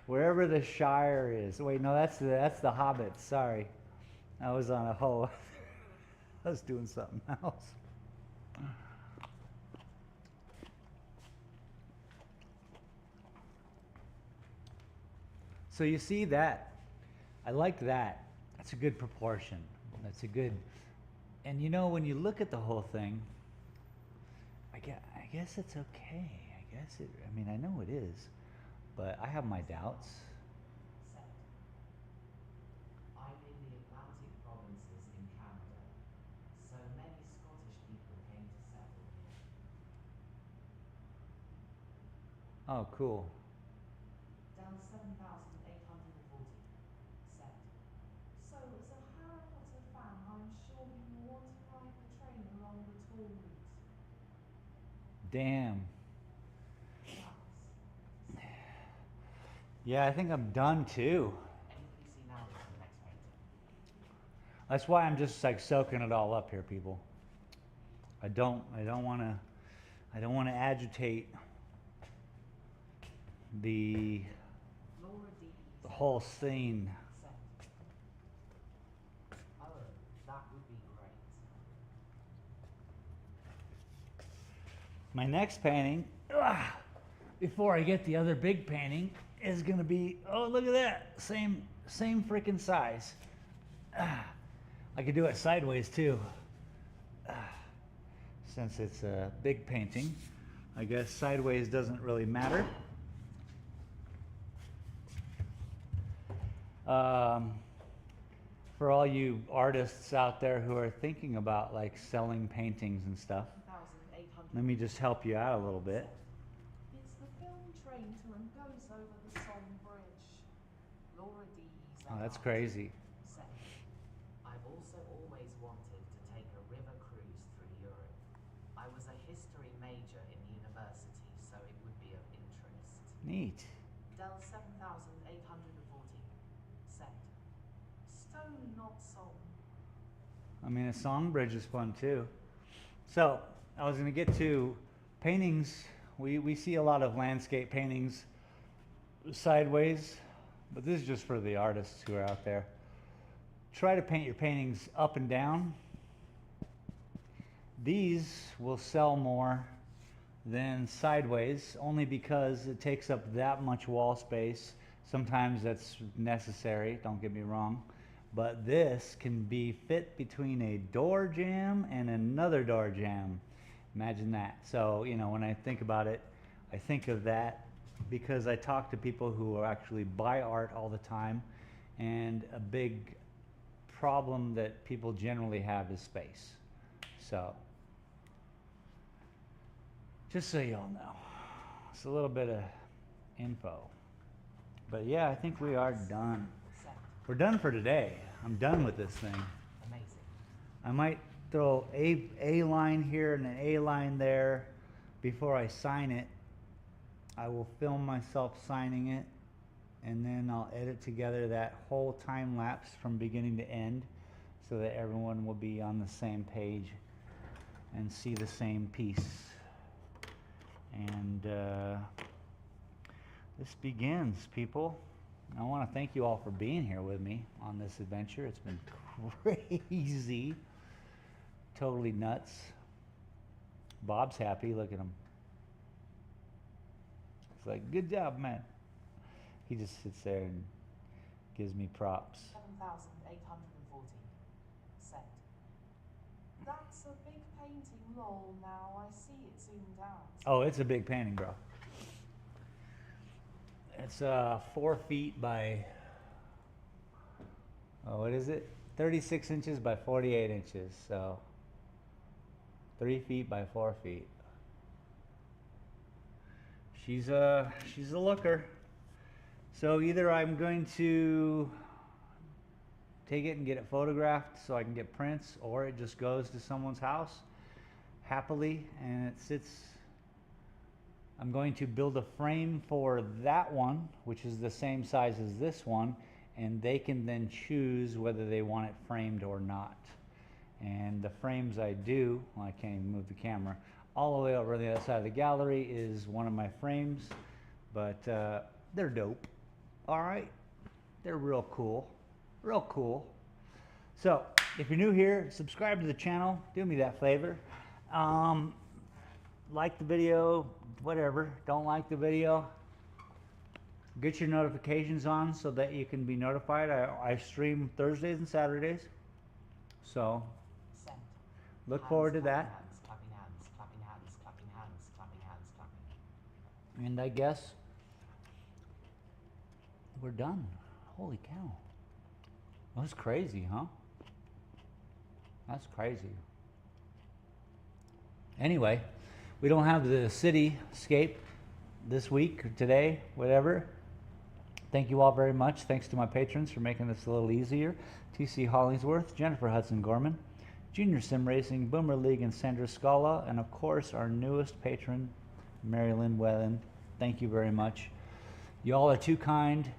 Wherever the Shire is. Wait, no, that's the Hobbits. Sorry, I was on a whole. I was doing something else. So you see that? I like that. That's a good proportion. That's a good. And you know, when you look at the whole thing, I guess it's okay. I guess it. I mean, I know it is, but I have my doubts. Send. I'm in the Atlantic provinces in Canada, so many Scottish people came to settle here. Oh, cool. Del 7,840. Send. So, as a Harry Potter fan, I'm sure you want to ride the train along the tour route. Damn. Nice. Yeah, I think I'm done too. Anything you see now is the next painting. That's why I'm just like soaking it all up here, people. I don't want to agitate the Laura DEZ. whole scene. Send. Oh, that would be great. My next painting, before I get the other big painting, is gonna be, oh, look at that, same freaking size. I could do it sideways too. Since it's a big painting, I guess sideways doesn't really matter. For all you artists out there who are thinking about like selling paintings and stuff, 7,800. let me just help you out a little bit. It's the film train to and goes over the Somme Bridge. Laura DEZ. Oh, that's Art. crazy. Send. I've also always wanted to take a river cruise through Europe. I was a history major in university, so it would be of interest. Neat. Del 7,840. Send. Stone, not Somme. I mean, a song bridge is fun too. So I was gonna get to paintings. We see a lot of landscape paintings sideways, but this is just for the artists who are out there. Try to paint your paintings up and down. These will sell more than sideways, only because it takes up that much wall space. Sometimes that's necessary, don't get me wrong. But this can be fit between a door jamb and another door jamb. Imagine that. So, you know, when I think about it, I think of that because I talk to people who actually buy art all the time, and a big problem that people generally have is space. So, just so y'all know, it's a little bit of info. But yeah, I think we are done. Send. We're done for today. I'm done with this thing. Amazing. I might throw a line here and an A line there before I sign it. I will film myself signing it, and then I'll edit together that whole time lapse from beginning to end so that everyone will be on the same page and see the same piece. And this begins, people. I want to thank you all for being here with me on this adventure. It's been crazy, totally nuts. Bob's happy. Look at him. It's like, good job, man. He just sits there and gives me props. 7,840. Send. That's a big painting, lol. Now I see it zoomed out. Oh, it's a big painting, bro. It's 4 feet by, oh, what is it? 36 inches by 48 inches. So 3 feet by 4 feet. She's a looker. So either I'm going to take it and get it photographed so I can get prints, or it just goes to someone's house happily and it sits. I'm going to build a frame for that one, which is the same size as this one, and they can then choose whether they want it framed or not. And the frames I do, well, I can't even move the camera, all the way over on the other side of the gallery is one of my frames, but they're dope. All right, they're real cool, real cool. So if you're new here, subscribe to the channel, do me that favor. Like the video, whatever. Don't like the video, get your notifications on so that you can be notified. I stream Thursdays and Saturdays, so Send. look Hands, forward to clapping that. Hands, clapping hands, clapping hands, clapping hands, clapping hands, clapping. And I guess we're done. Holy cow. That's crazy, huh? That's crazy. Anyway, we don't have the cityscape this week or today, whatever. Thank you all very much. Thanks to my patrons for making this a little easier. TC Hollingsworth, Jennifer Hudson Gorman, Junior Sim Racing, Boomer League, and Sandra Scala, and of course our newest patron, Mary Lynn Whelan. Thank you very much. Y'all are too kind.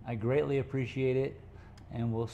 I greatly appreciate it, and we'll see